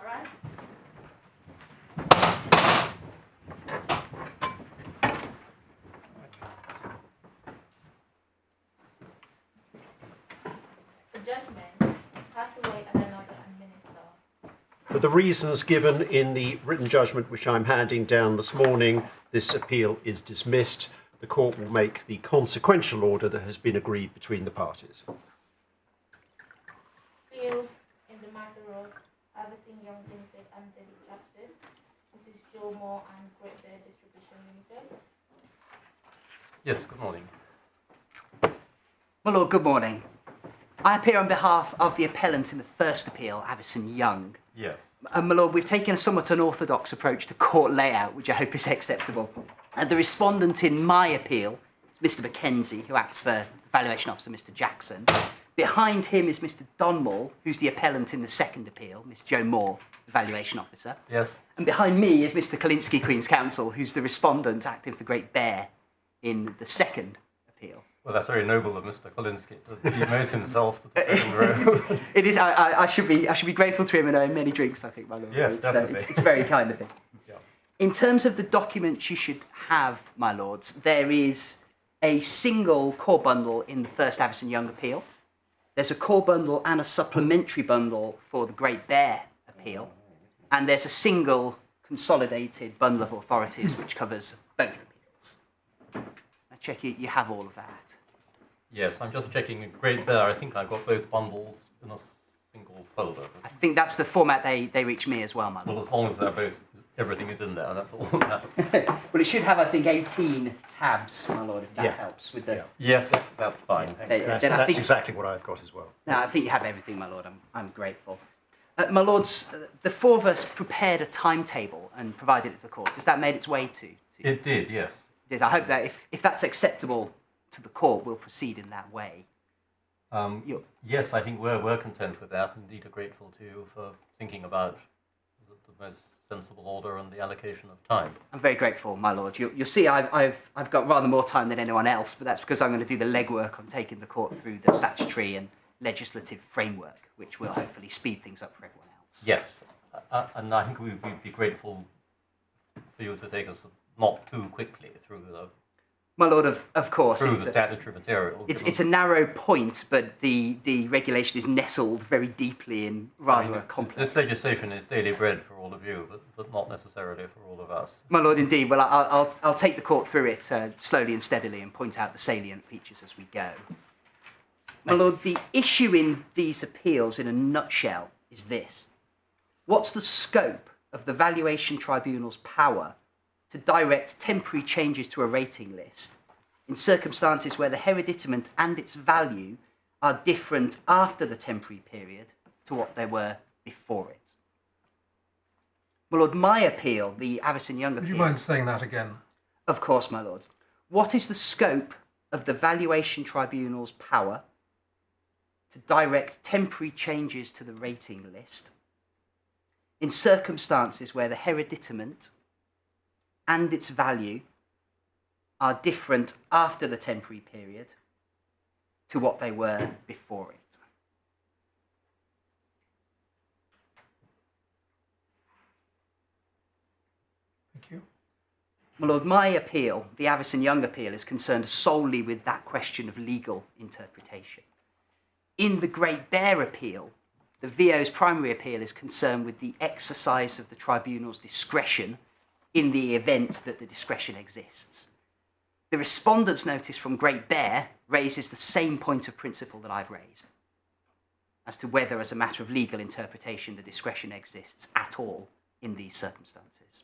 right. The judgment has to wait and another administer. For the reasons given in the written judgment which I'm handing down this morning, this appeal is dismissed. The court will make the consequential order that has been agreed between the parties. Appeals in the matter of Avison Young Ltd and David Jackson, Mrs. Joe Moore and Great Bear Distribution Limited. Yes, good morning. My Lord, good morning. I appear on behalf of the appellant in the first appeal, Avison Young. Yes. My Lord, we've taken a somewhat unorthodox approach to court layout, which I hope is acceptable. And the respondent in my appeal is Mr. Mackenzie, who acts for Valuation Officer Mr. Jackson. Behind him is Mr. Donmore, who's the appellant in the second appeal, Miss Joe Moore, the Valuation Officer. Yes. And behind me is Mr. Kolinsky, Queen's Counsel, who's the respondent acting for Great Bear in the second appeal. Well, that's very noble of Mr. Kolinsky to demote himself to the second row. It is. I should be grateful to him and owe him many drinks, I think, my Lord. Yes, definitely. It's very kind of him. Yeah. In terms of the documents you should have, my Lords, there is a single core bundle in the first Avison Young appeal. There's a core bundle and a supplementary bundle for the Great Bear appeal. And there's a single consolidated bundle of authorities which covers both appeals. I check you have all of that. Yes, I'm just checking Great Bear. I think I've got both bundles in a single folder. I think that's the format they reach me as well, my Lord. Well, as long as they're both, everything is in there, that's all that matters. Well, it should have, I think, 18 tabs, my Lord, if that helps. With the, Yes, that's fine. That's exactly what I've got as well. No, I think you have everything, my Lord. I'm grateful. My Lords, the four of us prepared a timetable and provided it to the court. Has that made its way to It did, yes. It is. I hope that if that's acceptable to the court, we'll proceed in that way. Yes, I think we're content with that. Indeed, are grateful to you for thinking about the most sensible order and the allocation of time. I'm very grateful, my Lord. You'll see I've got rather more time than anyone else, but that's because I'm going to do the legwork on taking the court through the statutory and legislative framework, which will hopefully speed things up for everyone else. Yes, and I think we'd be grateful for you to take us not too quickly through the My Lord, of course. Through the statutory material. It's a narrow point, but the regulation is nestled very deeply in rather a complex... This legislation is daily bread for all of you, but not necessarily for all of us. My Lord, indeed. Well, I'll take the court through it slowly and steadily and point out the salient features as we go. My Lord, the issue in these appeals, in a nutshell, is this. What's the scope of the Valuation Tribunal's power to direct temporary changes to a rating list in circumstances where the hereditament and its value are different after the temporary period to what they were before it? My Lord, my appeal, the Avison Young appeal... Would you mind saying that again? Of course, my Lord. What is the scope of the Valuation Tribunal's power to direct temporary changes to the rating list in circumstances where the hereditament and its value are different after the temporary period to what they were before it? Thank you. My Lord, my appeal, the Avison Young appeal, is concerned solely with that question of legal interpretation. In the Great Bear appeal, the VO's primary appeal is concerned with the exercise of the tribunal's discretion in the event that the discretion exists. The respondent's notice from Great Bear raises the same point of principle that I've raised, as to whether, as a matter of legal interpretation, the discretion exists at all in these circumstances.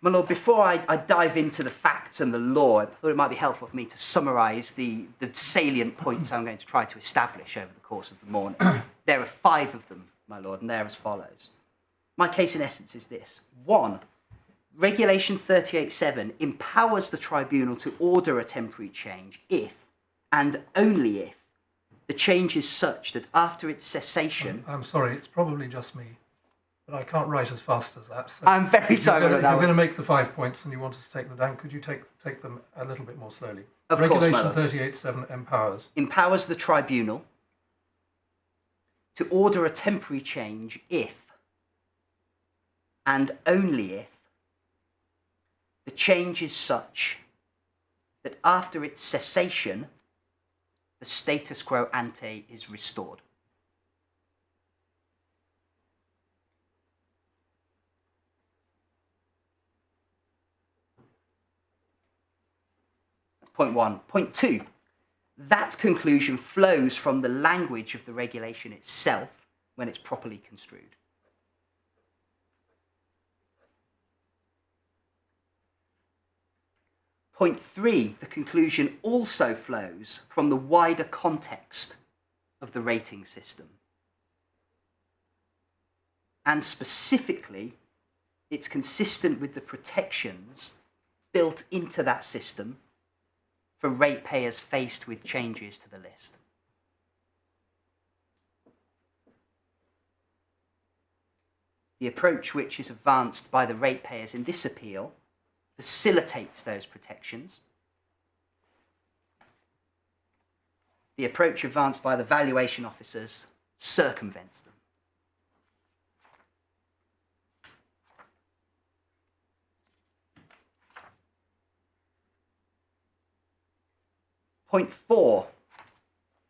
My Lord, before I dive into the facts and the law, I thought it might be helpful for me to summarise the salient points I'm going to try to establish over the course of the morning. There are 5 of them, my Lord, and they're as follows. My case in essence is this. 1, Regulation 38.7 empowers the tribunal to order a temporary change if, and only if, the change is such that after its cessation... I'm sorry, it's probably just me. but I can't write as fast as that. So I'm very sorry if about you're going to that. make the 5 points and you want us to take them down, could you take them a little bit more slowly? Of course, Regulation Malone. 38.7 empowers. Empowers the tribunal to order a temporary change if, and only if, the change is such that after its cessation, the status quo ante is restored. That's point one. Point two, that conclusion flows from the language of the regulation itself when it's properly construed. Point three, the conclusion also flows from the wider context of the rating system. And specifically, it's consistent with the protections built into that system for ratepayers faced with changes to the list. The approach which is advanced by the ratepayers in this appeal facilitates those protections. The approach advanced by the valuation officers circumvents them. Point four,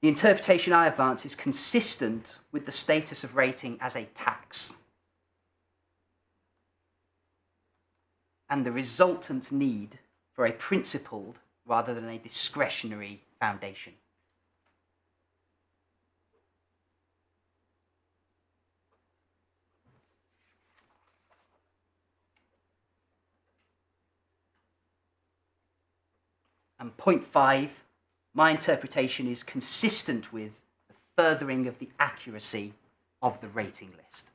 the interpretation I advance is consistent with the status of rating as a tax and the resultant need for a principled rather than a discretionary foundation. And point five, my interpretation is consistent with the furthering of the accuracy of the rating list.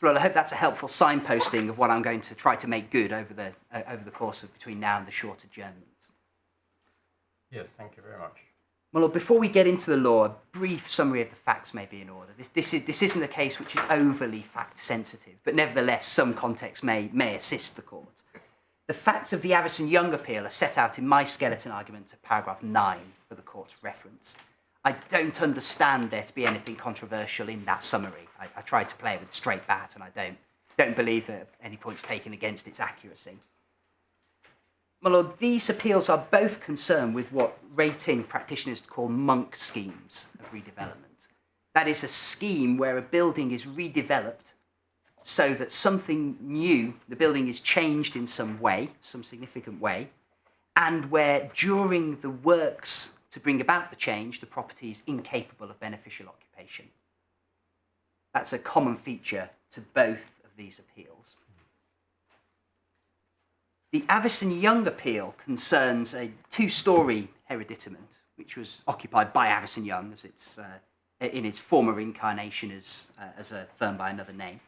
Well, I hope that's a helpful signposting of what I'm going to try to make good over the course of between now and the short adjournment. Yes, thank you very much. Well, before we get into the law, a brief summary of the facts may be in order. This isn't a case which is overly fact-sensitive, but nevertheless, some context may assist the court. The facts of the Avison Young appeal are set out in my skeleton argument of paragraph 9 for the court's reference. I don't understand there to be anything controversial in that summary. I tried to play it with a straight bat, and I don't believe that any point's taken against its accuracy. My lord, these appeals are both concerned with what rating practitioners call monk schemes of redevelopment. That is a scheme where a building is redeveloped so that something new, the building is changed in some way, some significant way, and where during the works to bring about the change, the property is incapable of beneficial occupation. That's a common feature to both of these appeals. The Avison Young appeal concerns a two-storey hereditament, which was occupied by Avison Young as it's in its former incarnation as a firm by another name.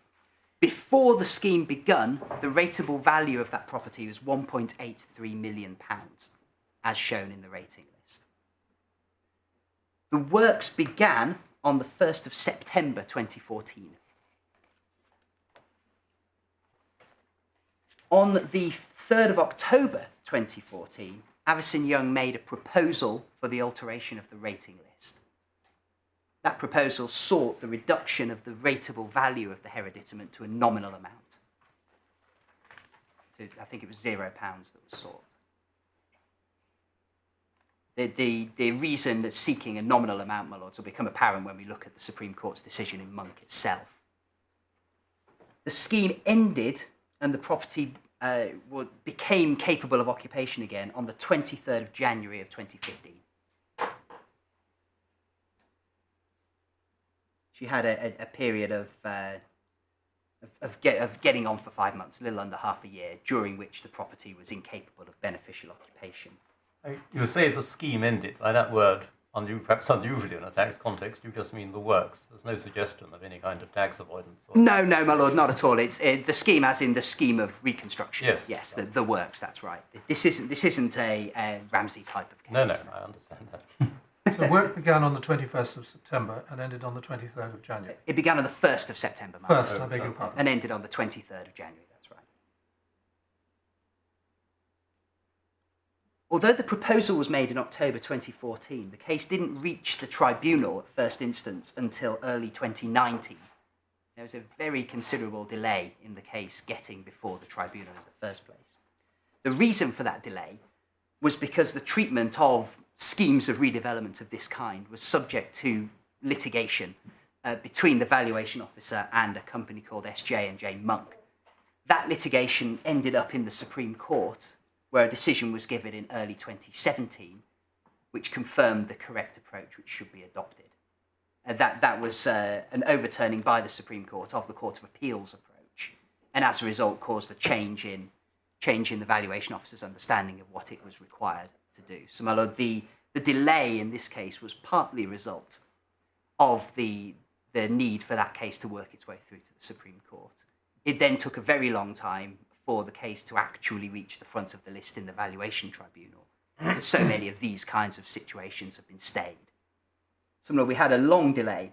Before the scheme begun, the rateable value of that property was £1.83 million, as shown in the rating list. The works began on the 1st of September 2014. On the 3rd of October 2014, Avison Young made a proposal for the alteration of the rating list. That proposal sought the reduction of the rateable value of the hereditament to a nominal amount. I think it was £0 that was sought. The reason that seeking a nominal amount, my lords, will become apparent when we look at the Supreme Court's decision in Monk itself. The scheme ended and the property became capable of occupation again on the 23rd of January of 2015. She had a period of getting on for 5 months, a little under half a year, during which the property was incapable of beneficial occupation. You say the scheme ended. By that word, perhaps unusually in a tax context, you just mean the works. There's no suggestion of any kind of tax avoidance. No, my lord, not at all. It's the scheme, as in the scheme of reconstruction. Yes. Yes, the works. That's right. This isn't a Ramsey type of case. No, I understand that. So work began on the 21st of September and ended on the 23rd of January. It began on the 1st of September, my lord, First, I beg your pardon. and ended on the 23rd of January. That's right. Although the proposal was made in October 2014, the case didn't reach the tribunal at first instance until early 2019. There was a very considerable delay in the case getting before the tribunal in the first place. The reason for that delay was because the treatment of schemes of redevelopment of this kind was subject to litigation between the valuation officer and a company called SJ&J Monk. That litigation ended up in the Supreme Court, where a decision was given in early 2017, which confirmed the correct approach which should be adopted. That was an overturning by the Supreme Court of the Court of Appeals approach, and as a result caused a change in the valuation officer's understanding of what it was required to do. So, my lord, the delay in this case was partly a result of the need for that case to work its way through to the Supreme Court. It then took a very long time for the case to actually reach the front of the list in the Valuation Tribunal, because so many of these kinds of situations have been stayed. So, we had a long delay.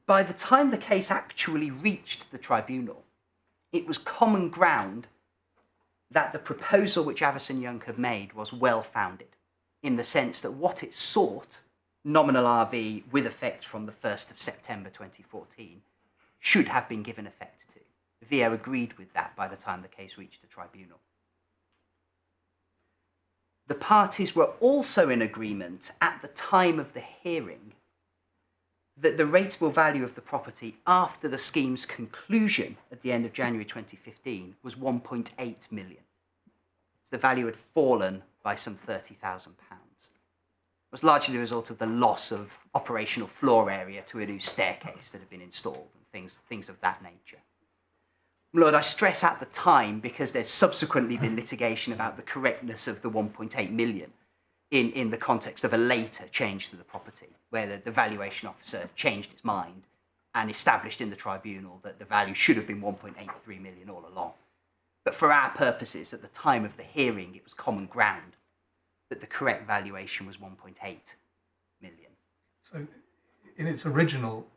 By the time the case actually reached the tribunal, it was common ground that the proposal which Avison Young had made was well-founded, in the sense that what it sought, nominal RV with effect from the 1st of September 2014, should have been given effect to. The VO agreed with that by the time the case reached the tribunal. The parties were also in agreement at the time of the hearing that the rateable value of the property after the scheme's conclusion at the end of January 2015 was 1.8 million. So the value had fallen by some £30,000. It was largely the result of the loss of operational floor area to a new staircase that had been installed and things of that nature. Lord, I stress at the time because there's subsequently been litigation about the correctness of the 1.8 million in the context of a later change to the property, where the valuation officer changed its mind and established in the tribunal that the value should have been 1.83 million all along. But for our purposes, at the time of the hearing, it was common ground that the correct valuation was 1.8 million. So in its original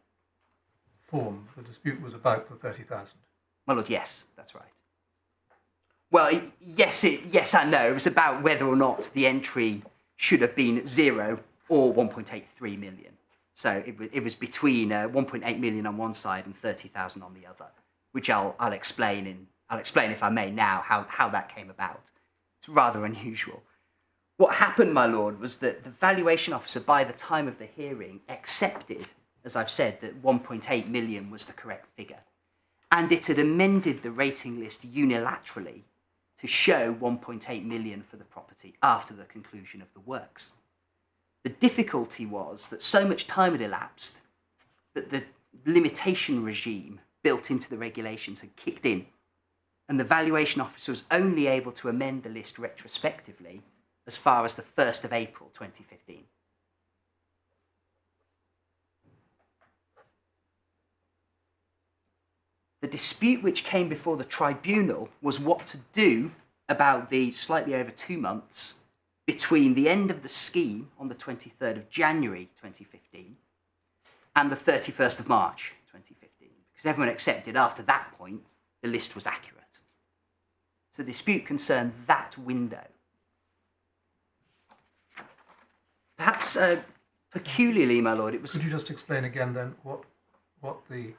form, the dispute was about the 30,000. My lord, yes, that's right. Well, yes and no. It was about whether or not the entry should have been 0 or 1.83 million. So it was between 1.8 million on one side and 30,000 on the other, which I'll explain if I may now how that came about. It's rather unusual. What happened, my lord, was that the valuation officer, by the time of the hearing, accepted, as I've said, that 1.8 million was the correct figure. And it had amended the rating list unilaterally to show 1.8 million for the property after the conclusion of the works. The difficulty was that so much time had elapsed that the limitation regime built into the regulations had kicked in, and the valuation officer was only able to amend the list retrospectively as far as the 1st of April 2015. The dispute which came before the tribunal was what to do about the slightly over 2 months between the end of the scheme on the 23rd of January 2015 and the 31st of March 2015, because everyone accepted after that point the list was accurate. So the dispute concerned that window. Perhaps peculiarly, my lord, it was... Could you just explain again then what the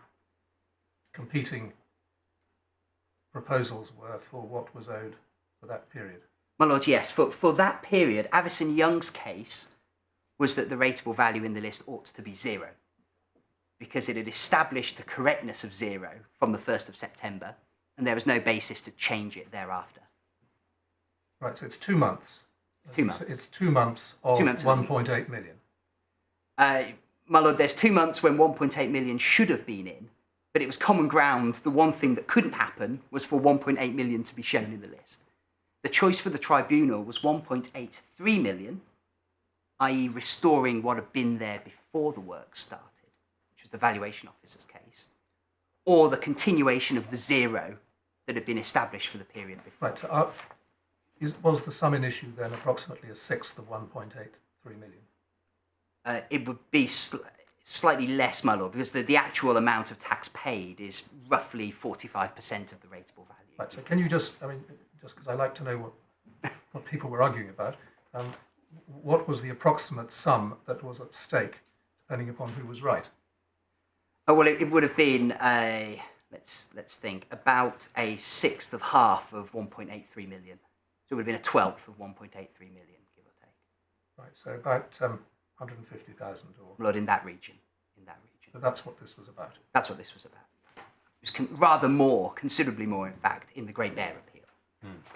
competing proposals were for what was owed for that period? My lord, yes. For that period, Avison Young's case was that the rateable value in the list ought to be 0, because it had established the correctness of 0 from the 1st of September, and there was no basis to change it thereafter. Right, so it's 2 months. It's 2 months. It's 2 months of 1.8 million. My lord, there's 2 months when 1.8 million should have been in, but it was common ground. The one thing that couldn't happen was for 1.8 million to be shown in the list. The choice for the tribunal was 1.83 million i.e. restoring what had been there before the work started, which was the valuation officer's case, or the continuation of the zero that had been established for the period before. Right. So was the sum in issue then approximately a sixth of 1.83 million? It would be slightly less, my lord, because the actual amount of tax paid is roughly 45% of the rateable value. Right. So can you just, just because I like to know what people were arguing about, what was the approximate sum that was at stake, depending upon who was right? Oh, well, it would have been let's think, about a sixth of half of 1.83 million. So it would have been a twelfth of 1.83 million, give or take. Right. So about 150,000 or. Blood in that region. So that's what this was about. That's what this was about. It was rather more, considerably more, in fact, in the Great Bear appeal.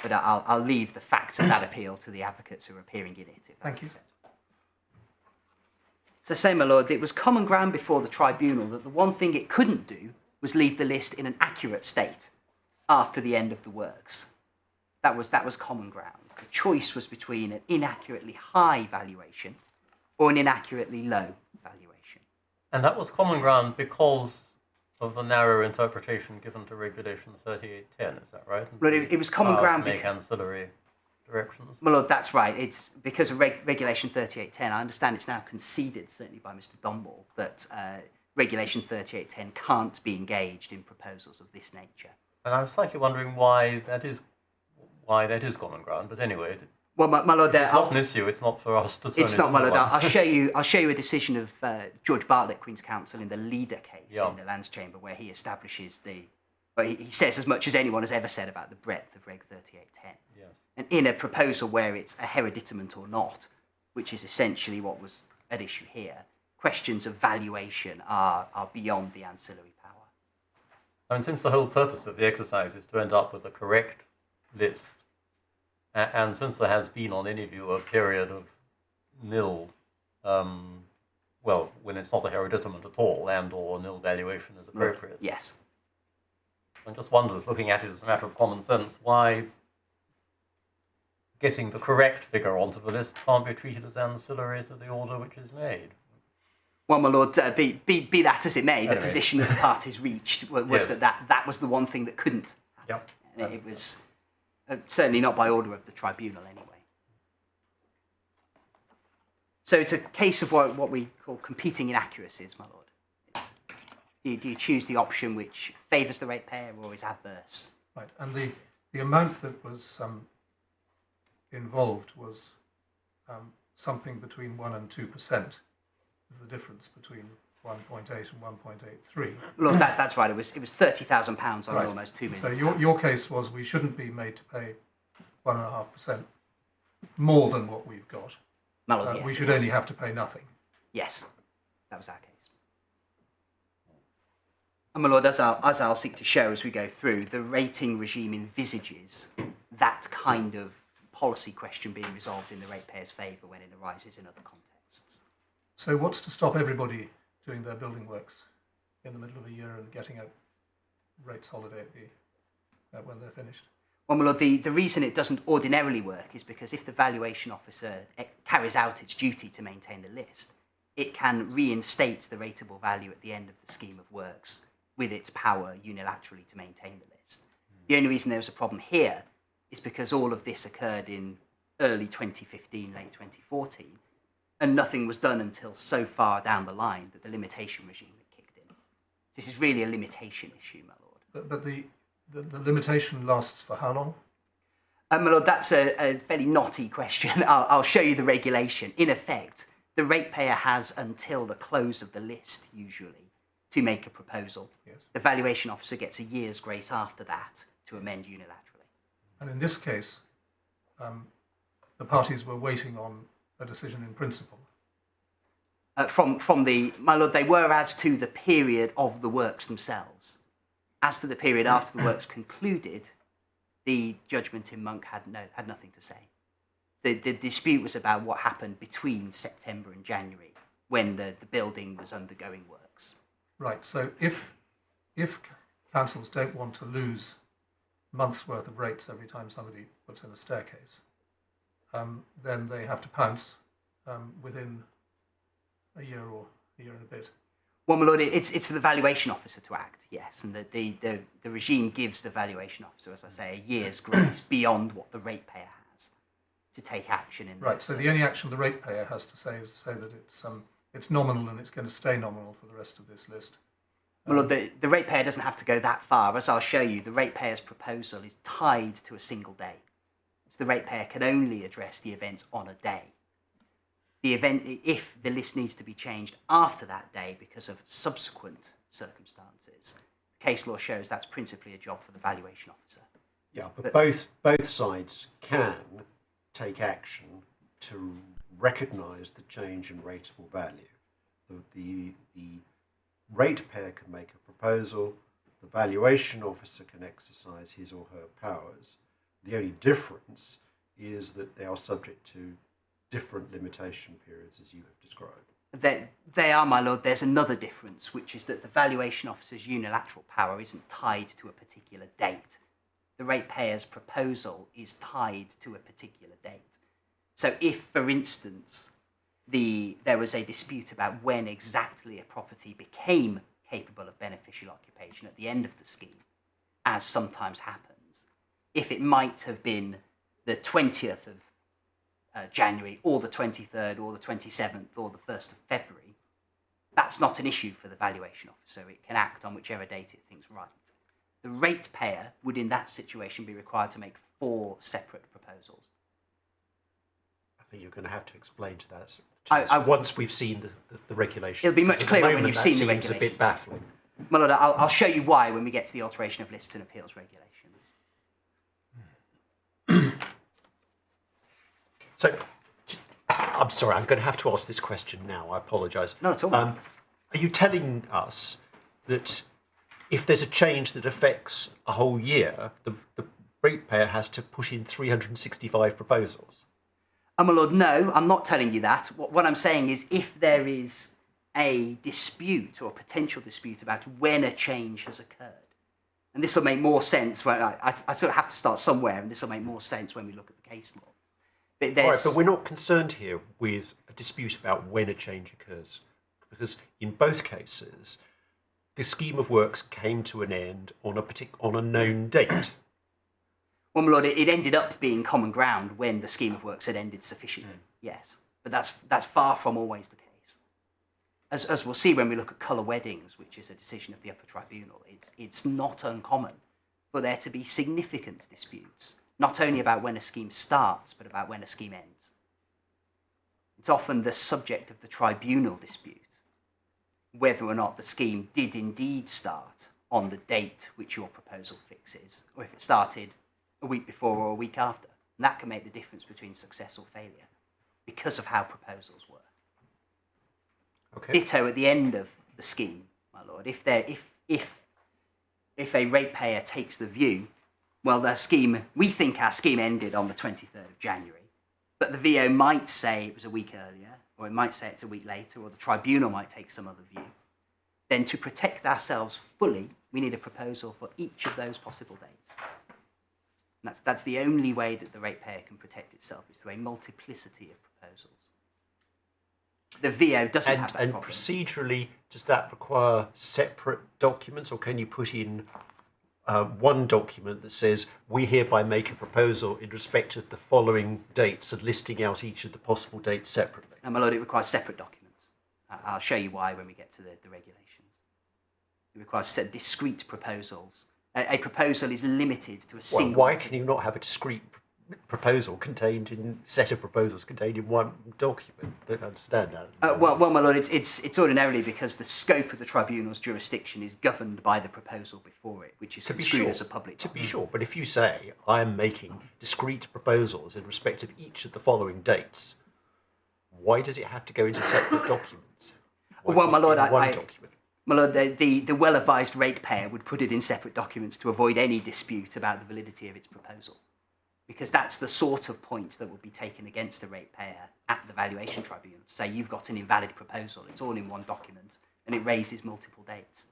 But I'll leave the facts of that appeal to the advocates who are appearing in it. Thank you. So say, my lord, it was common ground before the tribunal that the one thing it couldn't do was leave the list in an accurate state after the end of the works. That was common ground. The choice was between an inaccurately high valuation or an inaccurately low valuation. And that was common ground because of the narrow interpretation given to Regulation 3810, is that right? Lord, it was common ground to make ancillary directions. My lord, that's right. It's because of Regulation 3810. I understand it's now conceded, certainly by Mr. Domble, that Regulation 3810 can't be engaged in proposals of this nature. And I was slightly wondering why that is common ground. But anyway, well, my lord, it's not an issue. It's not for us to turn it's not, my lord. one. I'll show you a decision of George Bartlett, Queen's Counsel, in the Leader case in the Lands Chamber, where he establishes he says as much as anyone has ever said about the breadth of Reg 3810. Yes. And in a proposal where it's a hereditament or not, which is essentially what was at issue here, questions of valuation are beyond the ancillary power. And since the whole purpose of the exercise is to end up with a correct list, and since there has been, on any view, a period of nil, when it's not a hereditament at all, and or nil valuation is appropriate. Yes. One just wonders, looking at it as a matter of common sense, why getting the correct figure onto the list can't be treated as ancillary to the order which is made. Well, my lord, be that as it may, the Anyway. position that the parties reached was Yes. that was the one thing that couldn't happen. Yep. And it was certainly not by order of the tribunal anyway. So it's a case of what we call competing inaccuracies, my lord. Do you choose the option which favours the ratepayer or is adverse? Right. And the amount that was involved was something between 1 and 2% of the difference between 1.8 and 1.83. Lord, that's right. It was £30,000 on Right. almost 2 million. So your case was we shouldn't be made to pay 1.5% more than what we've got. My lord, yes. We should only have to pay nothing. Yes, that was our case. And my lord, as I'll seek to show as we go through, the rating regime envisages that kind of policy question being resolved in the ratepayer's favour when it arises in other contexts. So what's to stop everybody doing their building works in the middle of a year and getting a rates holiday when they're finished? Well, my lord, the reason it doesn't ordinarily work is because if the valuation officer carries out its duty to maintain the list, it can reinstate the rateable value at the end of the scheme of works with its power unilaterally to maintain the list. The only reason there was a problem here is because all of this occurred in early 2015, late 2014, and nothing was done until so far down the line that the limitation regime had kicked in. This is really a limitation issue, my lord. But the limitation lasts for how long? My lord, that's a fairly knotty question. I'll show you the regulation. In effect, the ratepayer has until the close of the list, usually, to make a proposal. Yes. The valuation officer gets a year's grace after that to amend unilaterally. And in this case, the parties were waiting on a decision in principle. My lord, they were as to the period of the works themselves. As to the period after the works concluded, the judgment in Monk had nothing to say. The dispute was about what happened between September and January when the building was undergoing works. Right, so if councils don't want to lose months' worth of rates every time somebody puts in a staircase, then they have to pounce within a year or a year and a bit? Well, my lord, it's for the valuation officer to act, yes, and the regime gives the valuation officer, as I say, a year's grace beyond what the ratepayer has to take action in. Right. So the only action the ratepayer has to say is say that it's nominal and it's going to stay nominal for the rest of this list. Well, Lord, the ratepayer doesn't have to go that far. As I'll show you, the ratepayer's proposal is tied to a single day. So the ratepayer can only address the event on a day. The event, if the list needs to be changed after that day because of subsequent circumstances, case law shows that's principally a job for the valuation officer. Yeah, but both sides can take action to recognise the change in rateable value. The ratepayer can make a proposal, the valuation officer can exercise his or her powers. The only difference is that they are subject to different limitation periods, as you have described. They are, my lord. There's another difference, which is that the valuation officer's unilateral power isn't tied to a particular date. The ratepayer's proposal is tied to a particular date. So if, for instance, there was a dispute about when exactly a property became capable of beneficial occupation at the end of the scheme, as sometimes happens, if it might have been the 20th of January or the 23rd or the 27th or the 1st of February, that's not an issue for the valuation officer. It can act on whichever date it thinks right. The ratepayer would in that situation be required to make 4 separate proposals. I think you're going to have to explain to us once we've seen the regulation. It'll be much clearer when you've seen the regulation. regulation. That seems a bit baffling. My lord, I'll show you why when we get to the alteration of lists and appeals regulations. So, I'm sorry, I'm going to have to ask this question now. I apologise. Not at all. Are you telling us that if there's a change that affects a whole year, the ratepayer has to put in 365 proposals? My lord, no, I'm not telling you that. What I'm saying is if there is a dispute or potential dispute about when a change has occurred, and this will make more sense, I sort of have to start somewhere, and this will make more sense when we look at the case law. But All right, but we're not concerned here with a dispute about when a change occurs, because in both cases, the scheme of works came to an end on a known date. Well, my lord, it ended up being common ground when the scheme of works had ended sufficiently, yes. But that's far from always the case. As we'll see when we look at colour weddings, which is a decision of the Upper Tribunal, it's not uncommon for there to be significant disputes, not only about when a scheme starts, but about when a scheme ends. It's often the subject of the tribunal dispute, whether or not the scheme did indeed start on the date which your proposal fixes, or if it started a week before or a week after. And that can make the difference between success or failure because of how proposals work. Okay. Ditto at the end of the scheme, my lord. If a ratepayer takes the view, well, we think our scheme ended on the 23rd of January, but the VO might say it was a week earlier, or it might say it's a week later, or the tribunal might take some other view. Then to protect ourselves fully, we need a proposal for each of those possible dates. And that's the only way that the ratepayer can protect itself, is through a multiplicity of proposals. The VO doesn't have that problem. Procedurally, does that require separate documents, or can you put in one document that says, we hereby make a proposal in respect of the following dates, and listing out each of the possible dates separately? And my lord, it requires separate documents. I'll show you why when we get to the regulations. It requires discrete proposals. A proposal is limited to a single... Why can you not have a discrete set of proposals contained in one document? I don't understand that. Well, my lord, it's ordinarily because the scope of the tribunal's jurisdiction is governed by the proposal before it, which is construed as a public document. To be sure, but if you say, I am making discrete proposals in respect of each of the following dates, why does it have to go into separate documents? Well, my lord, document? My lord, the well-advised ratepayer would put it in separate documents to avoid any dispute about the validity of its proposal, because that's the sort of point that would be taken against a ratepayer at the valuation tribunal. Say you've got an invalid proposal, it's all in one document, and it raises multiple dates.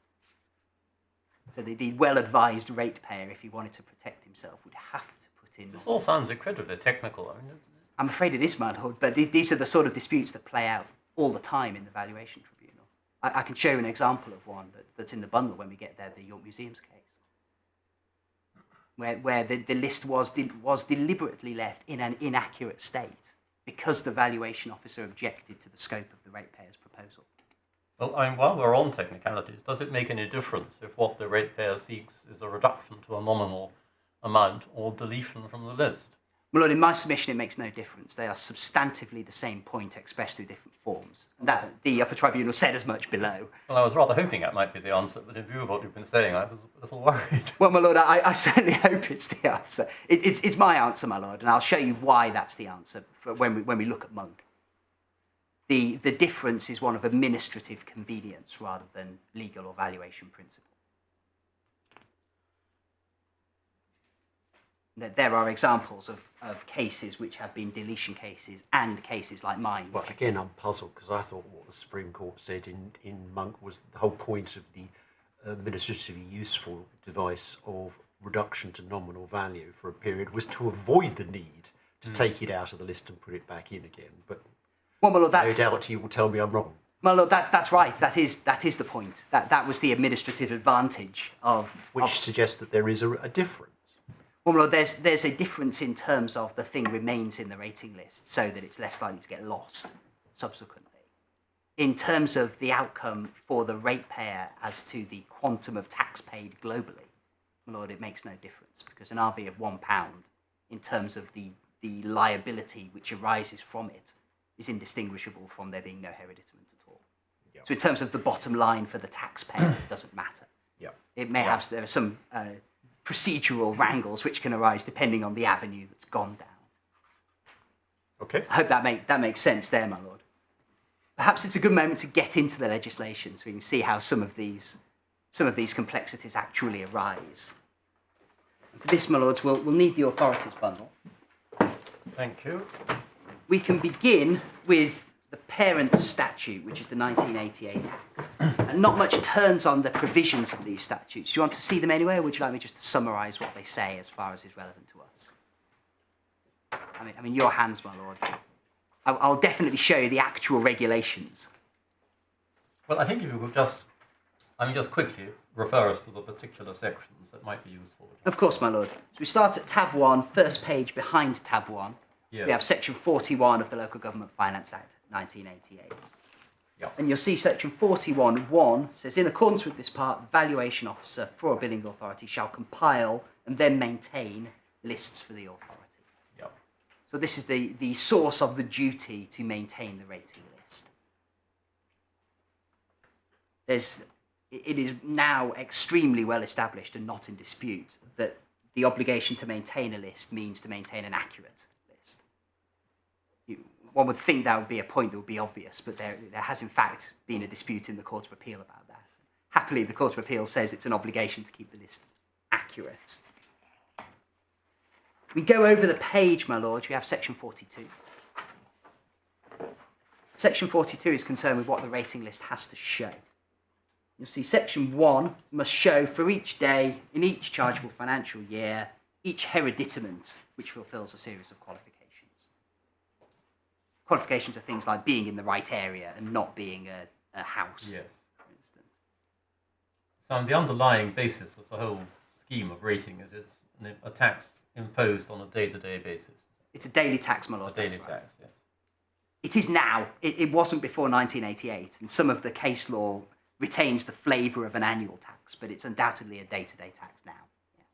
So the well-advised ratepayer, if he wanted to protect himself, would have to put in... This all sounds incredibly technical. I mean, I'm afraid it is, my lord, but these are the sort of disputes that play out all the time in the Valuation Tribunal. I can show you an example of one that's in the bundle when we get there, the York Museum's case, where the list was deliberately left in an inaccurate state because the valuation officer objected to the scope of the ratepayer's proposal. Well, while we're on technicalities, does it make any difference if what the ratepayer seeks is a reduction to a nominal amount or deletion from the list? My lord, in my submission, it makes no difference. They are substantively the same point expressed through different forms. That the Upper Tribunal said as much below. Well, I was rather hoping that might be the answer, but in view of what you've been saying, I was a little worried. Well, my lord, I certainly hope it's the answer. It's my answer, my lord, and I'll show you why that's the answer when we look at Monk. The difference is one of administrative convenience rather than legal or valuation principle. There are examples of cases which have been deletion cases and cases like mine. Well, again, I'm puzzled because I thought what the Supreme Court said in Monk was the whole point of the administratively useful device of reduction to nominal value for a period was to avoid the need to take it out of the list and put it back in again. But well, my lord, no doubt you will tell me I'm wrong. My lord, that's right. That is the point. That was the administrative advantage of which suggests that there is a difference. Well, my lord, there's a difference in terms of the thing remains in the rating list so that it's less likely to get lost subsequently. In terms of the outcome for the ratepayer as to the quantum of tax paid globally, my lord, it makes no difference because an RV of £1 in terms of the liability which arises from it is indistinguishable from there being no hereditament at all. Yep. So in terms of the bottom line for the taxpayer, it doesn't matter. Yep. It may have, there are some procedural wrangles which can arise depending on the avenue that's gone down. Okay. I hope that makes sense there, my lord. Perhaps it's a good moment to get into the legislation so we can see how some of these complexities actually arise. And for this, my lords, we'll need the authorities bundle. Thank you. We can begin with the parent statute, which is the 1988 Act. And not much turns on the provisions of these statutes. Do you want to see them anyway, or would you like me just to summarise what they say as far as is relevant to us? I mean, your hands, my lord. I'll definitely show you the actual regulations. Well, I think if you could just quickly refer us to the particular sections that might be useful. Of course, my lord. So we start at tab 1, first page behind tab 1. Yes. We have section 41 of the Local Government Finance Act, 1988. Yep. And you'll see section 41(1) says, in accordance with this part, the valuation officer for a billing authority shall compile and then maintain lists for the authority. Yep. So this is the source of the duty to maintain the rating list. It is now extremely well established and not in dispute that the obligation to maintain a list means to maintain an accurate list. One would think that would be a point that would be obvious, but there has in fact been a dispute in the Court of Appeal about that. Happily, the Court of Appeal says it's an obligation to keep the list accurate. We go over the page, my lord, we have section 42. Section 42 is concerned with what the rating list has to show. You'll see section 1 must show for each day in each chargeable financial year each hereditament which fulfills a series of qualifications. Qualifications are things like being in the right area and not being a house, yes, for instance. So the underlying basis of the whole scheme of rating is it's a tax imposed on a day-to-day basis. It's a daily tax, my lord. A daily that's right. tax, yes. It is now. It wasn't before 1988, and some of the case law retains the flavour of an annual tax, but it's undoubtedly a day-to-day tax now. Yes.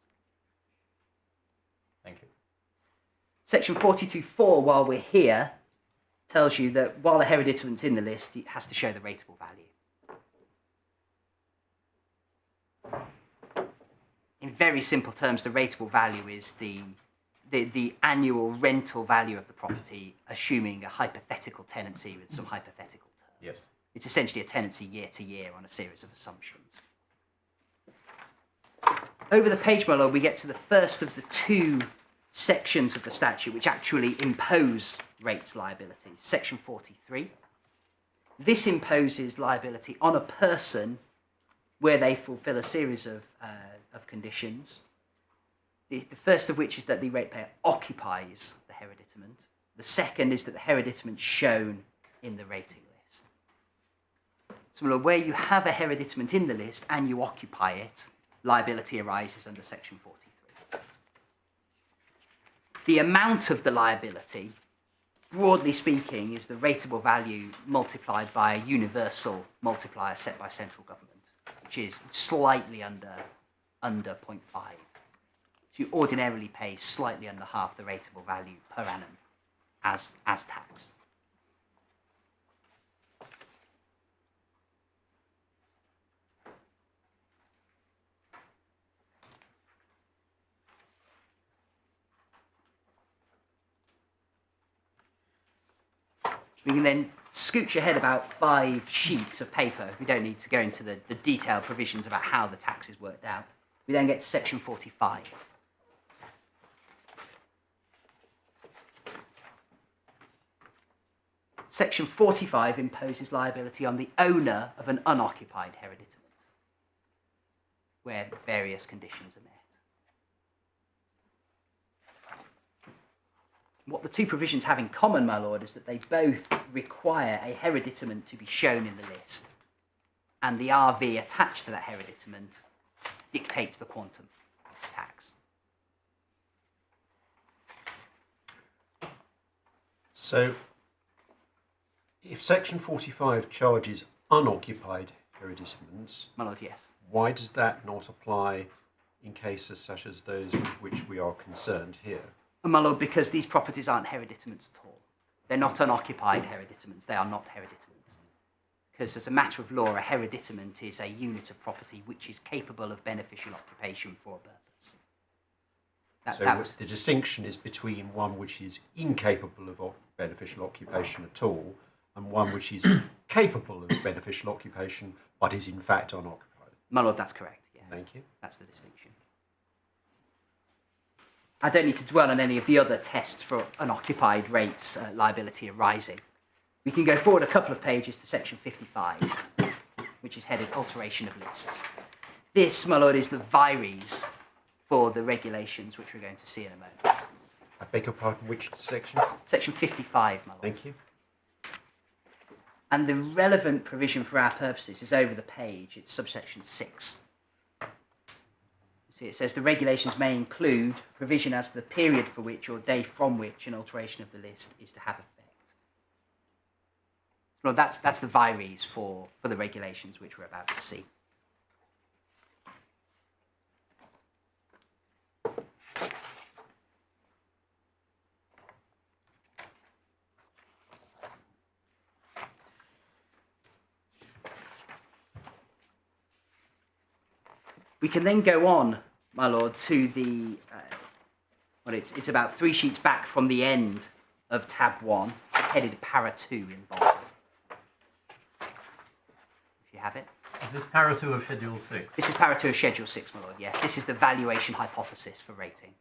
Thank you. Section 42(4), while we're here, tells you that while the hereditament's in the list, it has to show the rateable value. In very simple terms, the rateable value is the annual rental value of the property, assuming a hypothetical tenancy with some hypothetical term. Yes. It's essentially a tenancy year to year on a series of assumptions. Over the page, my lord, we get to the first of the two sections of the statute which actually impose rates liabilities. Section 43. This imposes liability on a person where they fulfil a series of conditions. The first of which is that the ratepayer occupies the hereditament. The second is that the hereditament shown in the rating list. So my lord, where you have a hereditament in the list and you occupy it, liability arises under section 43. The amount of the liability, broadly speaking, is the rateable value multiplied by a universal multiplier set by central government, which is slightly under 0.5. So you ordinarily pay slightly under half the rateable value per annum as tax. We can then scooch ahead about 5 sheets of paper. We don't need to go into the detailed provisions about how the tax is worked out. We then get to section 45. Section 45 imposes liability on the owner of an unoccupied hereditament, where various conditions are met. What the two provisions have in common, my lord, is that they both require a hereditament to be shown in the list, and the RV attached to that hereditament dictates the quantum of the tax. So, if section 45 charges unoccupied hereditaments, My lord, yes. why does that not apply in cases such as those with which we are concerned here? My lord, because these properties aren't hereditaments at all. They're not unoccupied hereditaments. They are not hereditaments. Because as a matter of law, a hereditament is a unit of property which is capable of beneficial occupation for a purpose. So the distinction is between one which is incapable of beneficial occupation at all and one which is capable of beneficial occupation but is in fact unoccupied. My lord, that's correct, yes. Thank you. That's the distinction. I don't need to dwell on any of the other tests for unoccupied rates liability arising. We can go forward a couple of pages to section 55, which is headed Alteration of Lists. This, my lord, is the vires for the regulations which we're going to see in a moment. I beg your pardon, which section? Section 55, my lord. Thank you. And the relevant provision for our purposes is over the page. It's subsection 6. See, it says the regulations may include provision as to the period for which or day from which an alteration of the list is to have effect. Well, that's the vires for the regulations which we're about to see. We can then go on, my lord, to the, well, it's about 3 sheets back from the end of tab 1, headed para 2 in bold. If you have it. Is this para 2 of Schedule 6? This is para 2 of Schedule 6, my lord, yes. This is the valuation hypothesis for rating.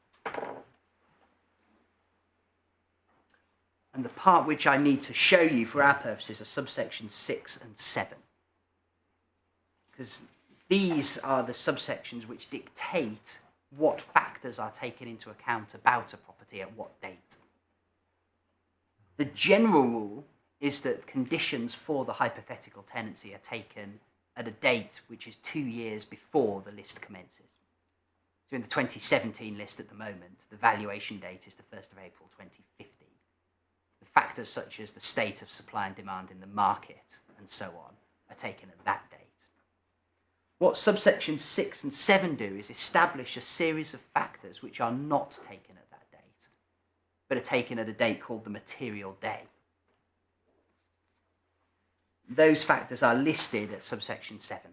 And the part which I need to show you for our purposes are subsections 6 and 7. Because these are the subsections which dictate what factors are taken into account about a property at what date. The general rule is that conditions for the hypothetical tenancy are taken at a date which is 2 years before the list commences. So in the 2017 list at the moment, the valuation date is the 1st of April 2015. The factors such as the state of supply and demand in the market and so on are taken at that date. What subsections 6 and 7 do is establish a series of factors which are not taken at that date, but are taken at a date called the material day. Those factors are listed at subsection 7.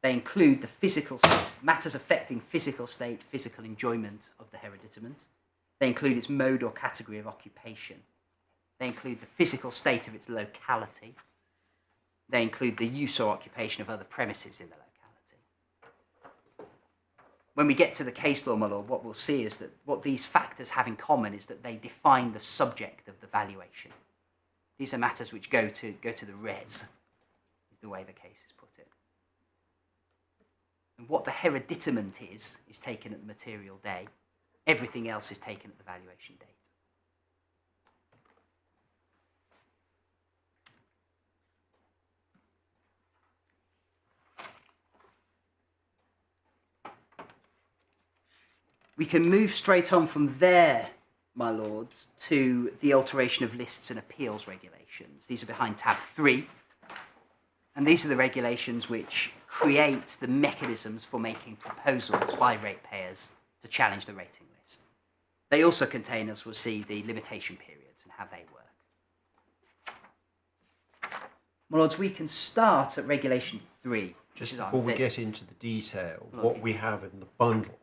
They include the physical matters affecting physical state, physical enjoyment of the hereditament. They include its mode or category of occupation. They include the physical state of its locality. They include the use or occupation of other premises in the locality. When we get to the case law, my lord, what we'll see is that what these factors have in common is that they define the subject of the valuation. These are matters which go to the res, is the way the case is put it. And what the hereditament is taken at the material day. Everything else is taken at the valuation date. We can move straight on from there, my lords, to the alteration of lists and appeals regulations. These are behind tab 3. And these are the regulations which create the mechanisms for making proposals by ratepayers to challenge the rating list. They also contain, as we'll see, the limitation periods and how they work. My lords, we can start at regulation 3. Just before we get into the detail, what we have in the bundle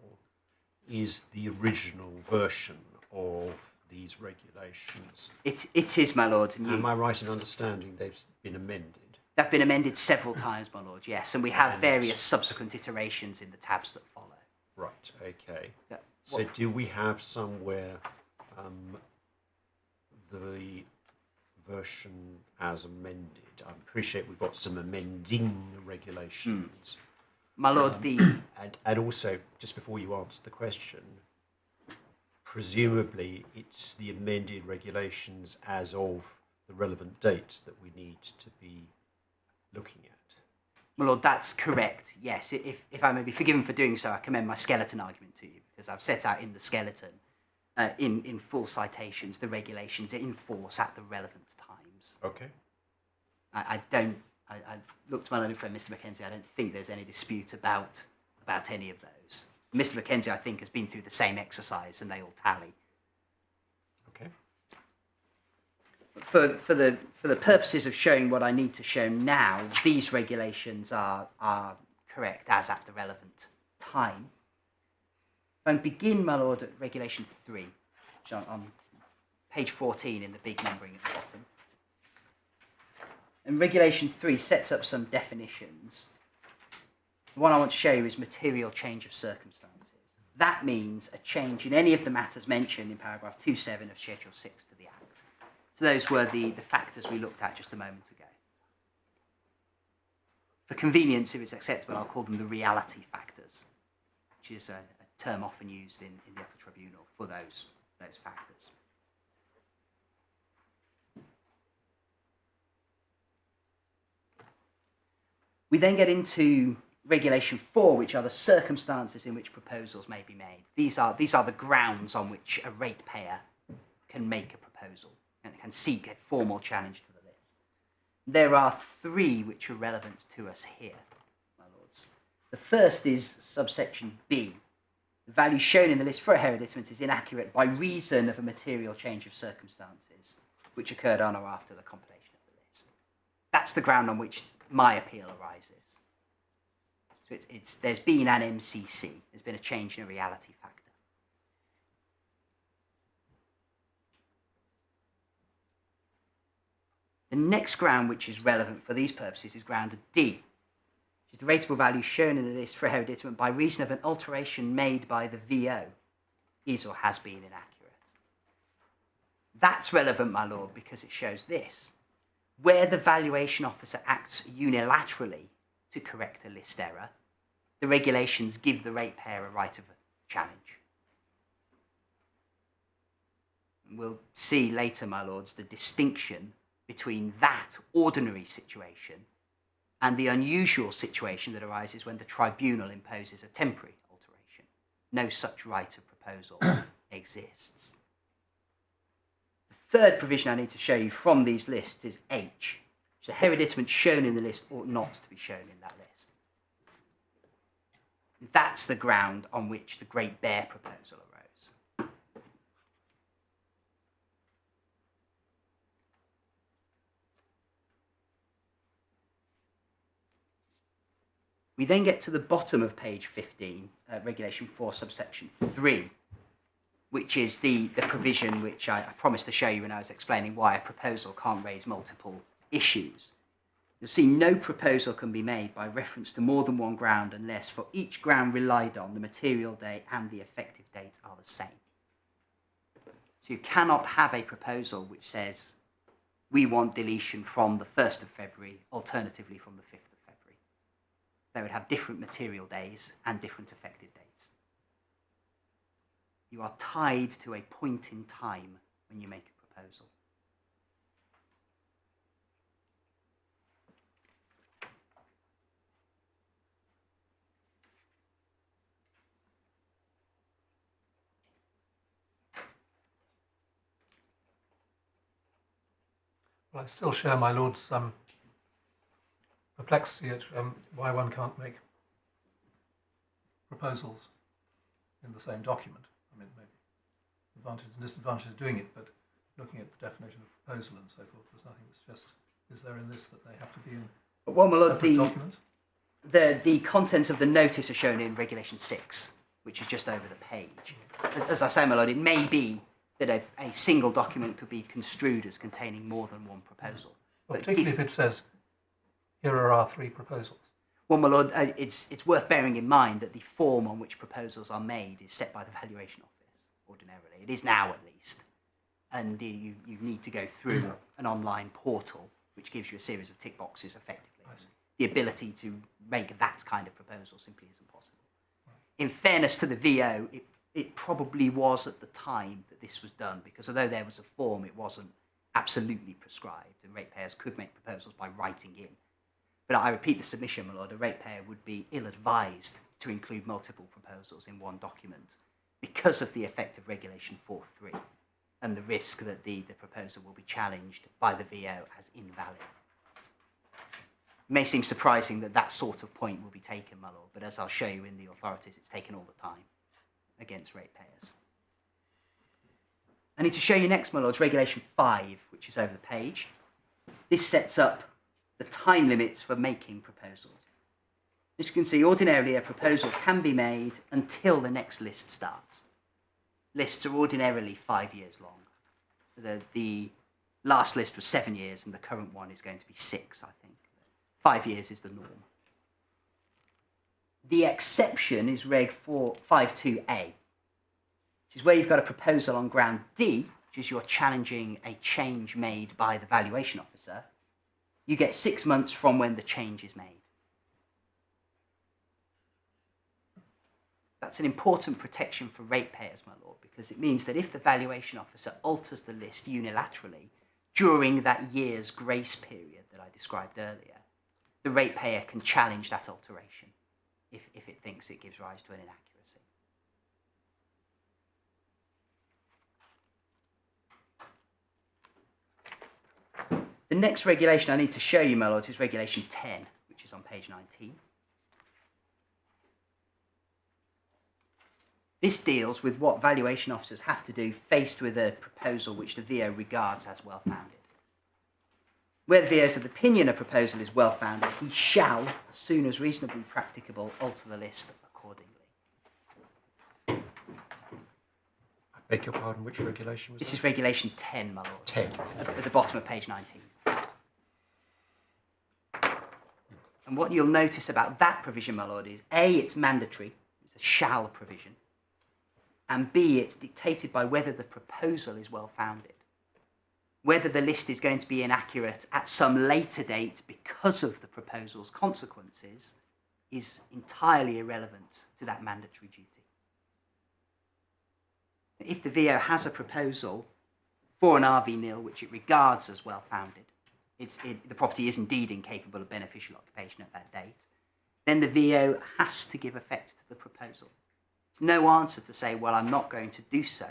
is the original version of these regulations. It is, my lord. And Am I right in understanding they've been amended? They've been amended several times, my lord, yes, and we have various subsequent iterations in the tabs that follow. Right, okay. Yeah. So do we have somewhere the version as amended? I appreciate we've got some amending regulations. My lord, And also, just before you answer the question, presumably it's the amended regulations as of the relevant dates that we need to be looking at. my lord, that's correct, yes. If I may be forgiven for doing so, I commend my skeleton argument to you, because I've set out in the skeleton, in full citations, the regulations in force at the relevant times. Okay. I looked to my learned friend, Mr. Mackenzie, I don't think there's any dispute about any of those. Mr. Mackenzie, I think, has been through the same exercise and they all tally. Okay. For the purposes of showing what I need to show now, these regulations are correct as at the relevant time. If I begin, my lord, at regulation 3, which on page 14 in the big numbering at the bottom. And regulation 3 sets up some definitions. The one I want to show you is material change of circumstances. That means a change in any of the matters mentioned in paragraph 2.7 of Schedule 6 to the Act. So those were the factors we looked at just a moment ago. For convenience, if it's acceptable, I'll call them the reality factors, which is a term often used in the Upper Tribunal for those factors. We then get into regulation 4, which are the circumstances in which proposals may be made. These are the grounds on which a ratepayer can make a proposal and can seek a formal challenge to the list. There are 3 which are relevant to us here, my lords. The first is subsection B. The value shown in the list for a hereditament is inaccurate by reason of a material change of circumstances which occurred on or after the compilation of the list. That's the ground on which my appeal arises. So there's been an MCC, there's been a change in a reality factor. The next ground which is relevant for these purposes is ground D, which is the rateable value shown in the list for a hereditament by reason of an alteration made by the VO is or has been inaccurate. That's relevant, my lord, because it shows this. Where the valuation officer acts unilaterally to correct a list error, the regulations give the ratepayer a right of a challenge. And we'll see later, my lords, the distinction between that ordinary situation and the unusual situation that arises when the tribunal imposes a temporary alteration. No such right of proposal exists. The third provision I need to show you from these lists is H. So hereditament shown in the list ought not to be shown in that list. That's the ground on which the Great Bear proposal arose. We then get to the bottom of page 15, Regulation 4, subsection 3, which is the provision which I promised to show you when I was explaining why a proposal can't raise multiple issues. You'll see no proposal can be made by reference to more than one ground unless for each ground relied on, the material date and the effective date are the same. So you cannot have a proposal which says, we want deletion from the 1st of February, alternatively from the 5th of February. They would have different material days and different effective dates. You are tied to a point in time when you make a proposal. Well, I still share my lord's perplexity at why one can't make proposals in the same document. I mean, maybe advantages and disadvantages of doing it, but looking at the definition of proposal and so forth, there's nothing that suggests, is there in this that they have to be in Well, my lord, separate documents? the contents of the notice are shown in Regulation 6, which is just over the page. As I say, my lord, it may be that a single document could be construed as containing more than one proposal. Well, But particularly if it says, here are our 3 proposals. Well, my lord, it's worth bearing in mind that the form on which proposals are made is set by the Valuation Office, ordinarily. It is now, at least. And you need to go through an online portal, which gives you a series of tick boxes, effectively. I see. The ability to make that kind of proposal simply isn't possible. In fairness to the VO, it probably was at the time that this was done, because although there was a form, it wasn't absolutely prescribed, and ratepayers could make proposals by writing in. But I repeat the submission, my lord, a ratepayer would be ill-advised to include multiple proposals in one document because of the effect of Regulation 4.3 and the risk that the proposal will be challenged by the VO as invalid. It may seem surprising that that sort of point will be taken, my lord, but as I'll show you in the authorities, it's taken all the time against ratepayers. I need to show you next, my lords, Regulation 5, which is over the page. This sets up the time limits for making proposals. As you can see, ordinarily a proposal can be made until the next list starts. Lists are ordinarily 5 years long. The last list was 7 years, and the current one is going to be 6, I think. 5 years is the norm. The exception is Reg 452A, which is where you've got a proposal on ground D, which is you're challenging a change made by the valuation officer. You get 6 months from when the change is made. That's an important protection for ratepayers, my lord, because it means that if the valuation officer alters the list unilaterally during that year's grace period that I described earlier, the ratepayer can challenge that alteration if it thinks it gives rise to an inaccuracy. The next regulation I need to show you, my lords, is Regulation 10, which is on page 19. This deals with what valuation officers have to do faced with a proposal which the VO regards as well-founded. Where the VO is of the opinion a proposal is well-founded, he shall, as soon as reasonably practicable, alter the list accordingly. I beg your pardon, which regulation was This that? is Regulation 10, my lord. 10. At the bottom of page 19. And what you'll notice about that provision, my lord, is A, it's mandatory, it's a shall provision, and B, it's dictated by whether the proposal is well-founded. Whether the list is going to be inaccurate at some later date because of the proposal's consequences is entirely irrelevant to that mandatory duty. If the VO has a proposal for an RV nil which it regards as well-founded, the property is indeed incapable of beneficial occupation at that date, then the VO has to give effect to the proposal. It's no answer to say, well, I'm not going to do so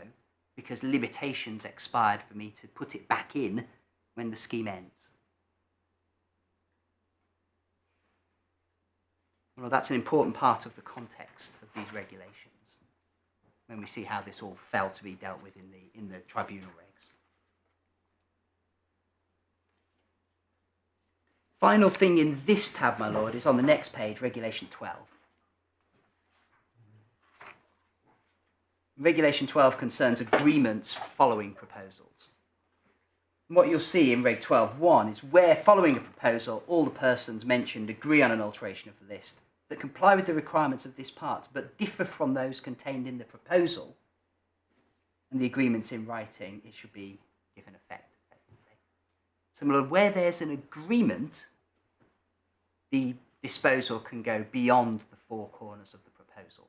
because limitations expired for me to put it back in when the scheme ends. Well, that's an important part of the context of these regulations when we see how this all fell to be dealt with in the tribunal regs. Final thing in this tab, my lord, is on the next page, Regulation 12. Regulation 12 concerns agreements following proposals. And what you'll see in Reg 12.1 is where, following a proposal, all the persons mentioned agree on an alteration of the list that comply with the requirements of this part, but differ from those contained in the proposal, and the agreement's in writing, it should be given effect. So, my lord, where there's an agreement, the disposal can go beyond the four corners of the proposal.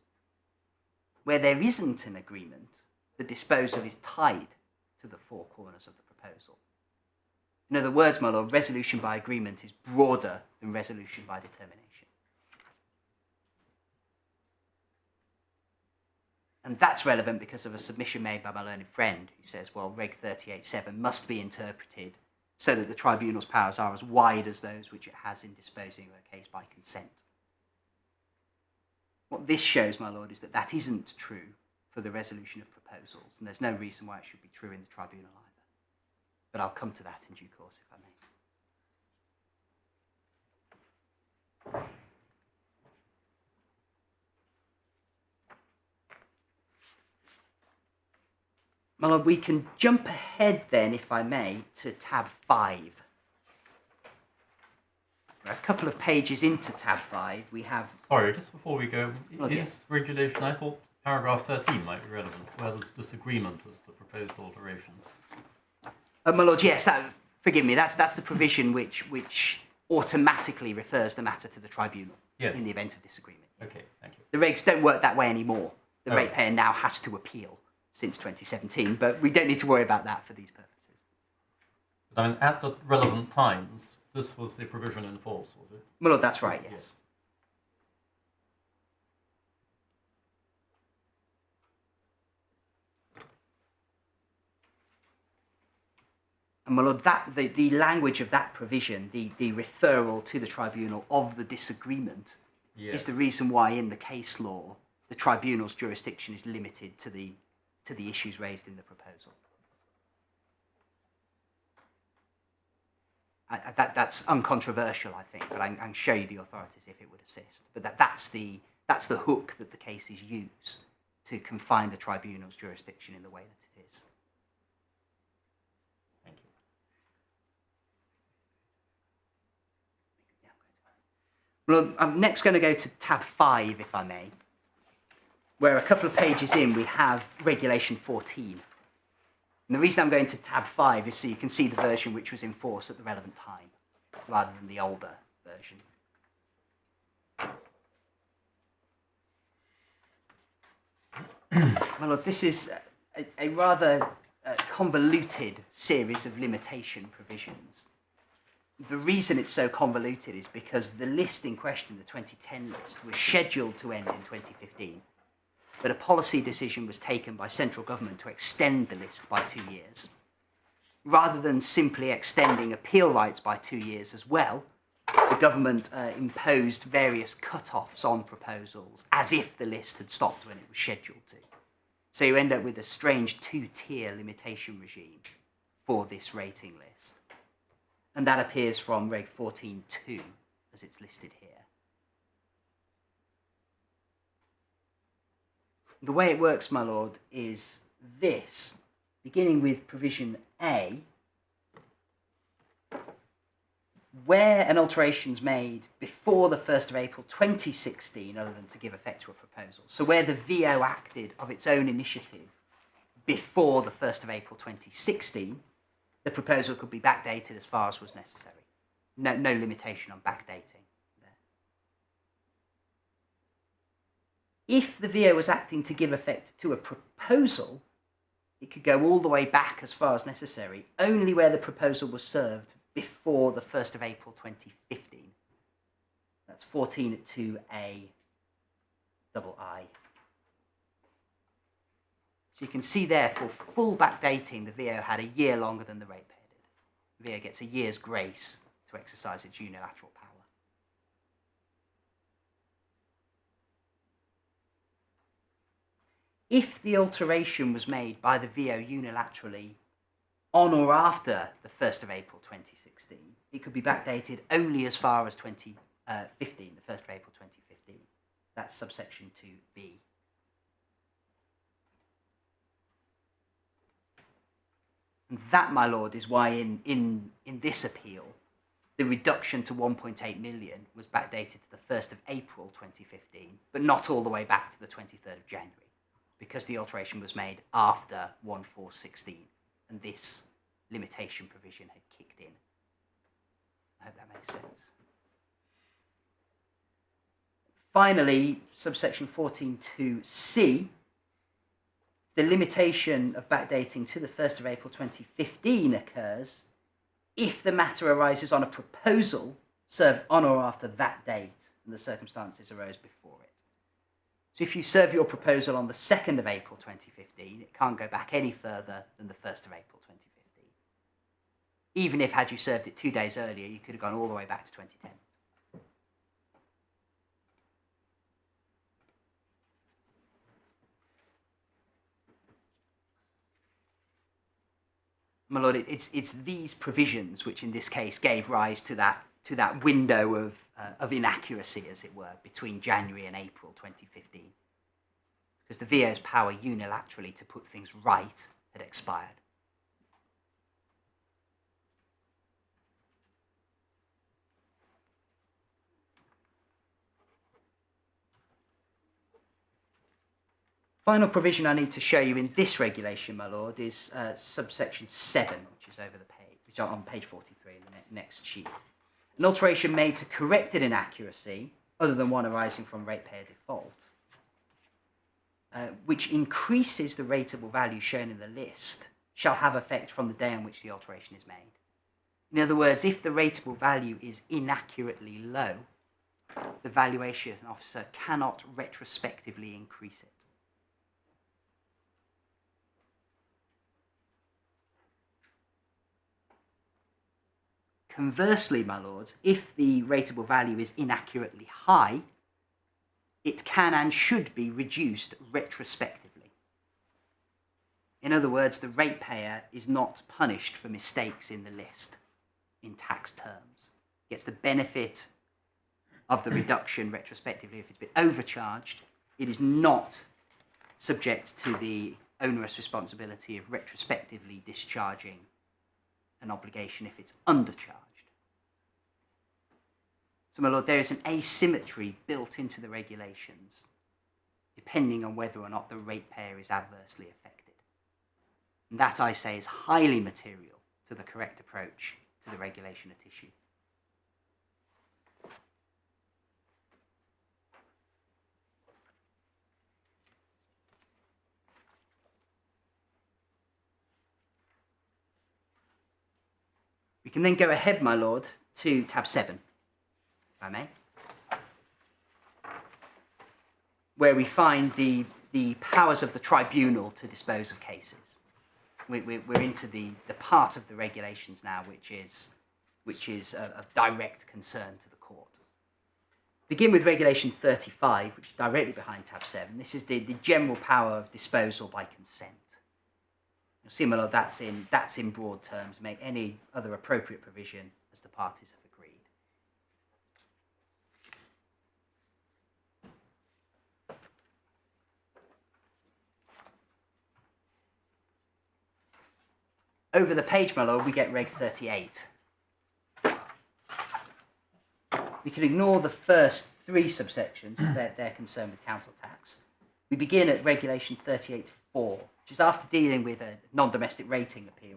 Where there isn't an agreement, the disposal is tied to the four corners of the proposal. In other words, my lord, resolution by agreement is broader than resolution by determination. And that's relevant because of a submission made by my learned friend who says, well, Reg 38.7 must be interpreted so that the tribunal's powers are as wide as those which it has in disposing of a case by consent. What this shows, my lord, is that that isn't true for the resolution of proposals, and there's no reason why it should be true in the tribunal either. But I'll come to that in due course, if I may. My lord, we can jump ahead then, if I may, to tab 5. A couple of pages into tab 5, we have... Sorry, just before we go, Oh, dear. is regulation, I thought paragraph 13 might be relevant, where there's disagreement as to proposed alteration. my lord, yes, forgive me, that's the provision which automatically refers the matter to the tribunal in the event of disagreement. Okay, thank you. The regs don't work that way anymore. The Oh. ratepayer now has to appeal since 2017, but we don't need to worry about that for these purposes. But I mean, at the relevant times, this was the provision in force, was it? My lord, that's right, yes. And my lord, the language of that provision, the referral to the tribunal of the disagreement, is the reason why in the case law the tribunal's jurisdiction is limited to the issues raised in the proposal. That's uncontroversial, I think, but I can show you the authorities if it would assist. But that's the hook that the cases use to confine the tribunal's jurisdiction in the way that it is. Thank you. Well, I'm next going to go to tab 5, if I may, where a couple of pages in we have Regulation 14. And the reason I'm going to tab 5 is so you can see the version which was in force at the relevant time, rather than the older version. Well, look, this is a rather convoluted series of limitation provisions. The reason it's so convoluted is because the list in question, the 2010 list, was scheduled to end in 2015. But a policy decision was taken by central government to extend the list by 2 years. Rather than simply extending appeal rights by 2 years as well, the government imposed various cut-offs on proposals as if the list had stopped when it was scheduled to. So you end up with a strange two-tier limitation regime for this rating list. And that appears from Reg 14.2 as it's listed here. The way it works, my lord, is this. Beginning with provision A, where an alteration is made before the 1st of April 2016, other than to give effect to a proposal, so where the VO acted of its own initiative before the 1st of April 2016, the proposal could be backdated as far as was necessary. No limitation on backdating. If the VO was acting to give effect to a proposal, it could go all the way back as far as necessary, only where the proposal was served before the 1st of April 2015. That's 14.2a double I. So you can see there, for full backdating, the VO had a year longer than the ratepayer did. The VO gets a year's grace to exercise its unilateral power. If the alteration was made by the VO unilaterally on or after the 1st of April 2016, it could be backdated only as far as 2015, the 1st of April 2015. That's subsection 2b. And that, my lord, is why in this appeal, the reduction to 1.8 million was backdated to the 1st of April 2015, but not all the way back to the 23rd of January. Because the alteration was made after 1.4.16, and this limitation provision had kicked in. I hope that makes sense. Finally, subsection 14.2c, the limitation of backdating to the 1st of April 2015 occurs if the matter arises on a proposal served on or after that date, and the circumstances arose before it. So if you serve your proposal on the 2nd of April 2015, it can't go back any further than the 1st of April 2015. even if, had you served it 2 days earlier, you could have gone all the way back to 2010. My lord, it's these provisions which, in this case, gave rise to that window of inaccuracy, as it were, between January and April 2015, because the VA's power unilaterally to put things right had expired. Final provision I need to show you in this regulation, my lord, is subsection 7, which is over the page, which is on page 43 in the next sheet. An alteration made to correct an inaccuracy, other than one arising from ratepayer default, which increases the rateable value shown in the list, shall have effect from the day on which the alteration is made. In other words, if the rateable value is inaccurately low, the valuation officer cannot retrospectively increase it. Conversely, my lords, if the rateable value is inaccurately high, it can and should be reduced retrospectively. In other words, the ratepayer is not punished for mistakes in the list in tax terms. He gets the benefit of the reduction retrospectively if it's been overcharged. It is not subject to the onerous responsibility of retrospectively discharging an obligation if it's undercharged. So, my lord, there is an asymmetry built into the regulations depending on whether or not the ratepayer is adversely affected. And that, I say, is highly material to the correct approach to the regulation at issue. We can then go ahead, my lord, to tab 7, if I may, where we find the powers of the tribunal to dispose of cases. We're into the part of the regulations now which is of direct concern to the court. Begin with regulation 35, which is directly behind tab 7. This is the general power of disposal by consent. You'll see, my lord, that's in broad terms. Make any other appropriate provision as the parties have agreed. Over the page, my lord, we get Reg 38. We can ignore the first 3 subsections, they're concerned with council tax. We begin at regulation 38.4, which is after dealing with a non-domestic rating appeal.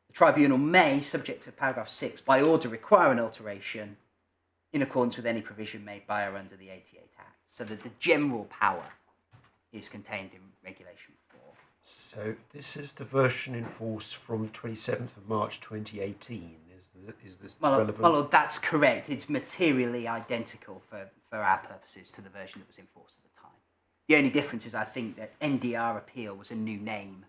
The tribunal may, subject to paragraph 6, by order require an alteration in accordance with any provision made by or under the 88 Act. So that the general power is contained in regulation 4. So this is the version in force from 27th of March 2018. Is this relevant? My lord, that's correct. It's materially identical for our purposes to the version that was in force at the time. The only difference is I think that NDR appeal was a new name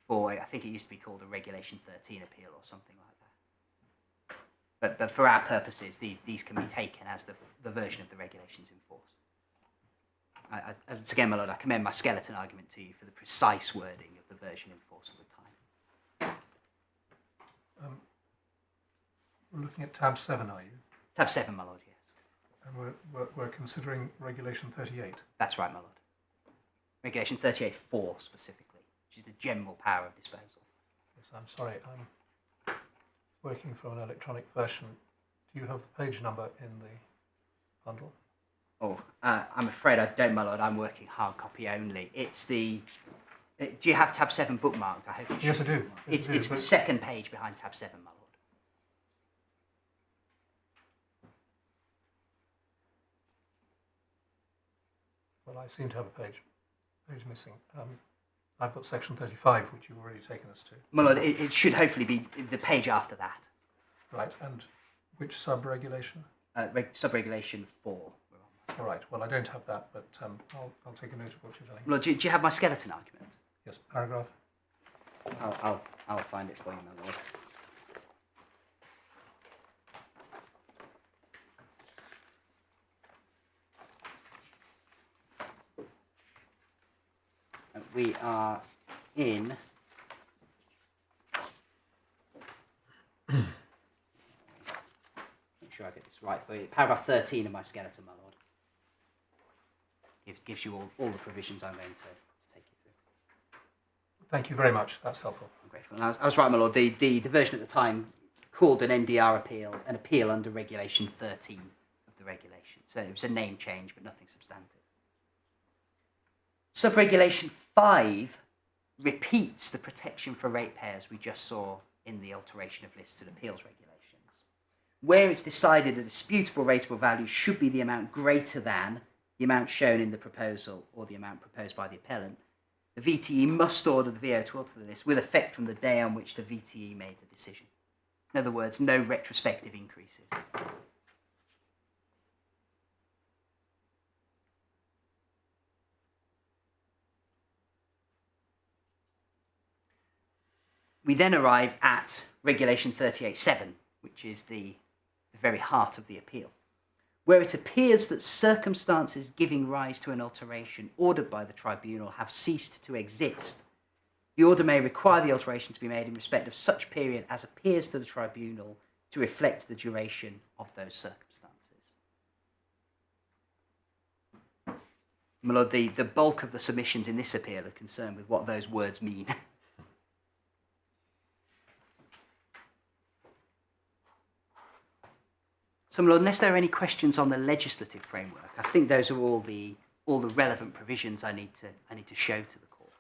for, I think it used to be called a Regulation 13 appeal or something like that. But for our purposes, these can be taken as the version of the regulations in force. Once again, my lord, I commend my skeleton argument to you for the precise wording of the version in force at the time. We're looking at tab 7, are you? Tab 7, my lord, yes. And we're considering regulation 38. That's right, my lord. Regulation 38.4 specifically, which is the general power of disposal. Yes, I'm sorry, I'm working from an electronic version. Do you have the page number in the bundle? Oh, I'm afraid I don't, my lord. I'm working hard copy only. It's the... do you have tab 7 bookmarked? I hope you should. Yes, I do. It's the second page behind tab 7, my lord. Well, I seem to have a page missing. I've got section 35, which you've already taken us to. My lord, it should hopefully be the page after that. Right, and which sub-regulation? Sub-regulation 4. All right, well, I don't have that, but I'll take a note of what you're telling me. Lord, do you have my skeleton argument? Yes, paragraph. I'll find it for you, my lord. we are in make sure I get this right for you. Paragraph 13 of my skeleton, my lord. Gives you all the provisions I'm going to take you through. Thank you very much. That's helpful. I'm grateful. And I was right, my lord. The version at the time called an NDR appeal an appeal under Regulation 13 of the regulation. So it was a name change, but nothing substantive. Sub-regulation 5 repeats the protection for ratepayers we just saw in the alteration of lists and appeals regulations. Where it's decided a disputable rateable value should be the amount greater than the amount shown in the proposal or the amount proposed by the appellant, the VTE must order the VO to alter the list with effect from the day on which the VTE made the decision. In other words, no retrospective increases. We then arrive at Regulation 38.7, which is the very heart of the appeal, where it appears that circumstances giving rise to an alteration ordered by the tribunal have ceased to exist. The order may require the alteration to be made in respect of such period as appears to the tribunal to reflect the duration of those circumstances. My lord, the bulk of the submissions in this appeal are concerned with what those words mean. So, my lord, unless there are any questions on the legislative framework, I think those are all the relevant provisions I need to show to the court.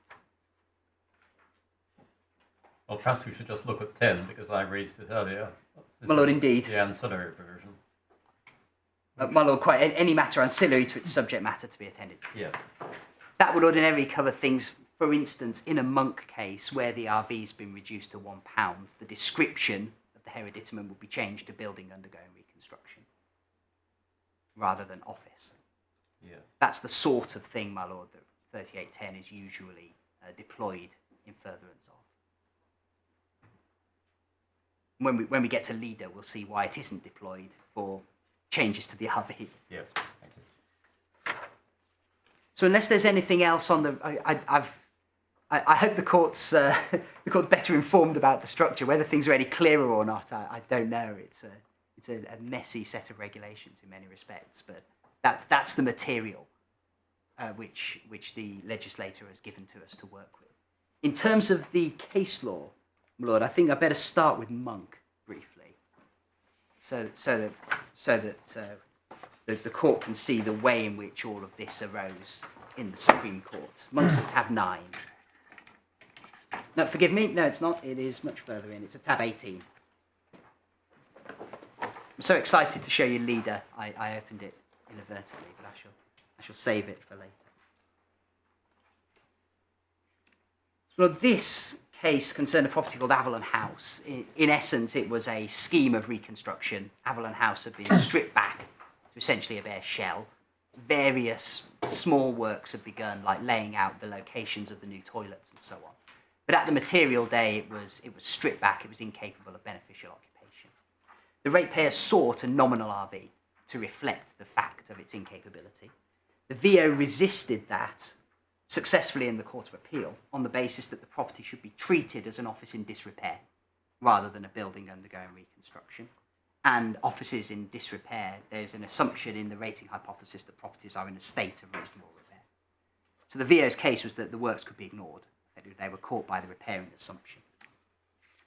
Well, perhaps we should just look at 10, because I raised it earlier. My lord, indeed. The ancillary provision. My lord, quite any matter ancillary to its subject matter to be attended to. Yes. That would ordinarily cover things, for instance, in a monk case where the RV's been reduced to £1, the description of the hereditament would be changed to building undergoing reconstruction rather than office. Yes. That's the sort of thing, my lord, that 3810 is usually deployed in furtherance of. When we get to leader, we'll see why it isn't deployed for changes to the RV. Yes. Thank you. So unless there's anything else on the, I hope the court's better informed about the structure. Whether things are any clearer or not, I don't know. It's a messy set of regulations in many respects, but that's the material which the legislator has given to us to work with. In terms of the case law, my lord, I think I better start with Monk briefly, so that the court can see the way in which all of this arose in the Supreme Court. Monk's at tab 9. No, forgive me. No, it's not. It is much further in. It's at tab 18. I'm so excited to show you leader. I opened it inadvertently, but I shall save it for later. Well, this case concerned a property called Avalon House. In essence, it was a scheme of reconstruction. Avalon House had been stripped back to essentially a bare shell. Various small works had begun, like laying out the locations of the new toilets and so on. But at the material day, it was stripped back. It was incapable of beneficial occupation. The ratepayer sought a nominal RV to reflect the fact of its incapability. The VO resisted that successfully in the Court of Appeal on the basis that the property should be treated as an office in disrepair rather than a building undergoing reconstruction. And offices in disrepair, there's an assumption in the rating hypothesis that properties are in a state of reasonable repair. So the VO's case was that the works could be ignored. They were caught by the repairing assumption.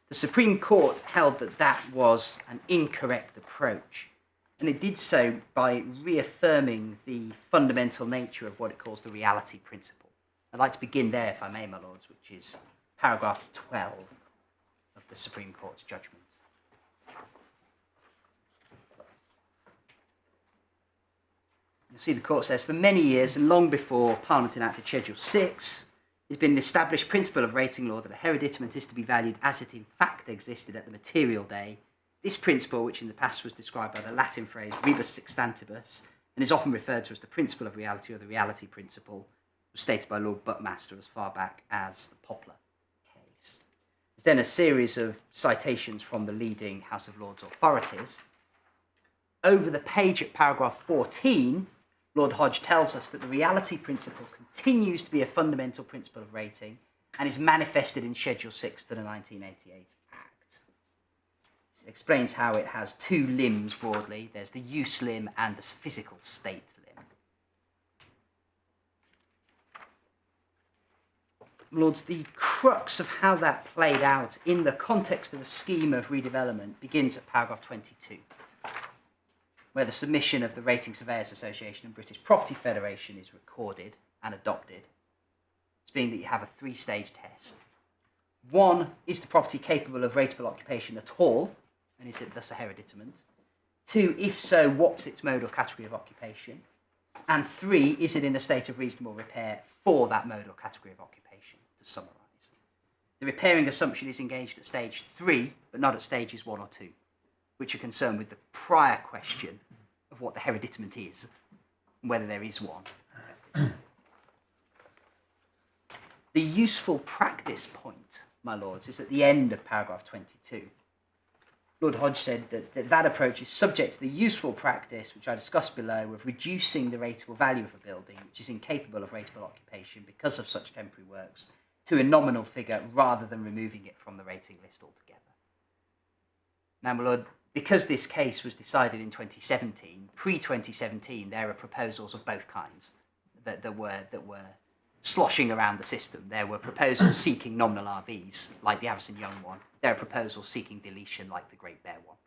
The Supreme Court held that that was an incorrect approach, and it did so by reaffirming the fundamental nature of what it calls the reality principle. I'd like to begin there, if I may, my lords, which is paragraph 12 of the Supreme Court's judgment. You'll see the court says, for many years and long before Parliament enacted Schedule 6, it's been an established principle of rating law that a hereditament is to be valued as it in fact existed at the material day. This principle, which in the past was described by the Latin phrase rebus sextantibus, and is often referred to as the principle of reality or the reality principle, was stated by Lord Buckmaster as far back as the Poplar case. There's then a series of citations from the leading House of Lords authorities. Over the page at paragraph 14, Lord Hodge tells us that the reality principle continues to be a fundamental principle of rating and is manifested in Schedule 6 to the 1988 Act. It explains how it has two limbs broadly. There's the use limb and the physical state limb. Lords, the crux of how that played out in the context of a scheme of redevelopment begins at paragraph 22, where the submission of the Rating Surveyors Association and British Property Federation is recorded and adopted. It's being that you have a three-stage test. One, is the property capable of rateable occupation at all, and is it thus a hereditament? Two, if so, what's its mode or category of occupation? And three, is it in a state of reasonable repair for that mode or category of occupation, to summarise. The repairing assumption is engaged at stage 3, but not at stages 1 or 2, which are concerned with the prior question of what the hereditament is, and whether there is one. The useful practice point, my lords, is at the end of paragraph 22. Lord Hodge said that approach is subject to the useful practice, which I discussed below, of reducing the rateable value of a building, which is incapable of rateable occupation because of such temporary works, to a nominal figure rather than removing it from the rating list altogether. Now, my lord, because this case was decided in 2017, pre-2017, there are proposals of both kinds that were sloshing around the system. There were proposals seeking nominal RVs, like the Avison Young one. There are proposals seeking deletion, like the Great Bear one.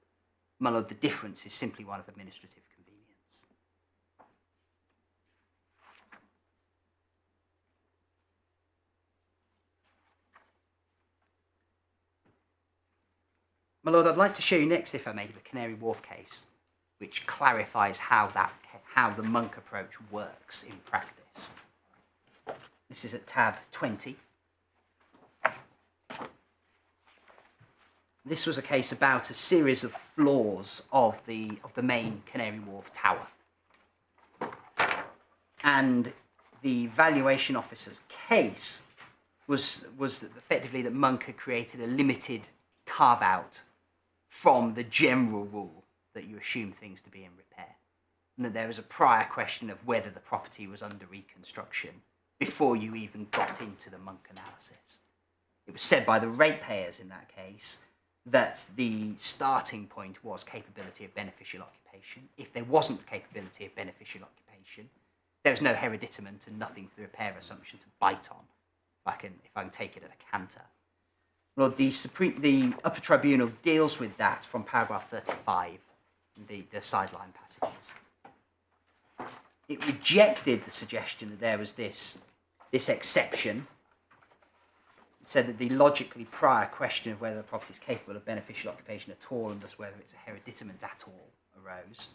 My lord, the difference is simply one of administrative convenience. My lord, I'd like to show you next, if I may, the Canary Wharf case, which clarifies how the Monk approach works in practice. This is at tab 20. This was a case about a series of floors of the main Canary Wharf tower. And the valuation officer's case was that effectively that Monk had created a limited carve-out from the general rule that you assume things to be in repair. And that there was a prior question of whether the property was under reconstruction before you even got into the Monk analysis. It was said by the ratepayers in that case that the starting point was capability of beneficial occupation. If there wasn't capability of beneficial occupation, there was no hereditament and nothing for the repair assumption to bite on, if I can take it at a canter. Lord, the Upper Tribunal deals with that from paragraph 35, the sideline passages. It rejected the suggestion that there was this exception. It said that the logically prior question of whether the property is capable of beneficial occupation at all and thus whether it's a hereditament at all arose.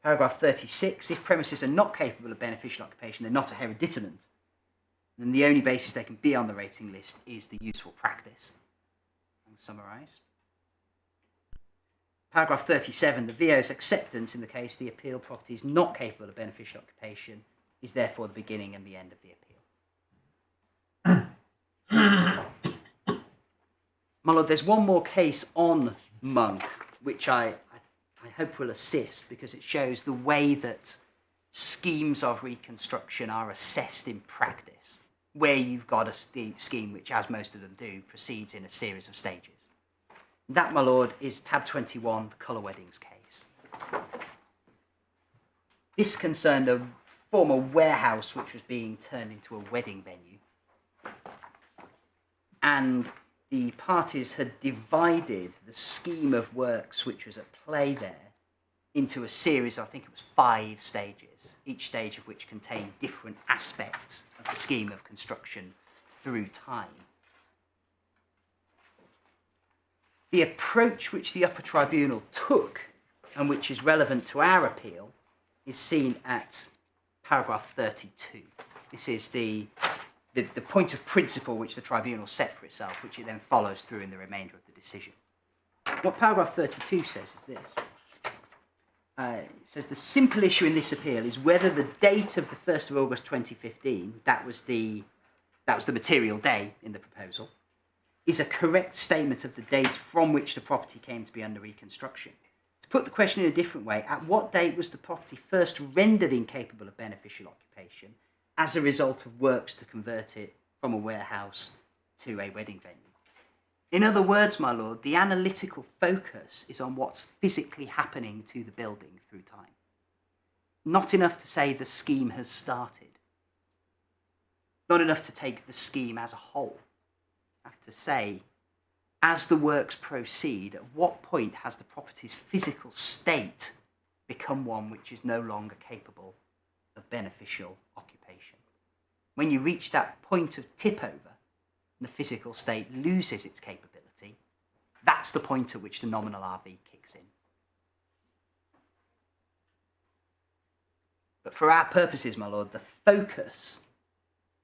Paragraph 36, if premises are not capable of beneficial occupation, they're not a hereditament, then the only basis they can be on the rating list is the useful practice. I'll summarise. Paragraph 37, the VO's acceptance in the case the appeal property is not capable of beneficial occupation is therefore the beginning and the end of the appeal. My lord, there's one more case on Monk, which I hope will assist because it shows the way that schemes of reconstruction are assessed in practice, where you've got a scheme which, as most of them do, proceeds in a series of stages. That, my lord, is tab 21, the Colour Weddings case. This concerned a former warehouse which was being turned into a wedding venue. And the parties had divided the scheme of works which was at play there into a series, I think it was 5 stages, each stage of which contained different aspects of the scheme of construction through time. The approach which the Upper Tribunal took, and which is relevant to our appeal, is seen at paragraph 32. This is the point of principle which the Tribunal set for itself, which it then follows through in the remainder of the decision. What paragraph 32 says is this. It says the simple issue in this appeal is whether the date of the 1st of August 2015, that was the material day in the proposal, is a correct statement of the date from which the property came to be under reconstruction. To put the question in a different way, at what date was the property first rendered incapable of beneficial occupation as a result of works to convert it from a warehouse to a wedding venue? In other words, my lord, the analytical focus is on what's physically happening to the building through time. Not enough to say the scheme has started. Not enough to take the scheme as a whole. I have to say, as the works proceed, at what point has the property's physical state become one which is no longer capable of beneficial occupation? When you reach that point of tip over, the physical state loses its capability, that's the point at which the nominal RV kicks in. But for our purposes, my lord, the focus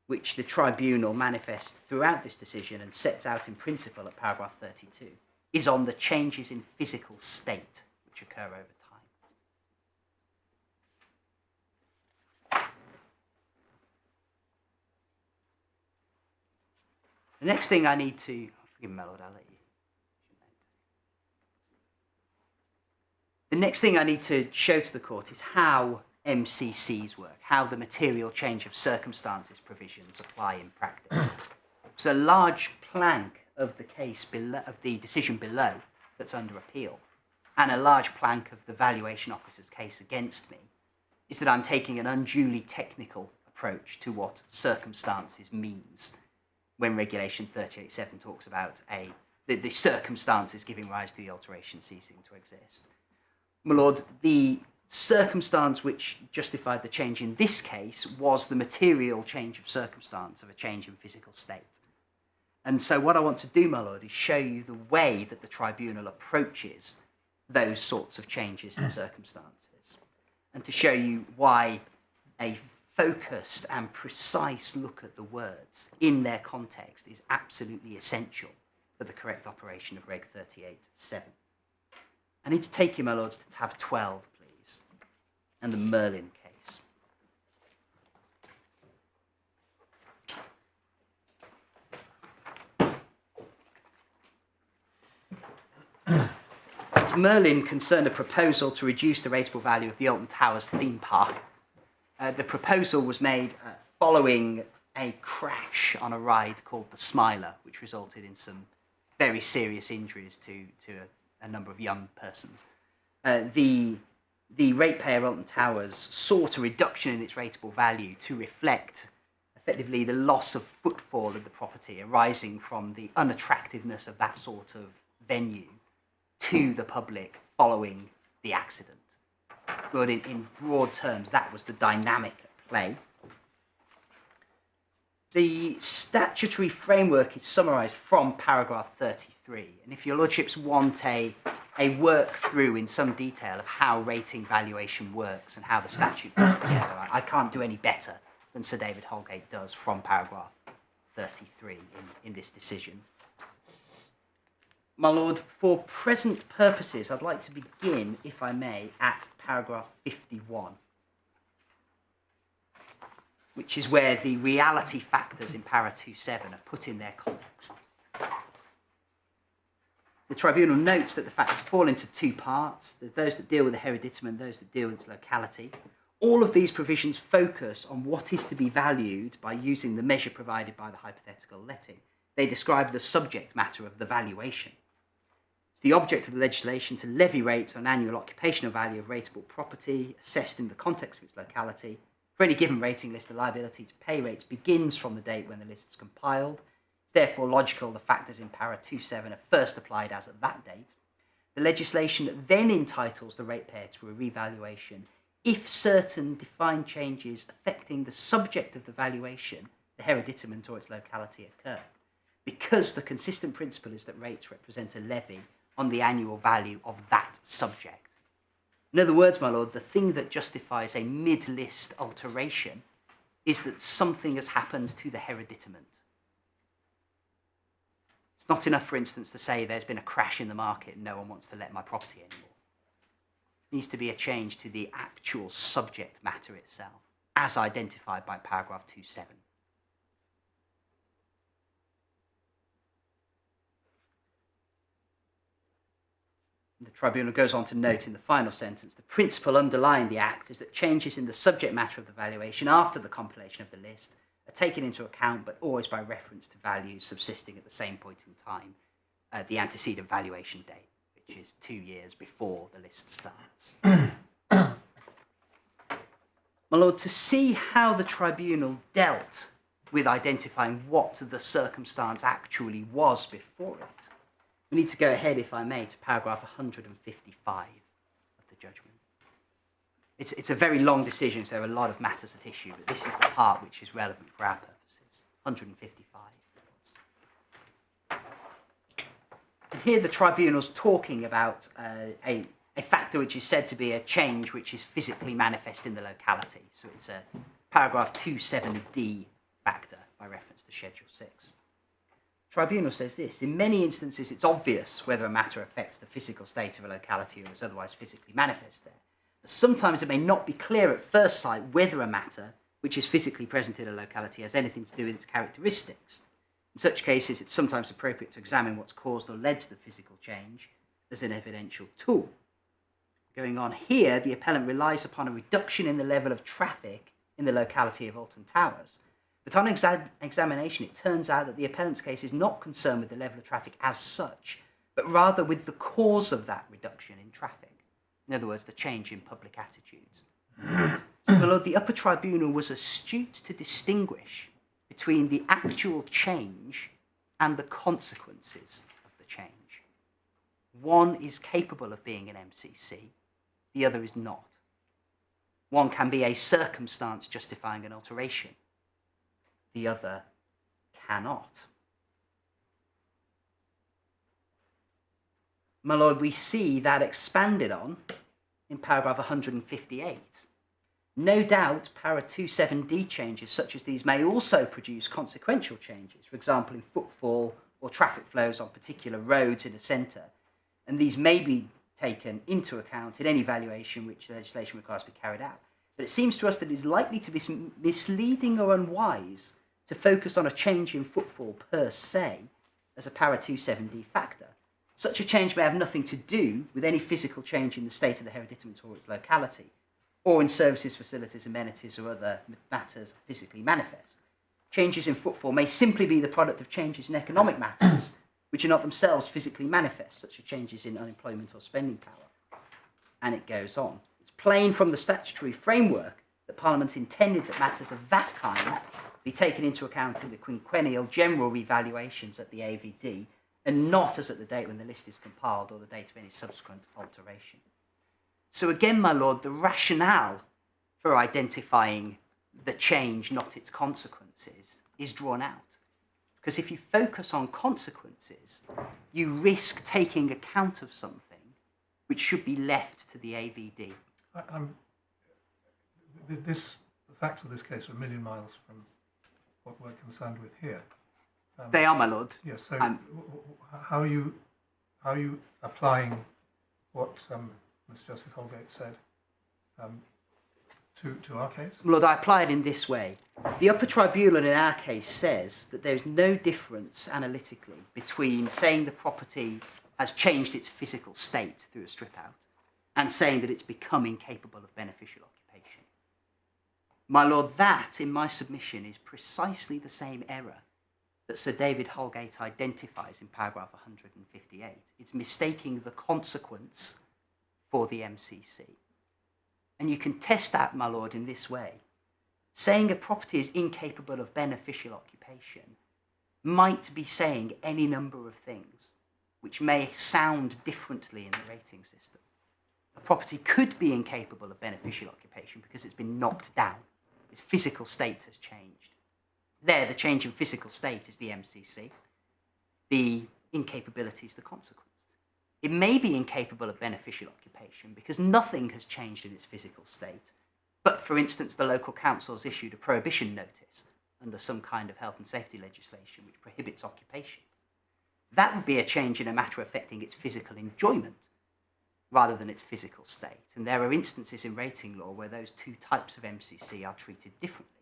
which the tribunal manifests throughout this decision and sets out in principle at paragraph 32 is on the changes in physical state which occur over time. The next thing I need to, forgive me, my lord, I'll let you. The next thing I need to show to the court is how MCCs work, how the material change of circumstances provisions apply in practice. It's a large plank of the case below, of the decision below that's under appeal, and a large plank of the valuation officer's case against me is that I'm taking an unduly technical approach to what circumstances means when Regulation 38.7 talks about the circumstances giving rise to the alteration ceasing to exist. My lord, the circumstance which justified the change in this case was the material change of circumstance of a change in physical state. And so what I want to do, my lord, is show you the way that the tribunal approaches those sorts of changes in circumstances, and to show you why a focused and precise look at the words in their context is absolutely essential for the correct operation of Reg 38.7. I need to take you, my lords, to tab 12, please, and the Merlin case. Merlin concerned a proposal to reduce the rateable value of the Alton Towers theme park. The proposal was made following a crash on a ride called the Smiler, which resulted in some very serious injuries to a number of young persons. The ratepayer Alton Towers sought a reduction in its rateable value to reflect effectively the loss of footfall of the property arising from the unattractiveness of that sort of venue to the public following the accident. But in broad terms, that was the dynamic at play. The statutory framework is summarised from paragraph 33, and if your lordships want a work through in some detail of how rating valuation works and how the statute fits together, I can't do any better than Sir David Holgate does from paragraph 33 in this decision. My lord, for present purposes, I'd like to begin, if I may, at paragraph 51, which is where the reality factors in para 2.7 are put in their context. The tribunal notes that the factors fall into two parts. There's those that deal with the hereditament, those that deal with its locality. All of these provisions focus on what is to be valued by using the measure provided by the hypothetical letting. They describe the subject matter of the valuation. It's the object of the legislation to levy rates on annual occupational value of rateable property assessed in the context of its locality. For any given rating list, the liability to pay rates begins from the date when the list is compiled. It's therefore logical the factors in para 2.7 are first applied as at that date. The legislation then entitles the ratepayer to a revaluation if certain defined changes affecting the subject of the valuation, the hereditament or its locality, occur, because the consistent principle is that rates represent a levy on the annual value of that subject. In other words, my lord, the thing that justifies a mid-list alteration is that something has happened to the hereditament. It's not enough, for instance, to say there's been a crash in the market and no one wants to let my property anymore. It needs to be a change to the actual subject matter itself, as identified by paragraph 2.7. The tribunal goes on to note in the final sentence, the principle underlying the Act is that changes in the subject matter of the valuation after the compilation of the list are taken into account, but always by reference to values subsisting at the same point in time, the antecedent valuation date, which is 2 years before the list starts. My Lord, to see how the tribunal dealt with identifying what the circumstance actually was before it, we need to go ahead, if I may, to paragraph 155 of the judgment. It's a very long decision, so there are a lot of matters at issue, but this is the part which is relevant for our purposes. 155. And here the tribunal's talking about a factor which is said to be a change which is physically manifest in the locality. So it's a paragraph 27D factor by reference to Schedule 6. Tribunal says this: in many instances it's obvious whether a matter affects the physical state of a locality or is otherwise physically manifest there. But sometimes it may not be clear at first sight whether a matter which is physically present in a locality has anything to do with its characteristics. In such cases, it's sometimes appropriate to examine what's caused or led to the physical change as an evidential tool. Going on here, the appellant relies upon a reduction in the level of traffic in the locality of Alton Towers. But on examination, it turns out that the appellant's case is not concerned with the level of traffic as such, but rather with the cause of that reduction in traffic. In other words, the change in public attitudes. So, my Lord, the Upper Tribunal was astute to distinguish between the actual change and the consequences of the change. One is capable of being an MCC, the other is not. One can be a circumstance justifying an alteration, the other cannot. My Lord, we see that expanded on in paragraph 158. No doubt, para 27D changes such as these may also produce consequential changes, for example, in footfall or traffic flows on particular roads in a centre, and these may be taken into account in any valuation which the legislation requires to be carried out. But it seems to us that it is likely to be misleading or unwise to focus on a change in footfall per se as a para 27D factor. Such a change may have nothing to do with any physical change in the state of the hereditament or its locality, or in services, facilities, amenities, or other matters physically manifest. Changes in footfall may simply be the product of changes in economic matters, which are not themselves physically manifest, such as changes in unemployment or spending power. And it goes on. It's plain from the statutory framework that Parliament intended that matters of that kind be taken into account in the quinquennial general revaluations at the AVD, and not as at the date when the list is compiled or the date of any subsequent alteration. So again, my Lord, the rationale for identifying the change, not its consequences, is drawn out. Because if you focus on consequences, you risk taking account of something which should be left to the AVD. The facts of this case are a million miles from what we're concerned with here. They are, my Lord. Yes. So, how are you applying what Ms. Justice Holgate said to our case? Lord, I apply it in this way. The Upper Tribunal in our case says that there is no difference analytically between saying the property has changed its physical state through a strip out and saying that it's become incapable of beneficial occupation. My Lord, that in my submission is precisely the same error that Sir David Holgate identifies in paragraph 158. It's mistaking the consequence for the MCC. And you can test that, my Lord, in this way. Saying a property is incapable of beneficial occupation might be saying any number of things which may sound differently in the rating system. A property could be incapable of beneficial occupation because it's been knocked down. Its physical state has changed. There, the change in physical state is the MCC. The incapability is the consequence. It may be incapable of beneficial occupation because nothing has changed in its physical state, but, for instance, the local council has issued a prohibition notice under some kind of health and safety legislation which prohibits occupation. That would be a change in a matter affecting its physical enjoyment rather than its physical state. And there are instances in rating law where those two types of MCC are treated differently.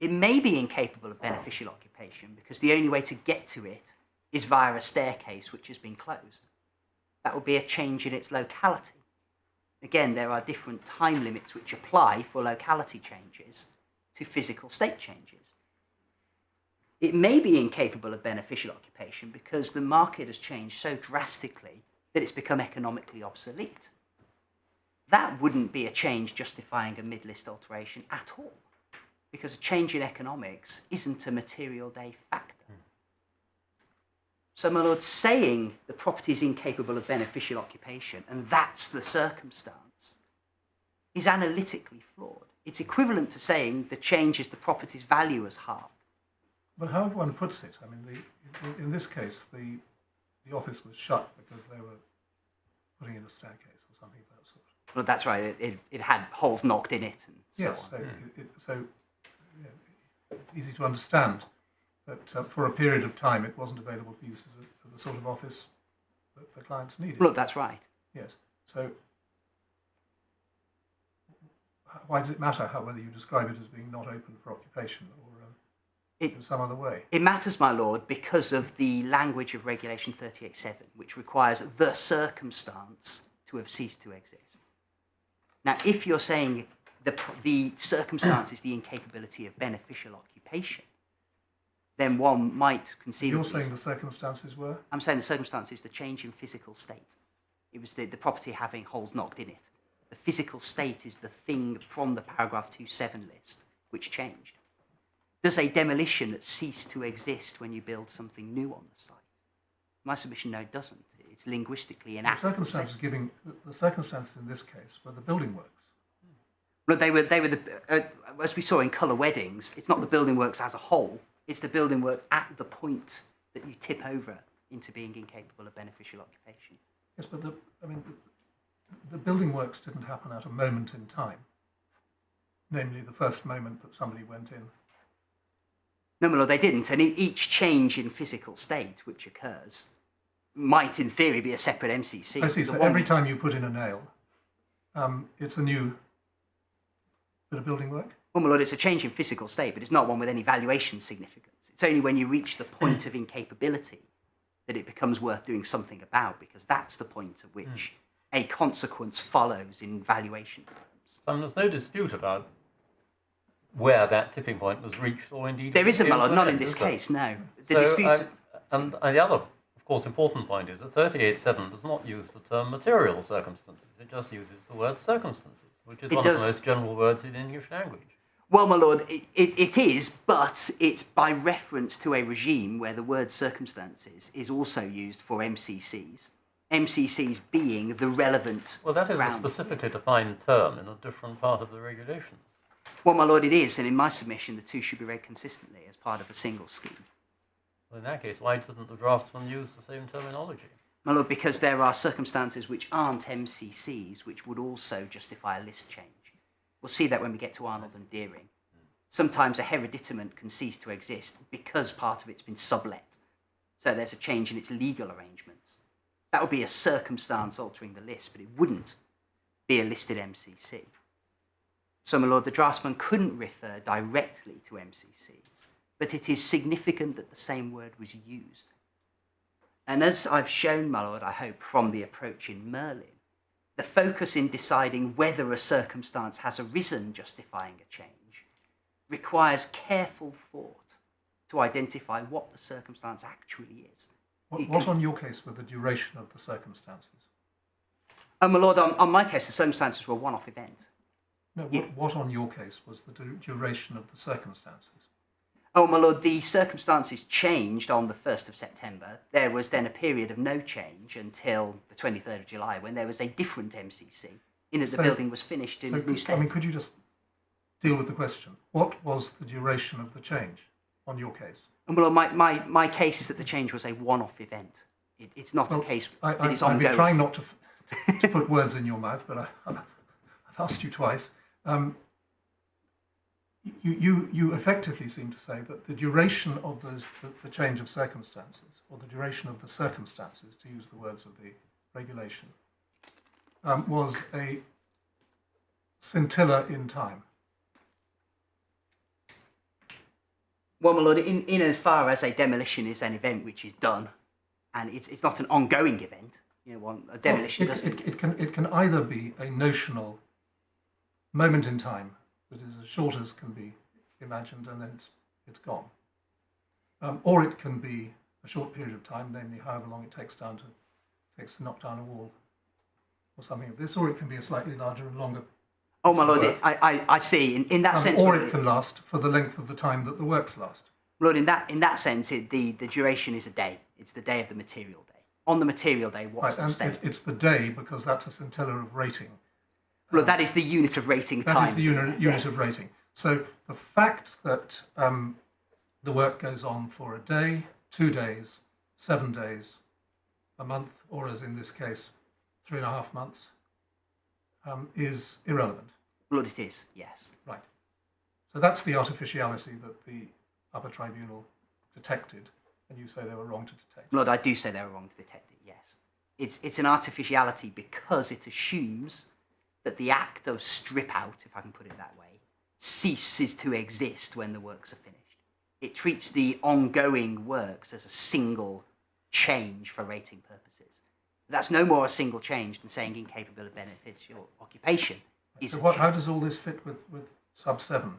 It may be incapable of beneficial occupation because the only way to get to it is via a staircase which has been closed. That would be a change in its locality. Again, there are different time limits which apply for locality changes to physical state changes. It may be incapable of beneficial occupation because the market has changed so drastically that it's become economically obsolete. That wouldn't be a change justifying a mid-list alteration at all, because a change in economics isn't a material day factor. So, my lord, saying the property is incapable of beneficial occupation, and that's the circumstance, is analytically flawed. It's equivalent to saying the change is the property's value as halved. But however one puts it, I mean, in this case, the office was shut because they were putting in a staircase or something of that sort. Well, that's right. It had holes knocked in it and so Yes, on. so you know, easy to understand that for a period of time it wasn't available for use as the sort of office that the clients needed. Look, that's right. Yes. So why does it matter whether you describe it as being not open for occupation or in some other way? It matters, my lord, because of the language of Regulation 38.7, which requires the circumstance to have ceased to exist. Now, if you're saying the circumstance is the incapability of beneficial occupation, then one might conceivably... You're saying the circumstances were? I'm saying the circumstance is the change in physical state. It was the property having holes knocked in it. The physical state is the thing from the paragraph 2.7 list which changed. Does a demolition cease to exist when you build something new on the site? My submission, no, it doesn't. It's linguistically inaccurate. The circumstances in this case were the building works. Look, they were as we saw in Colour Weddings, it's not the building works as a whole, it's the building work at the point that you tip over into being incapable of beneficial occupation. Yes, but the building works didn't happen at a moment in time, namely the first moment that somebody went in. No, my lord, they didn't. And each change in physical state which occurs might, in theory, be a separate MCC. I see. So every time you put in a nail, it's a new bit of building work? Well, my lord, it's a change in physical state, but it's not one with any valuation significance. It's only when you reach the point of incapability that it becomes worth doing something about, because that's the point at which a consequence follows in valuation terms. There's no dispute about where that tipping point was reached, or indeed... There isn't, my lord, not in this case, no. The disputes... And the other, of course, important point is that 38.7 does not use the term material circumstances. It just uses the word circumstances, which is one of the most general words in English language. Well, my lord, it is, but it's by reference to a regime where the word circumstances is also used for MCCs. MCCs being the relevant Well, that is ground. a specifically defined term in a different part of the regulations. Well, my lord, it is, and in my submission, the two should be read consistently as part of a single scheme. Well, in that case, why didn't the draftsman use the same terminology? My lord, because there are circumstances which aren't MCCs which would also justify a list change. We'll see that when we get to Arnold and Deering. Sometimes a hereditament can cease to exist because part of it's been sublet. So there's a change in its legal arrangements. That would be a circumstance altering the list, but it wouldn't be a listed MCC. So, my lord, the draftsman couldn't refer directly to MCCs, but it is significant that the same word was used. And as I've shown, my lord, I hope, from the approach in Merlin, the focus in deciding whether a circumstance has arisen justifying a change requires careful thought to identify what the circumstance actually is. What on your case were the duration of the circumstances? Oh, my lord, on my case, the circumstances were a one-off event. No, what on your case was the duration of the circumstances? Oh, my lord, the circumstances changed on the 1st of September. There was then a period of no change until the 23rd of July, when there was a different MCC, in that the building was finished in new state. I mean, could you just deal with the question? What was the duration of the change on your case? And well, my case is that the change was a one-off event. It's not a case that is ongoing. I've been trying not to put words in your mouth, but I've asked you twice. You effectively seem to say that the duration of the change of circumstances, or the duration of the circumstances, to use the words of the regulation, was a scintilla in time. Well, my lord, in as far as a demolition is an event which is done, and it's not an ongoing event, A demolition Well, doesn't. it can either be a notional moment in time that is as short as can be imagined and then it's gone. Or it can be a short period of time, namely however long it takes to knock down a wall or something of this, or it can be a slightly larger and longer. Oh, my lord, I see. In that sense, or it can last for the length of the time that the works last. Lord, in that sense, the duration is a day. It's the day of the material day. On the material day, what's the state? It's the day because that's a scintilla of rating. Lord, that is the unit of rating time. That is the unit of rating. So the fact that the work goes on for a day, 2 days, 7 days, a month, or as in this case, 3.5 months, is irrelevant. Lord, it is, yes. Right. So that's the artificiality that the Upper Tribunal detected, and you say they were wrong to detect. Lord, I do say they were wrong to detect it, yes. It's an artificiality because it assumes that the act of strip out, if I can put it that way, ceases to exist when the works are finished. It treats the ongoing works as a single change for rating purposes. That's no more a single change than saying incapable of beneficial occupation. So how does all this fit with sub 7,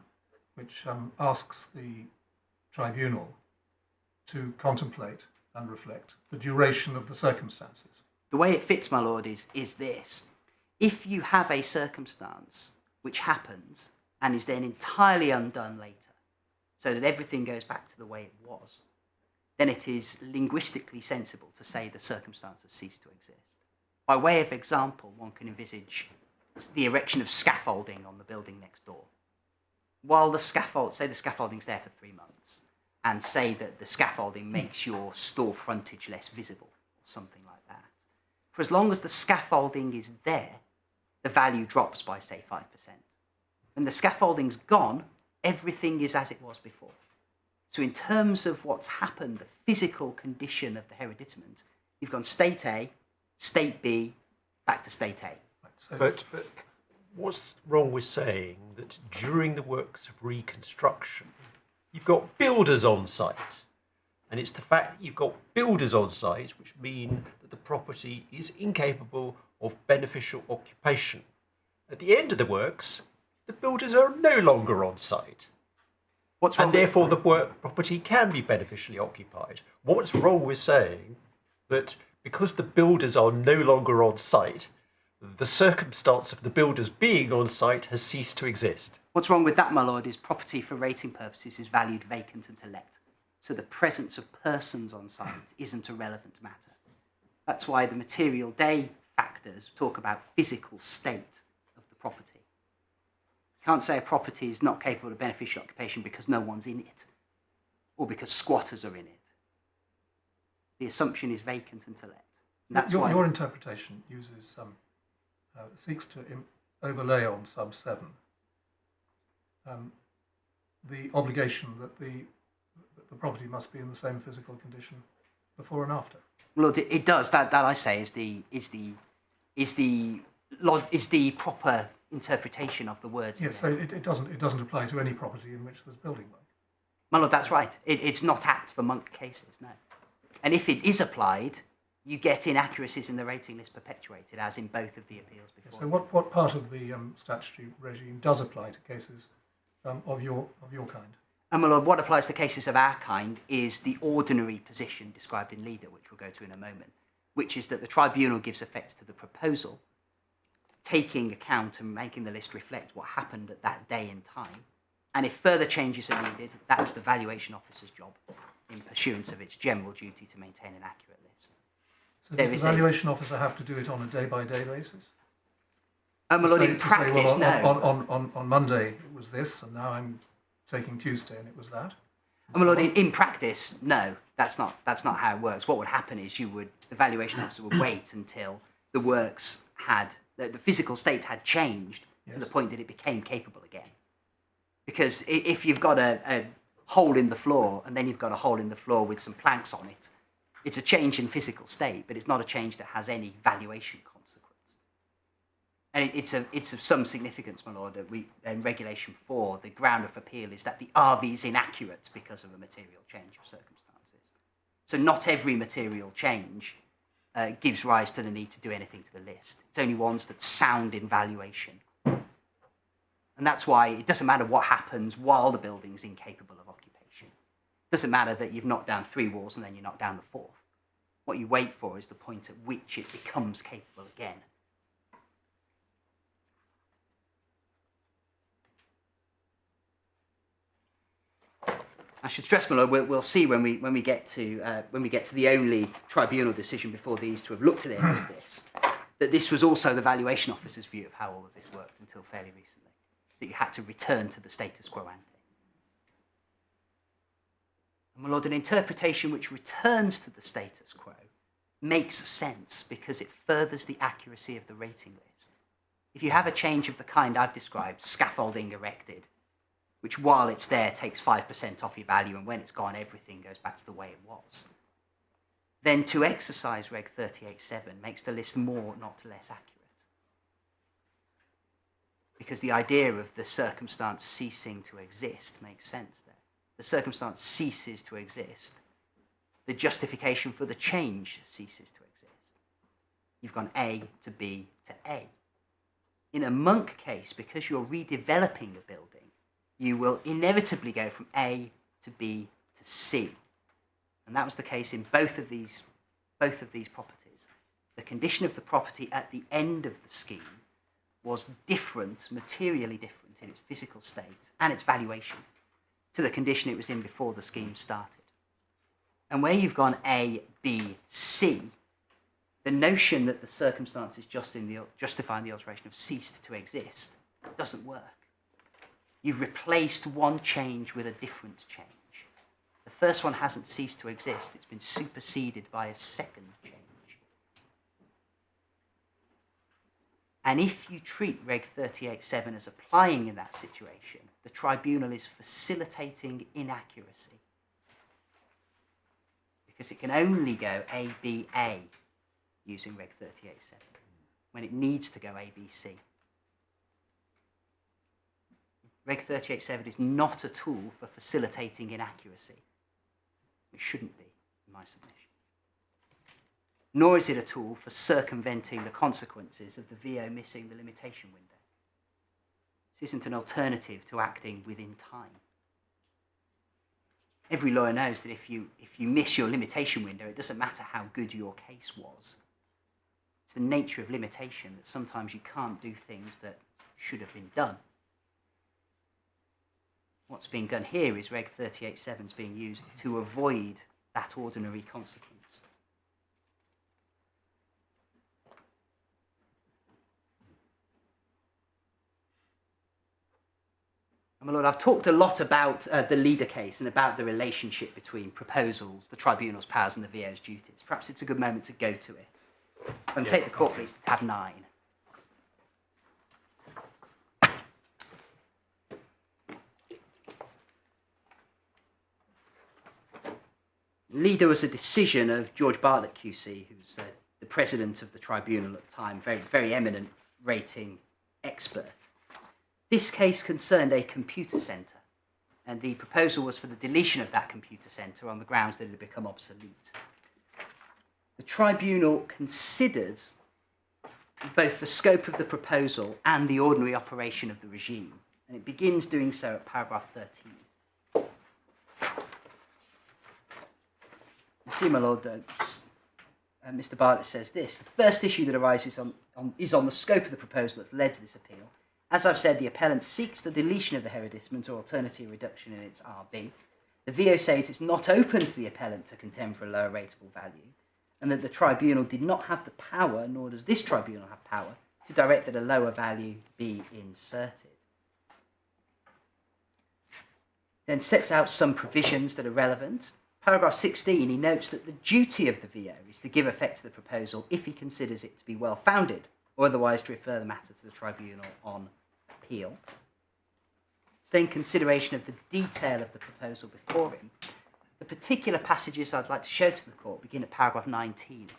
which asks the tribunal to contemplate and reflect the duration of the circumstances? The way it fits, my lord, is this. If you have a circumstance which happens and is then entirely undone later, so that everything goes back to the way it was, then it is linguistically sensible to say the circumstances cease to exist. By way of example, one can envisage the erection of scaffolding on the building next door. While the scaffolding's there for 3 months, and say that the scaffolding makes your store frontage less visible, or something like that. For as long as the scaffolding is there, the value drops by, say, 5%. When the scaffolding's gone, everything is as it was before. So in terms of what's happened, the physical condition of the hereditament, you've gone state A, state B, back to state A. But what's wrong with saying that during the works of reconstruction, you've got builders on site? And it's the fact that you've got builders on site which mean that the property is incapable of beneficial occupation. At the end of the works, the builders are no longer on site. And therefore the property can be beneficially occupied. What's wrong with saying that because the builders are no longer on site, the circumstance of the builders being on site has ceased to exist? What's wrong with that, my lord, is property for rating purposes is valued vacant and to let. So the presence of persons on site isn't a relevant matter. That's why the material day factors talk about physical state of the property. You can't say a property is not capable of beneficial occupation because no one's in it, or because squatters are in it. The assumption is vacant and to let. And that's why your interpretation uses seeks to overlay on sub 7 the obligation that the property must be in the same physical condition before and after. Well, it does. That I say is the proper interpretation of the words. Yes, so it doesn't apply to any property in which there's building work. My lord, that's right. It's not apt for monk cases, no. And if it is applied, you get inaccuracies in the rating list perpetuated, as in both of the appeals before. So what part of the statutory regime does apply to cases of your kind? And my lord, what applies to cases of our kind is the ordinary position described in Leader, which we'll go to in a moment, which is that the tribunal gives effect to the proposal, taking account and making the list reflect what happened at that day and time. And if further changes are needed, that's the valuation officer's job in pursuance of its general duty to maintain an accurate list. So does the valuation officer have to do it on a day-by-day basis? My lord, in practice, no. On Monday it was this, and now I'm taking Tuesday and it was that. My lord, in practice, no. That's not how it works. What would happen is the valuation officer would wait until the works had the physical state had changed to the point that it became capable again. Because if you've got a hole in the floor and then you've got a hole in the floor with some planks on it, it's a change in physical state, but it's not a change that has any valuation consequence. And it's of some significance, my lord, that in Regulation 4, the ground of appeal is that the RV is inaccurate because of a material change of circumstances. So not every material change gives rise to the need to do anything to the list. It's only ones that sound in valuation. And that's why it doesn't matter what happens while the building's incapable of occupation. It doesn't matter that you've knocked down 3 walls and then you knock down the 4th. What you wait for is the point at which it becomes capable again. I should stress, my lord, we'll see when we get to the only tribunal decision before these to have looked at any of this, that this was also the valuation officer's view of how all of this worked until fairly recently, that you had to return to the status quo ante. And my lord, an interpretation which returns to the status quo makes sense because it furthers the accuracy of the rating list. If you have a change of the kind I've described, scaffolding erected, which while it's there takes 5% off your value, and when it's gone everything goes back to the way it was, then to exercise Reg 38.7 makes the list more, not less accurate. Because the idea of the circumstance ceasing to exist makes sense there. The circumstance ceases to exist. The justification for the change ceases to exist. You've gone A to B to A. In a monk case, because you're redeveloping a building, you will inevitably go from A to B to C. And that was the case in both of these properties. The condition of the property at the end of the scheme was different, materially different in its physical state and its valuation to the condition it was in before the scheme started. And where you've gone A, B, C, the notion that the circumstances justifying the alteration have ceased to exist doesn't work. You've replaced one change with a different change. The first one hasn't ceased to exist. It's been superseded by a second change. And if you treat Reg 38.7 as applying in that situation, the tribunal is facilitating inaccuracy. Because it can only go A, B, A using Reg 38.7 when it needs to go A, B, C. Reg 38.7 is not a tool for facilitating inaccuracy. It shouldn't be, in my submission. Nor is it a tool for circumventing the consequences of the VO missing the limitation window. This isn't an alternative to acting within time. Every lawyer knows that if you miss your limitation window, it doesn't matter how good your case was. It's the nature of limitation that sometimes you can't do things that should have been done. What's being done here is Reg 38.7 is being used to avoid that ordinary consequence. And my lord, I've talked a lot about the leader case and about the relationship between proposals, the tribunal's powers and the VO's duties. Perhaps it's a good moment to go to it. And take the court, please, to tab 9. Leader was a decision of George Bartlett QC, who's the president of the tribunal at the time, very, very eminent rating expert. This case concerned a computer centre, and the proposal was for the deletion of that computer centre on the grounds that it had become obsolete. The tribunal considered both the scope of the proposal and the ordinary operation of the regime, and it begins doing so at paragraph 13. You see, my lord, Mr. Bartlett says this: the first issue that arises is on the scope of the proposal that's led to this appeal. As I've said, the appellant seeks the deletion of the hereditament or alternative reduction in its RB. The VO says it's not open to the appellant to contend for a lower rateable value, and that the tribunal did not have the power, nor does this tribunal have power, to direct that a lower value be inserted. Then sets out some provisions that are relevant. Paragraph 16, he notes that the duty of the VO is to give effect to the proposal if he considers it to be well-founded, or otherwise to refer the matter to the tribunal on appeal. It's then consideration of the detail of the proposal before him. The particular passages I'd like to show to the court begin at paragraph 19, if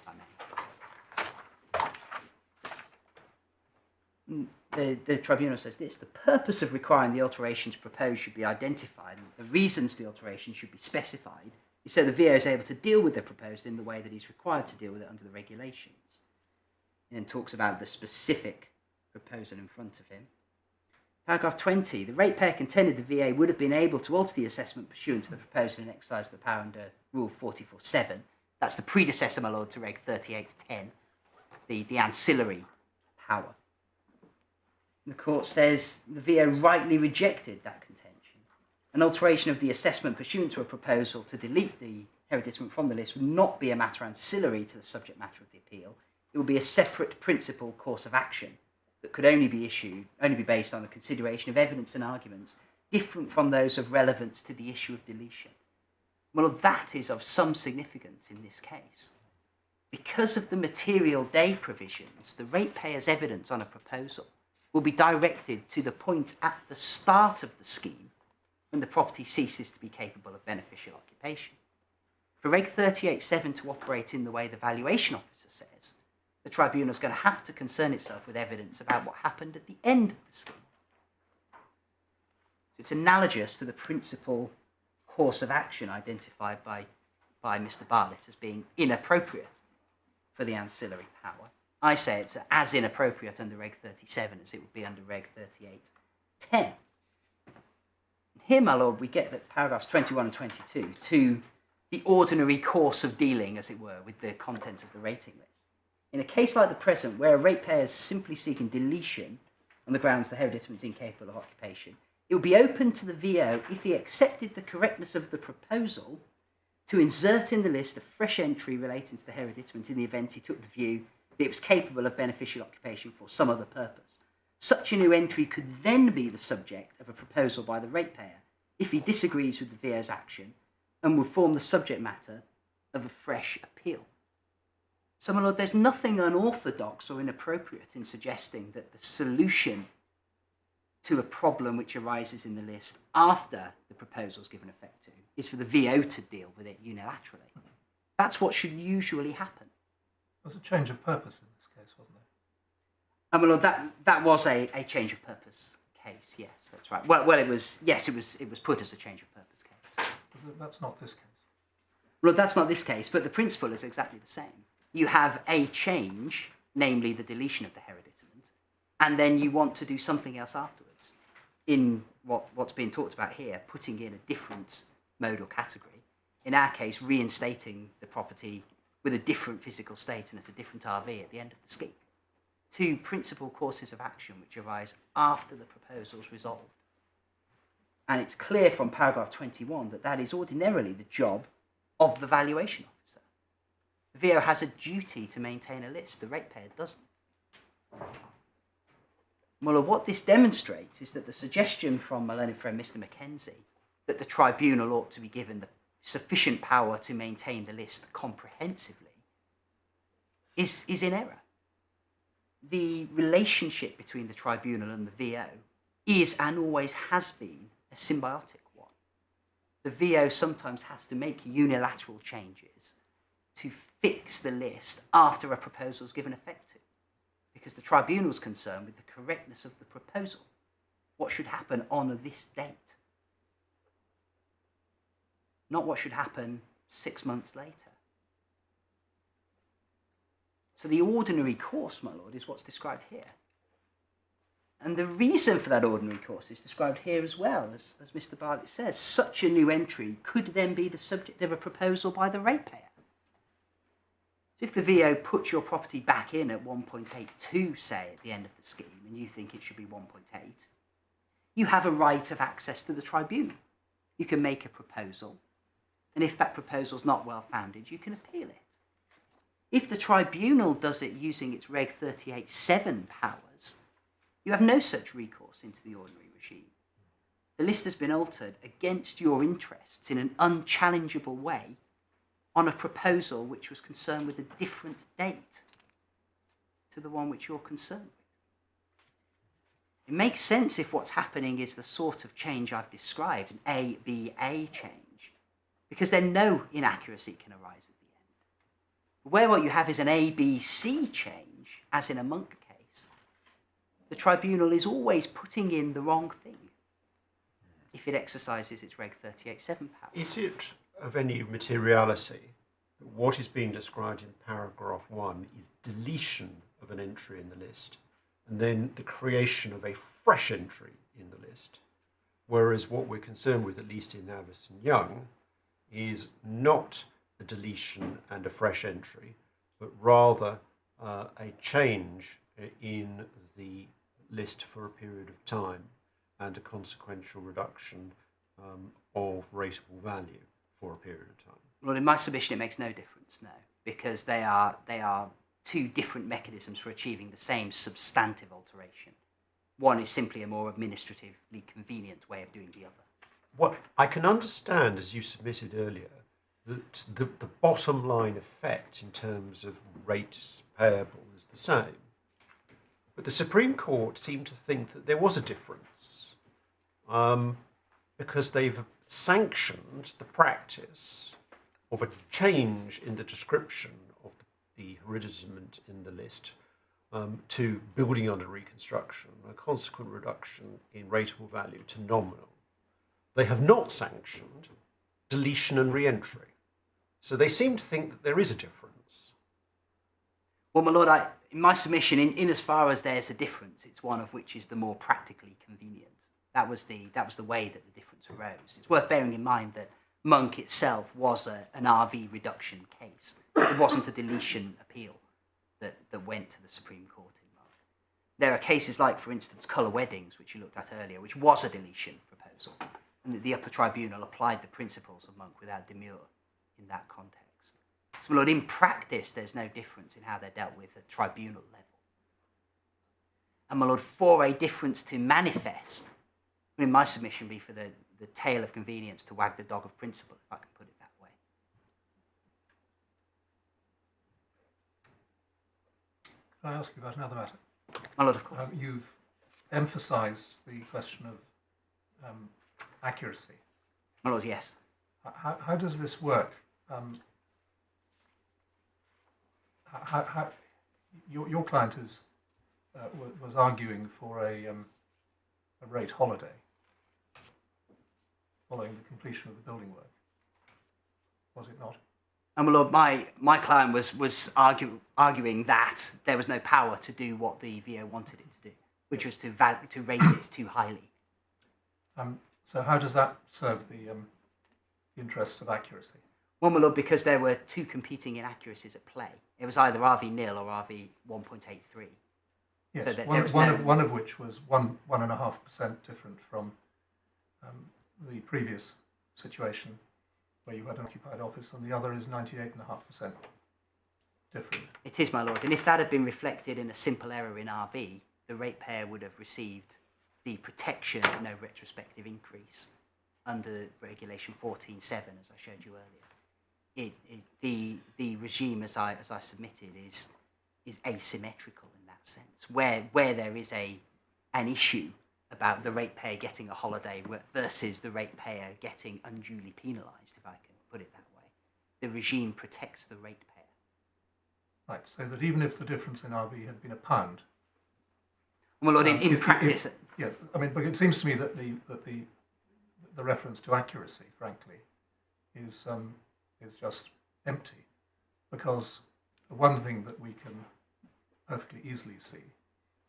I may. The tribunal says this: the purpose of requiring the alterations proposed should be identified, and the reasons for the alteration should be specified, So the VO is able to deal with the proposal in the way that he's required to deal with it under the regulations. And then talks about the specific proposal in front of him. Paragraph 20, the ratepayer contended the VA would have been able to alter the assessment pursuant to the proposal and exercise the power under Rule 44.7. That's the predecessor, my lord, to Reg 38.10, the ancillary power. And the court says the VA rightly rejected that contention. An alteration of the assessment pursuant to a proposal to delete the hereditament from the list would not be a matter ancillary to the subject matter of the appeal. It would be a separate principal course of action that could only be based on the consideration of evidence and arguments different from those of relevance to the issue of deletion. Well, that is of some significance in this case. Because of the material day provisions, the ratepayer's evidence on a proposal will be directed to the point at the start of the scheme when the property ceases to be capable of beneficial occupation. For Reg 38.7 to operate in the way the valuation officer says, the tribunal is going to have to concern itself with evidence about what happened at the end of the scheme. It's analogous to the principal course of action identified by Mr. Bartlett as being inappropriate for the ancillary power. I say it's as inappropriate under Reg 37 as it would be under Reg 38.10. Here, my lord, we get that paragraphs 21 and 22 to the ordinary course of dealing, as it were, with the content of the rating list. In a case like the present, where a ratepayer is simply seeking deletion on the grounds the hereditament is incapable of occupation, it would be open to the VO, if he accepted the correctness of the proposal, to insert in the list a fresh entry relating to the hereditament in the event he took the view that it was capable of beneficial occupation for some other purpose. Such a new entry could then be the subject of a proposal by the ratepayer if he disagrees with the VO's action and would form the subject matter of a fresh appeal. So, my lord, there's nothing unorthodox or inappropriate in suggesting that the solution to a problem which arises in the list after the proposal is given effect to is for the VO to deal with it unilaterally. That's what should usually happen. There was a change of purpose in this case, wasn't there? And, my lord, that was a change of purpose case, yes, that's right. Well, it was put as a change of purpose case. But that's not this case. Well, that's not this case, but the principle is exactly the same. You have a change, namely the deletion of the hereditament, and then you want to do something else afterwards. In what's being talked about here, putting in a different modal category. In our case, reinstating the property with a different physical state and at a different RV at the end of the scheme. Two principal courses of action which arise after the proposal is resolved. And it's clear from paragraph 21 that that is ordinarily the job of the valuation officer. The VO has a duty to maintain a list, the ratepayer doesn't. Well, what this demonstrates is that the suggestion from my learned friend Mr. Mackenzie that the tribunal ought to be given the sufficient power to maintain the list comprehensively is in error. The relationship between the tribunal and the VO is and always has been a symbiotic one. The VO sometimes has to make unilateral changes to fix the list after a proposal is given effect to, because the tribunal is concerned with the correctness of the proposal. What should happen on this date? Not what should happen 6 months later. So the ordinary course, my lord, is what's described here. And the reason for that ordinary course is described here as well, as Mr. Bartlett says. Such a new entry could then be the subject of a proposal by the ratepayer. So if the VO puts your property back in at 1.82, say, at the end of the scheme, and you think it should be 1.8, you have a right of access to the tribunal. You can make a proposal, and if that proposal is not well-founded, you can appeal it. If the tribunal does it using its Reg 38.7 powers, you have no such recourse into the ordinary regime. The list has been altered against your interests in an unchallengeable way on a proposal which was concerned with a different date to the one which you're concerned with. It makes sense if what's happening is the sort of change I've described, an ABA change, because then no inaccuracy can arise at the end. Where what you have is an ABC change, as in a Monk case, the tribunal is always putting in the wrong thing if it exercises its Reg 38.7 power. Is it of any materiality that what is being described in paragraph 1 is deletion of an entry in the list and then the creation of a fresh entry in the list. Whereas what we're concerned with, at least in Avison Young, is not a deletion and a fresh entry, but rather a change in the list for a period of time and a consequential reduction of rateable value for a period of time. Well, in my submission, it makes no difference now, because they are two different mechanisms for achieving the same substantive alteration. One is simply a more administratively convenient way of doing the other. Well, I can understand, as you submitted earlier, that the bottom line effect in terms of rates payable is the same. But the Supreme Court seemed to think that there was a difference because they've sanctioned the practice of a change in the description of the hereditament in the list to building under reconstruction, a consequent reduction in rateable value to nominal. They have not sanctioned deletion and re-entry. So they seem to think that there is a difference. Well, my lord, in my submission, in as far as there's a difference, it's one of which is the more practically convenient. That was the way that the difference arose. It's worth bearing in mind that Monk itself was an RV reduction case. It wasn't a deletion appeal that went to the Supreme Court in Monk. There are cases like, for instance, Colour Weddings, which you looked at earlier, which was a deletion proposal, and the Upper Tribunal applied the principles of Monk without demur in that context. So, my lord, in practice, there's no difference in how they're dealt with at tribunal level. And, my lord, for a difference to manifest, in my submission be for the tail of convenience to wag the dog of principle, if I can put it that way. Can I ask you about another matter? My lord, of course. You've emphasised the question of accuracy. My lord, yes. How does this work? Your client was arguing for a rate holiday following the completion of the building work, was it not? And, my lord, my client was arguing that there was no power to do what the VO wanted it to do, which was to rate it too highly. So how does that serve the interests of accuracy? Well, my lord, because there were two competing inaccuracies at play. It was either RV nil or RV 1.83. Yes, So one of which was 1.5% different from the previous situation where you had an occupied office, and the other is 98.5% different. It is, my lord, and if that had been reflected in a simple error in RV, the ratepayer would have received the protection of no retrospective increase under Regulation 14.7, as I showed you earlier. The regime, as I submitted, is asymmetrical in that sense, where there is an issue about the ratepayer getting a holiday versus the ratepayer getting unduly penalised, if I can put it that way. The regime protects the ratepayer. Right, so that even if the difference in RV had been £1, Well, Lord, in practice... Yeah, I mean, but it seems to me that the reference to accuracy, frankly, is just empty, because the one thing that we can perfectly easily see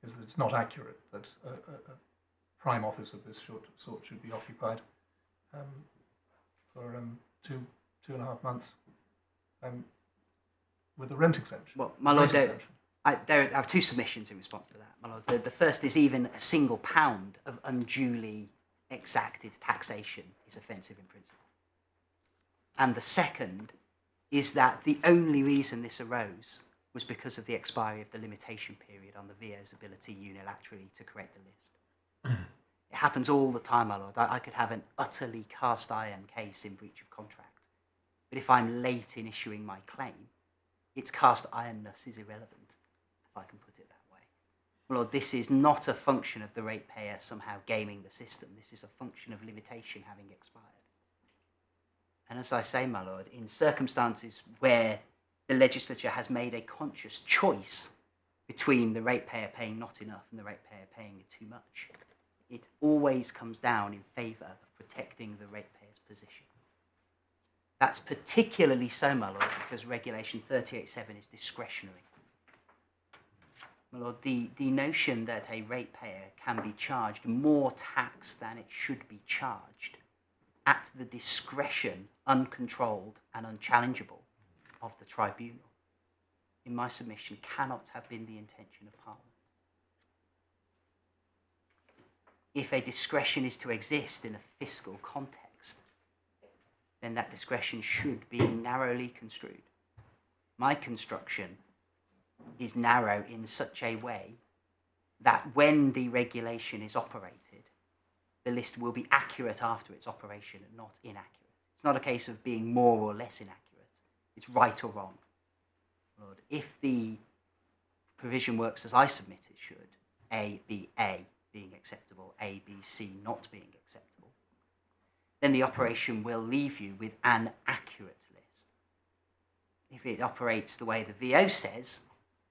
is that it's not accurate that a prime office of this sort should be occupied for 2.5 months with a rent exemption. Well, my lord, I have two submissions in response to that, my lord. The first is even a single pound of unduly exacted taxation is offensive in principle. And the second is that the only reason this arose was because of the expiry of the limitation period on the VO's ability unilaterally to correct the list. It happens all the time, my lord. I could have an utterly cast iron case in breach of contract, but if I'm late in issuing my claim, its cast ironness is irrelevant, if I can put it that way. My lord, this is not a function of the ratepayer somehow gaming the system. This is a function of limitation having expired. And as I say, my lord, in circumstances where the legislature has made a conscious choice between the ratepayer paying not enough and the ratepayer paying too much, it always comes down in favour of protecting the ratepayer's position. That's particularly so, my lord, because Regulation 38.7 is discretionary. My lord, the notion that a ratepayer can be charged more tax than it should be charged at the discretion, uncontrolled and unchallengeable of the tribunal, in my submission, cannot have been the intention of Parliament. If a discretion is to exist in a fiscal context, then that discretion should be narrowly construed. My construction is narrow in such a way that when the regulation is operated, the list will be accurate after its operation and not inaccurate. It's not a case of being more or less inaccurate. It's right or wrong. Lord, if the provision works as I submit it should, A being acceptable, A, B, C not being acceptable, then the operation will leave you with an accurate list. If it operates the way the VO says,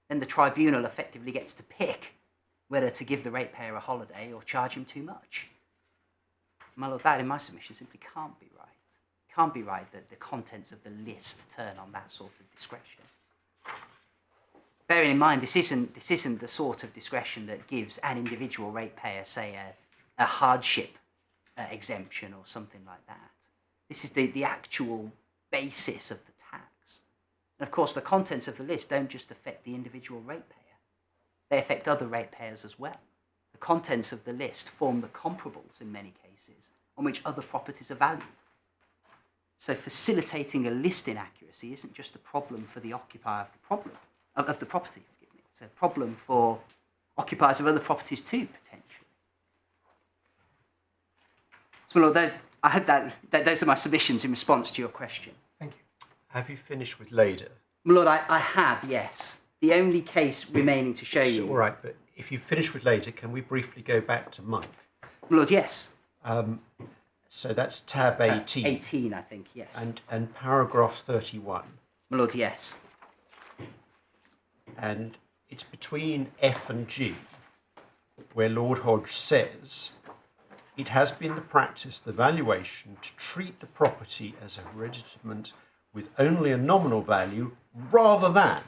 then the tribunal effectively gets to pick whether to give the ratepayer a holiday or charge him too much. My lord, that in my submission simply can't be right. It can't be right that the contents of the list turn on that sort of discretion. Bearing in mind, this isn't the sort of discretion that gives an individual ratepayer, say, a hardship exemption or something like that. This is the actual basis of the tax. And of course, the contents of the list don't just affect the individual ratepayer. They affect other ratepayers as well. The contents of the list form the comparables, in many cases, on which other properties are valued. So facilitating a list inaccuracy isn't just a problem for the occupier of the property, forgive me. It's a problem for occupiers of other properties too, potentially. So, Lord, I hope that those are my submissions in response to your question. Thank you. Have you finished with Lader? My Lord, I have, yes. The only case remaining to show you... All right, but if you finish with Lader, can we briefly go back to Mike? My Lord, yes. So that's tab 18. 18, I think, yes. And paragraph 31. My Lord, yes. And it's between F and G, where Lord Hodge says, it has been the practice, the valuation, to treat the property as a hereditament with only a nominal value, rather than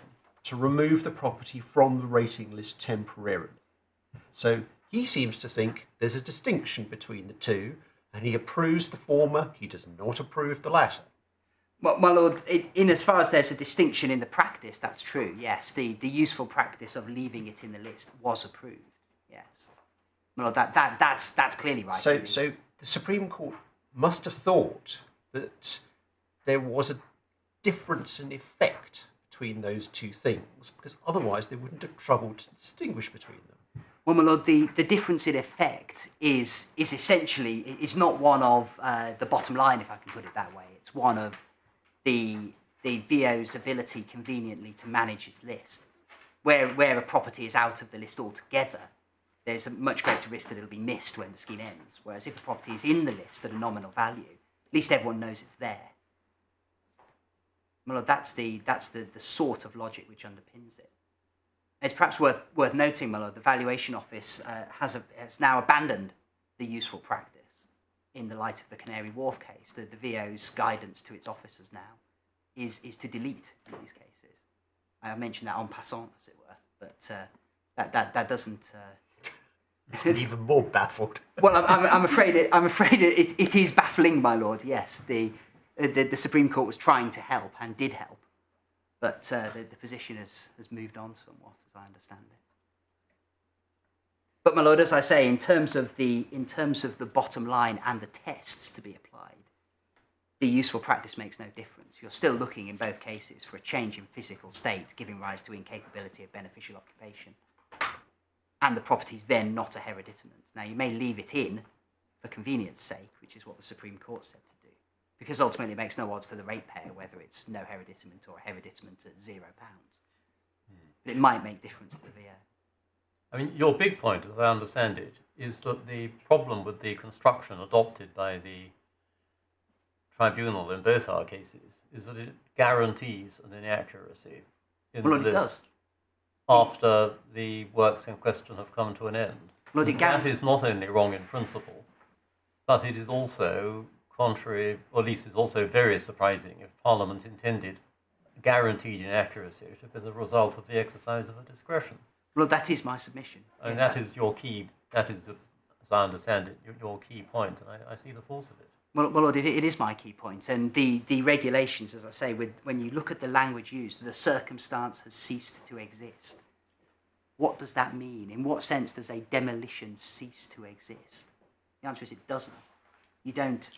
to remove the property from the rating list temporarily. So he seems to think there's a distinction between the two, and he approves the former, he does not approve the latter. Well, my Lord, in as far as there's a distinction in the practice, that's true, yes. The useful practice of leaving it in the list was approved, yes. My Lord, that's clearly right. So the Supreme Court must have thought that there was a difference in effect between those two things, because otherwise they wouldn't have troubled to distinguish between them. Well, my Lord, the difference in effect is essentially, is not one of the bottom line, if I can put it that way. It's one of the VO's ability conveniently to manage its list. Where a property is out of the list altogether, there's a much greater risk that it'll be missed when the scheme ends. Whereas if a property is in the list at a nominal value, at least everyone knows it's there. My Lord, that's the sort of logic which underpins it. It's perhaps worth noting, my Lord, the Valuation Office has now abandoned the useful practice in the light of the Canary Wharf case. The VO's guidance to its officers now is to delete in these cases. I mentioned that en passant, as it were, but that doesn't... Even more baffled. Well, I'm afraid it is baffling, my Lord. Yes, the Supreme Court was trying to help and did help, but the position has moved on somewhat, as I understand it. But, my Lord, as I say, in terms of the bottom line and the tests to be applied, the useful practice makes no difference. You're still looking in both cases for a change in physical state giving rise to incapability of beneficial occupation, and the property is then not a hereditament. Now, you may leave it in for convenience sake, which is what the Supreme Court said to do, because ultimately it makes no odds to the ratepayer whether it's no hereditament or a hereditament at £0. But it might make difference to the VO. I mean, your big point, as I understand it, is that the problem with the construction adopted by the tribunal in both our cases is that it guarantees an inaccuracy in the list. It does. After the works in question have come to an end. Well, That is not only wrong in principle, but it is also contrary, or at least is also very surprising if Parliament intended guaranteed inaccuracy to be the result of the exercise of a discretion. Well, that is my submission. And Yes, that is your key, that is, as I understand it, your key point, and I see the force of it. Well, Lord, it is my key point. And the regulations, as I say, when you look at the language used, the circumstance has ceased to exist. What does that mean? In what sense does a demolition cease to exist? The answer is it doesn't. You don't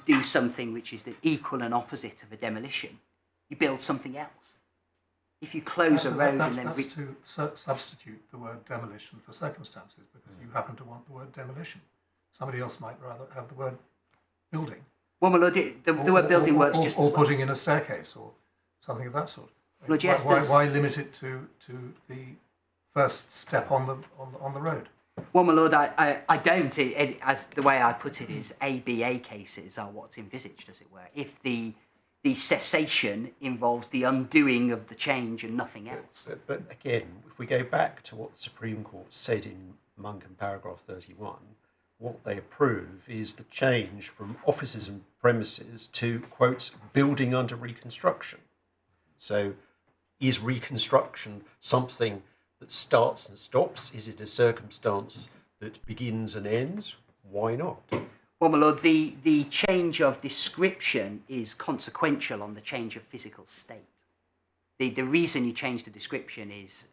do something which is the equal and opposite of a demolition. You build something else. If you close a road and then... That's to substitute the word demolition for circumstances, because you happen to want the word demolition. Somebody else might rather have the word building. Well, my Lord, the word building works just as well. Or putting in a staircase or something of that sort. Lord, yes, why limit it to the first step on the road? Well, my Lord, I don't. As the way I put it is, ABA cases are what's envisaged, as it were. If the cessation involves the undoing of the change and nothing else. But again, if we go back to what the Supreme Court said in Monk and paragraph 31, what they approve is the change from offices and premises to, quotes, building under reconstruction. So is reconstruction something that starts and stops? Is it a circumstance that begins and ends? Why not? Well, my Lord, the change of description is consequential on the change of physical state. The reason you change the description is,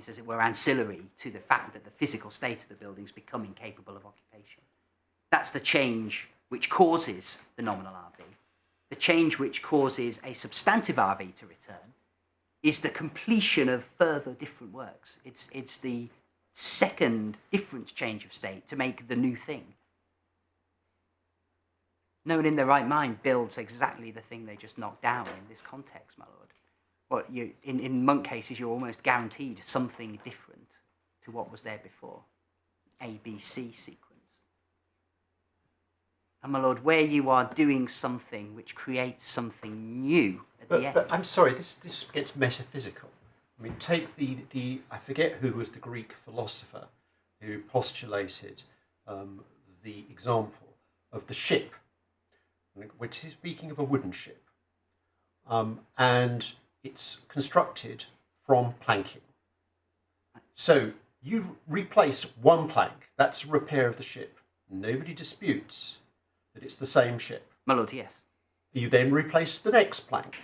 as it were, ancillary to the fact that the physical state of the building is becoming capable of occupation. That's the change which causes the nominal RV. The change which causes a substantive RV to return is the completion of further different works. It's the second different change of state to make the new thing. No one in their right mind builds exactly the thing they just knocked down in this context, my Lord. Well, in Monk cases, you're almost guaranteed something different to what was there before. ABC sequence. And my Lord, where you are doing something which creates something new at the end. But I'm sorry, this gets metaphysical. I mean, take the I forget who was the Greek philosopher who postulated the example of the ship, which is speaking of a wooden ship, and it's constructed from planking. So you replace one plank, that's a repair of the ship. Nobody disputes that it's the same ship. My Lord, yes. You then replace the next plank.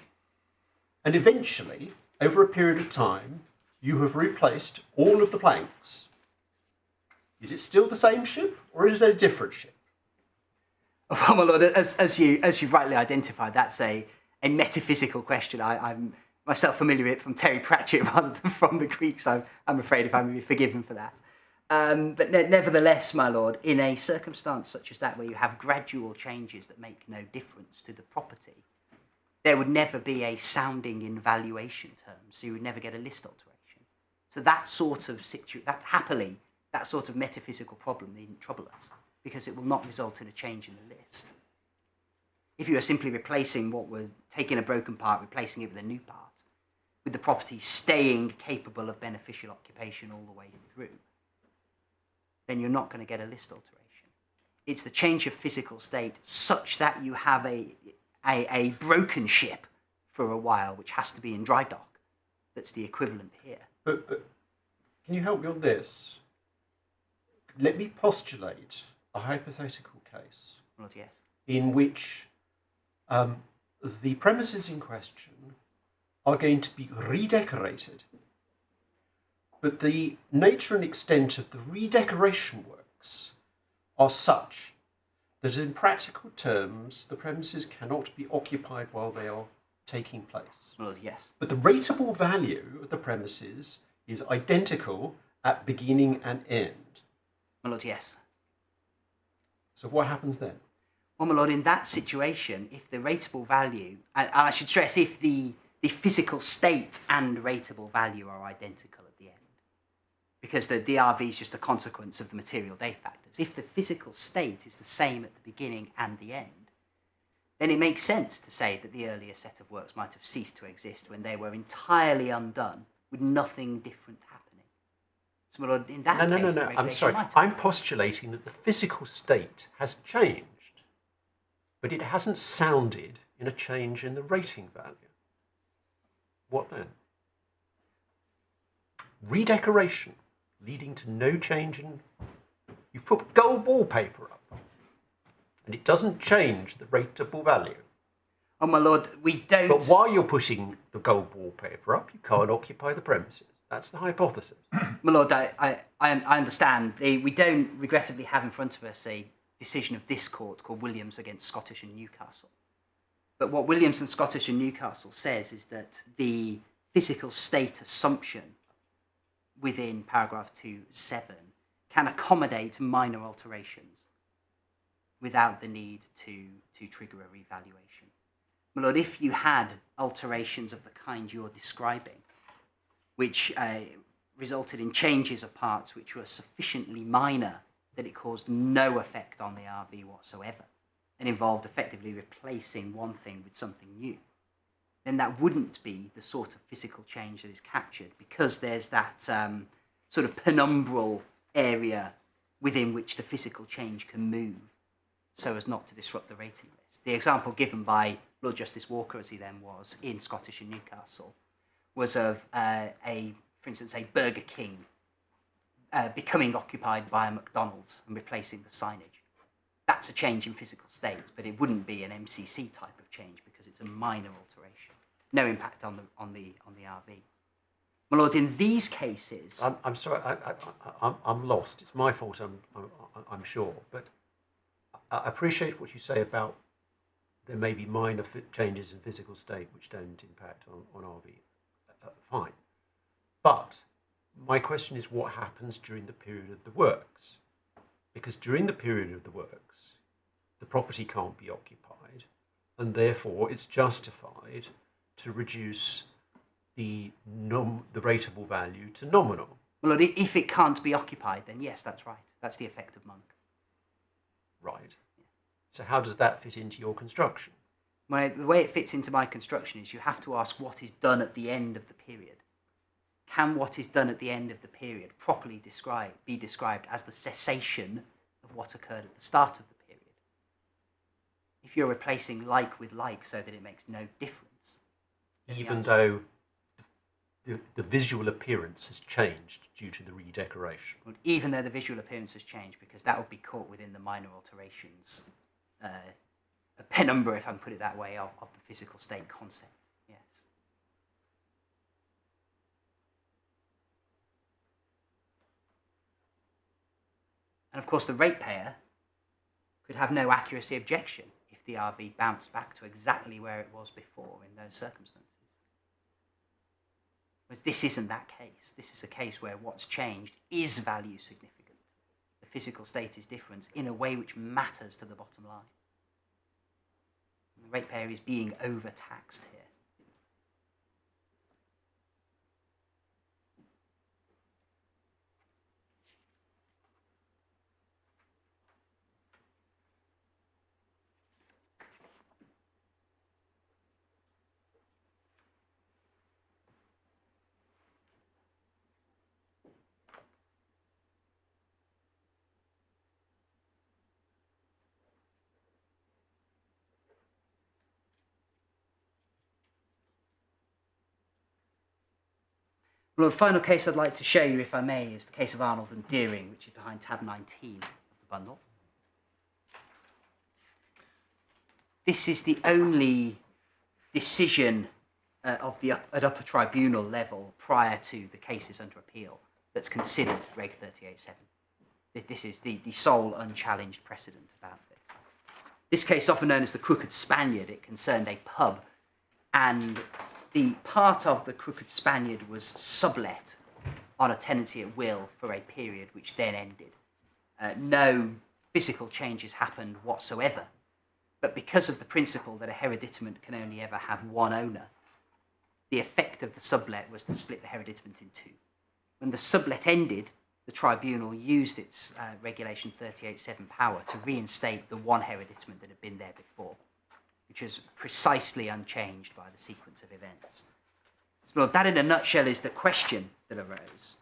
And eventually, over a period of time, you have replaced all of the planks. Is it still the same ship, or is it a different ship? Well, my Lord, as you rightly identified, that's a metaphysical question. I'm myself familiar with it from Terry Pratchett rather than from the Greeks. I'm afraid if I'm to be forgiven for that. But nevertheless, my Lord, in a circumstance such as that, where you have gradual changes that make no difference to the property, there would never be a sounding in valuation terms, so you would never get a list alteration. So that sort of that sort of metaphysical problem needn't trouble us, because it will not result in a change in the list. If you are simply replacing taking a broken part, replacing it with a new part, with the property staying capable of beneficial occupation all the way through, then you're not going to get a list alteration. It's the change of physical state such that you have a broken ship for a while, which has to be in dry dock, that's the equivalent here. But can you help me on this? Let me postulate a hypothetical case Lord, yes. in which the premises in question are going to be redecorated, but the nature and extent of the redecoration works are such that in practical terms the premises cannot be occupied while they are taking place. Lord, yes. But the rateable value of the premises is identical at beginning and end. My Lord, yes. So what happens then? Well, my Lord, in that situation, if the rateable value, and I should stress, if the physical state and rateable value are identical at the end, because the RV is just a consequence of the material day factors. If the physical state is the same at the beginning and the end, then it makes sense to say that the earlier set of works might have ceased to exist when they were entirely undone, with nothing different happening. So, my Lord, in that case, No. I'm sorry. I'm postulating that the physical state has changed. but it hasn't sounded in a change in the rating value. What then? Redecoration, leading to no change in... You've put gold wallpaper up, and it doesn't change the rateable value. Oh, my lord, we don't... But while you're putting the gold wallpaper up, you can't occupy the premises. That's the hypothesis. My lord, I understand. We don't regrettably have in front of us a decision of this court called Williams against Scottish and Newcastle. But what Williams and Scottish and Newcastle says is that the physical state assumption within paragraph 2.7 can accommodate minor alterations without the need to trigger a revaluation. My lord, if you had alterations of the kind you're describing, which resulted in changes of parts which were sufficiently minor that it caused no effect on the RV whatsoever, and involved effectively replacing one thing with something new, then that wouldn't be the sort of physical change that is captured, because there's that sort of penumbral area within which the physical change can move so as not to disrupt the rating list. The example given by Lord Justice Walker, as he then was, in Scottish and Newcastle, was of for instance, a Burger King becoming occupied by a McDonald's and replacing the signage. That's a change in physical state, but it wouldn't be an MCC type of change because it's a minor alteration. No impact on the RV. My lord, in these cases, I'm sorry, I'm lost. It's my fault, I'm sure. But I appreciate what you say about there may be minor changes in physical state which don't impact on RV. Fine. But my question is, what happens during the period of the works? Because during the period of the works, the property can't be occupied, and therefore it's justified to reduce the rateable value to nominal. Well, if it can't be occupied, then yes, that's right. That's the effect of Monk. Right. So how does that fit into your construction? Well, the way it fits into my construction is you have to ask what is done at the end of the period. Can what is done at the end of the period properly be described as the cessation of what occurred at the start of the period? If you're replacing like with like so that it makes no difference. Even though the visual appearance has changed due to the redecoration. Well, even though the visual appearance has changed, because that would be caught within the minor alterations, a penumbra, if I can put it that way, of the physical state concept. Yes. And of course, the ratepayer could have no accuracy objection if the RV bounced back to exactly where it was before in those circumstances. Whereas this isn't that case. This is a case where what's changed is value significant. The physical state is different in a way which matters to the bottom line. And the ratepayer is being overtaxed here. Well, the final case I'd like to show you, if I may, is the case of Arnold and Deering, which is behind tab 19 of the bundle. This is the only decision at Upper Tribunal level prior to the cases under appeal that's considered Reg 38.7. This is the sole unchallenged precedent about this. This case, often known as the Crooked Spaniard, it concerned a pub, and the part of the Crooked Spaniard was sublet on a tenancy at will for a period which then ended. No physical changes happened whatsoever, but because of the principle that a hereditament can only ever have one owner, the effect of the sublet was to split the hereditament in two. When the sublet ended, the tribunal used its Regulation 38.7 power to reinstate the one hereditament that had been there before, which was precisely unchanged by the sequence of events. So that in a nutshell is the question that arose.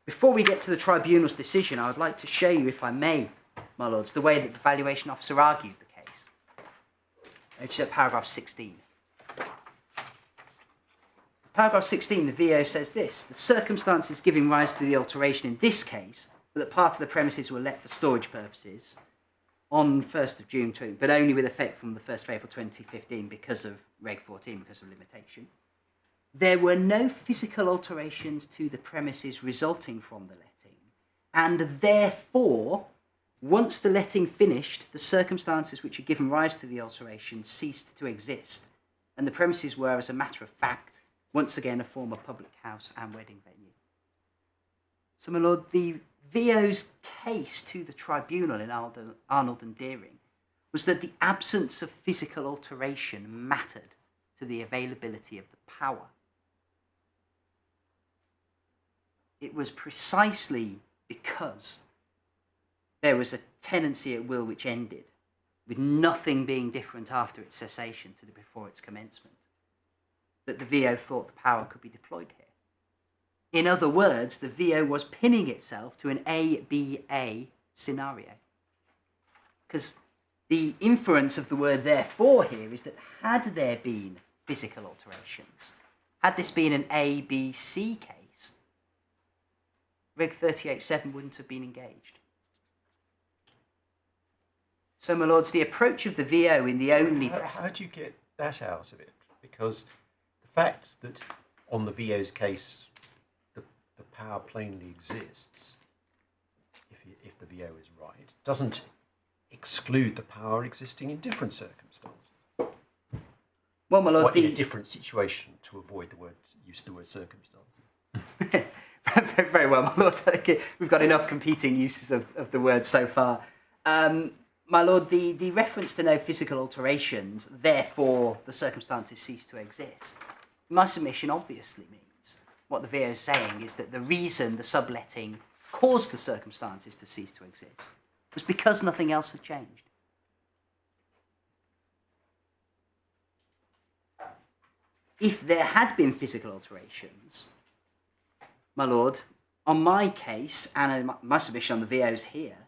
Before we get to the tribunal's decision, I would like to show you, if I may, my lords, the way that the valuation officer argued the case. which is at paragraph 16. Paragraph 16, the VO says this: the circumstances giving rise to the alteration in this case were that part of the premises were let for storage purposes on 1st of June, but only with effect from the 1st of April 2015 because of Reg 14, because of limitation. There were no physical alterations to the premises resulting from the letting, and therefore, once the letting finished, the circumstances which had given rise to the alteration ceased to exist, and the premises were, as a matter of fact, once again a former public house and wedding venue. So, my lord, the VO's case to the tribunal in Arnold and Deering was that the absence of physical alteration mattered to the availability of the power. It was precisely because there was a tenancy at will which ended, with nothing being different after its cessation to before its commencement, that the VO thought the power could be deployed here. In other words, the VO was pinning itself to an ABA scenario. Because the inference of the word therefore here is that had there been physical alterations, had this been an ABC case, Reg 38.7 wouldn't have been engaged. So, my lords, the approach of the VO in the only... How do you get that out of it? Because the fact that on the VO's case the power plainly exists, if the VO is right, doesn't exclude the power existing in different circumstances. Well, my lord, in a different situation, to avoid use of the word circumstances. Very well, my lord. We've got enough competing uses of the word so far. My lord, the reference to no physical alterations, therefore the circumstances cease to exist, my submission obviously means what the VO is saying is that the reason the subletting caused the circumstances to cease to exist was because nothing else had changed. If there had been physical alterations, my lord, on my case, and my submission on the VO's here,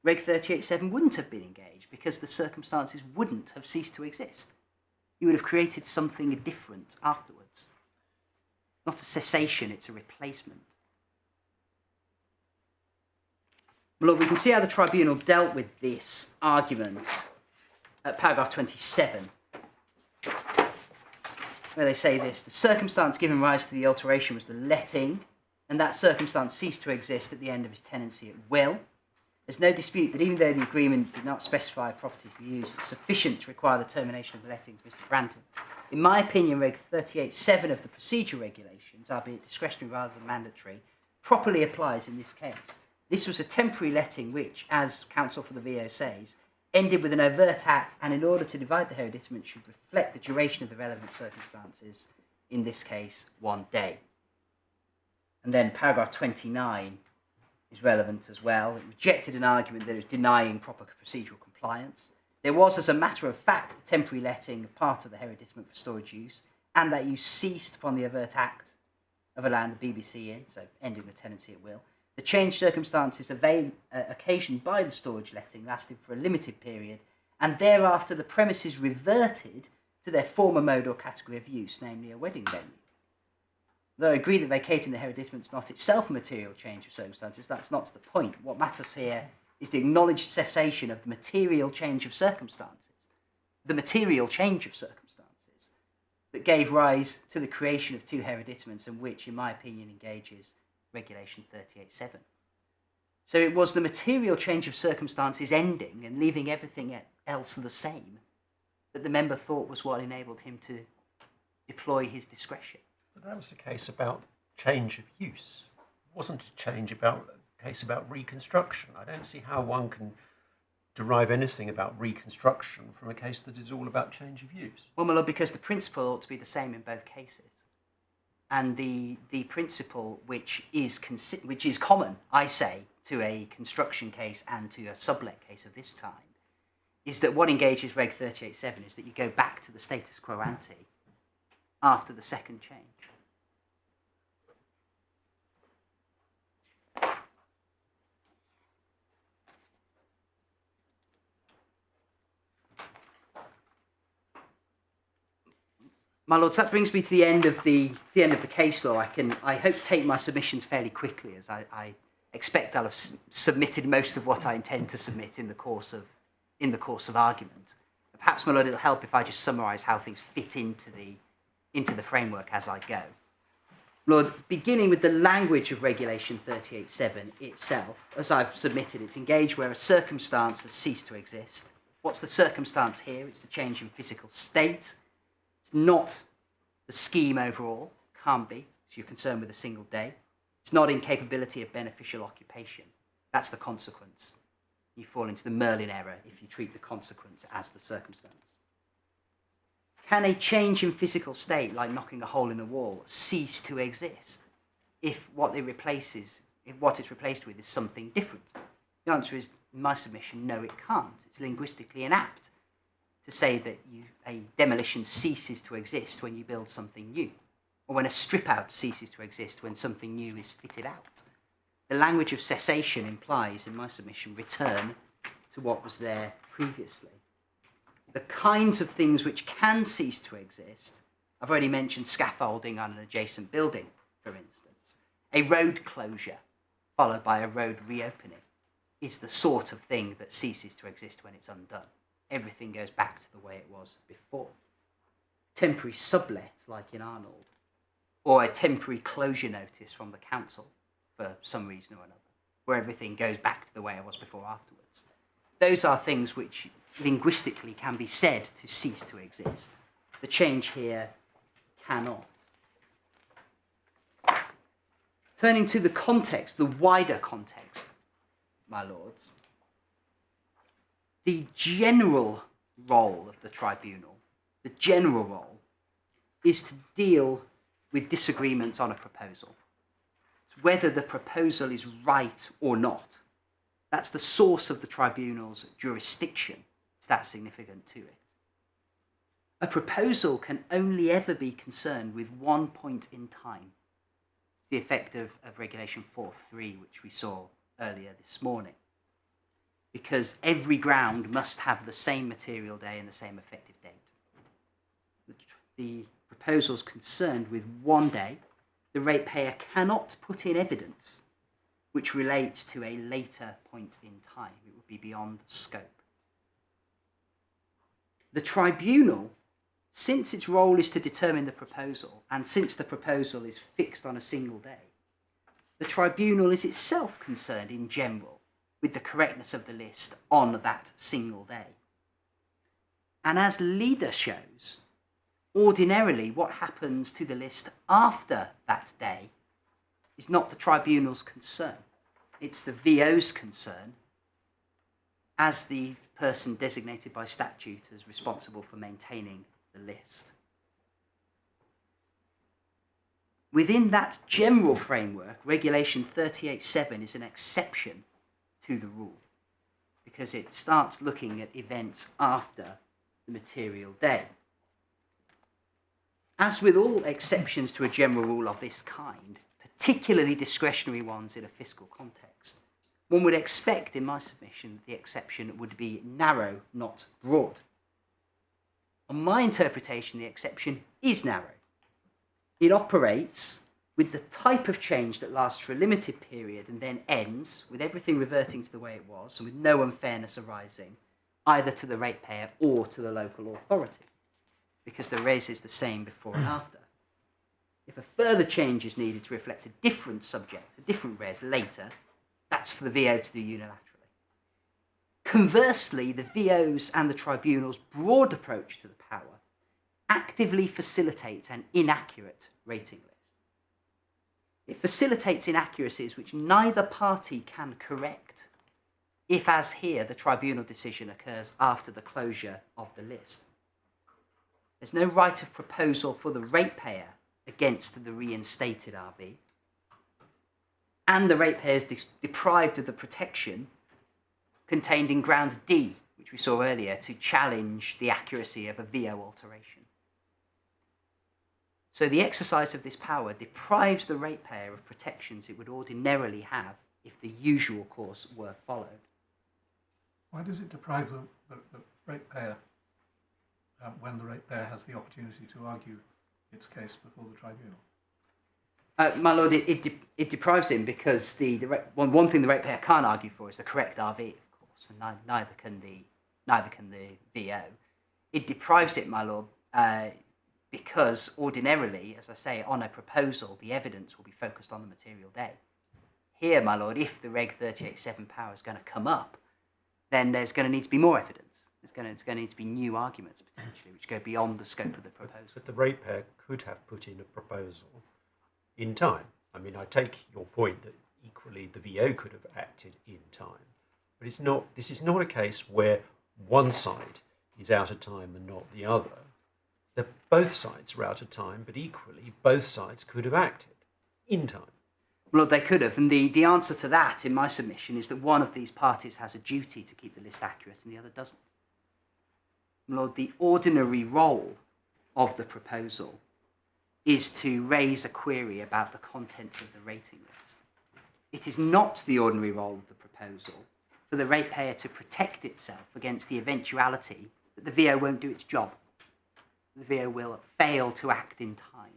Reg 38.7 wouldn't have been engaged because the circumstances wouldn't have ceased to exist. You would have created something different afterwards. Not a cessation, it's a replacement. My lord, we can see how the tribunal dealt with this argument at paragraph 27, where they say this: the circumstance giving rise to the alteration was the letting, and that circumstance ceased to exist at the end of his tenancy at will. There's no dispute that even though the agreement did not specify property for use, it was sufficient to require the termination of the lettings of Mr. Granton. In my opinion, Reg 38.7 of the procedure regulations, albeit discretionary rather than mandatory, properly applies in this case. This was a temporary letting which, as counsel for the VO says, ended with an overt act, and in order to divide the hereditament should reflect the duration of the relevant circumstances, in this case, 1 day. And then paragraph 29 is relevant as well. It rejected an argument that it was denying proper procedural compliance. There was, as a matter of fact, a temporary letting of part of the hereditament for storage use, and that use ceased upon the overt act of allowing the BBC in, so ending the tenancy at will. The changed circumstances occasioned by the storage letting lasted for a limited period, and thereafter the premises reverted to their former mode or category of use, namely a wedding venue. Though I agree that vacating the hereditament is not itself a material change of circumstances, that's not to the point. What matters here is the acknowledged cessation of the material change of circumstances. The material change of circumstances that gave rise to the creation of 2 hereditaments, and which, in my opinion, engages Regulation 38.7. So it was the material change of circumstances ending and leaving everything else the same that the member thought was what enabled him to deploy his discretion. But that was a case about change of use. It wasn't a case about reconstruction. I don't see how one can derive anything about reconstruction from a case that is all about change of use. Well, my lord, because the principle ought to be the same in both cases. And the principle which is common, I say, to a construction case and to a sublet case of this time, is that what engages Reg 38.7 is that you go back to the status quo ante after the second change. My lords, that brings me to the end of the case law. I hope take my submissions fairly quickly, as I expect I'll have submitted most of what I intend to submit in the course of argument. Perhaps, my lord, it'll help if I just summarise how things fit into the framework as I go. Lord, beginning with the language of Regulation 38.7 itself, as I've submitted, it's engaged where a circumstance has ceased to exist. What's the circumstance here? It's the change in physical state. It's not the scheme overall, can't be, so you're concerned with a single day. It's not incapability of beneficial occupation. That's the consequence. You fall into the Merlin error if you treat the consequence as the circumstance. Can a change in physical state, like knocking a hole in a wall, cease to exist if what it's replaced with is something different? The answer is, in my submission, no, it can't. It's linguistically inapt to say that a demolition ceases to exist when you build something new, or when a strip-out ceases to exist when something new is fitted out. The language of cessation implies, in my submission, return to what was there previously. The kinds of things which can cease to exist, I've already mentioned scaffolding on an adjacent building, for instance. A road closure followed by a road reopening is the sort of thing that ceases to exist when it's undone. Everything goes back to the way it was before. Temporary sublet, like in Arnold, or a temporary closure notice from the council for some reason or another, where everything goes back to the way it was before afterwards. Those are things which linguistically can be said to cease to exist. The change here cannot. Turning to the context, the wider context, my lords, the general role of the tribunal, is to deal with disagreements on a proposal. It's whether the proposal is right or not. That's the source of the tribunal's jurisdiction. It's that significant to it. A proposal can only ever be concerned with one point in time. It's the effect of Regulation 4.3, which we saw earlier this morning. Because every ground must have the same material day and the same effective date. The proposal is concerned with one day. The ratepayer cannot put in evidence which relates to a later point in time. It would be beyond scope. The tribunal, since its role is to determine the proposal, and since the proposal is fixed on a single day, the tribunal is itself concerned in general with the correctness of the list on that single day. And as Leader shows, ordinarily what happens to the list after that day is not the tribunal's concern. It's the VO's concern as the person designated by statute as responsible for maintaining the list. Within that general framework, Regulation 38.7 is an exception to the rule because it starts looking at events after the material day. As with all exceptions to a general rule of this kind, particularly discretionary ones in a fiscal context, one would expect, in my submission, that the exception would be narrow, not broad. On my interpretation, the exception is narrow. It operates with the type of change that lasts for a limited period and then ends, with everything reverting to the way it was, and with no unfairness arising, either to the ratepayer or to the local authority, because the res is the same before and after. If a further change is needed to reflect a different subject, a different res later, that's for the VO to do unilaterally. Conversely, the VO's and the tribunal's broad approach to the power actively facilitates an inaccurate rating list. It facilitates inaccuracies which neither party can correct if, as here, the tribunal decision occurs after the closure of the list. There's no right of proposal for the ratepayer against the reinstated RV, and the ratepayer is deprived of the protection contained in ground D, which we saw earlier, to challenge the accuracy of a VO alteration. So the exercise of this power deprives the ratepayer of protections it would ordinarily have if the usual course were followed. Why does it deprive the ratepayer when the ratepayer has the opportunity to argue its case before the tribunal? My lord, it deprives him because one thing the ratepayer can't argue for is the correct RV, of course, and neither can the VO. It deprives it, my lord, because ordinarily, as I say, on a proposal, the evidence will be focused on the material day. Here, my lord, if the Reg 38.7 power is going to come up, then there's going to need to be more evidence. There's going to need to be new arguments, potentially, which go beyond the scope of the proposal. But the ratepayer could have put in a proposal in time. I mean, I take your point that equally the VO could have acted in time. But it's not. This is not a case where one side is out of time and not the other. Both sides are out of time, but equally both sides could have acted in time. Well, they could have, and the answer to that in my submission is that one of these parties has a duty to keep the list accurate and the other doesn't. Lord, the ordinary role of the proposal is to raise a query about the contents of the rating list. It is not the ordinary role of the proposal for the ratepayer to protect itself against the eventuality that the VO won't do its job. The VO will fail to act in time.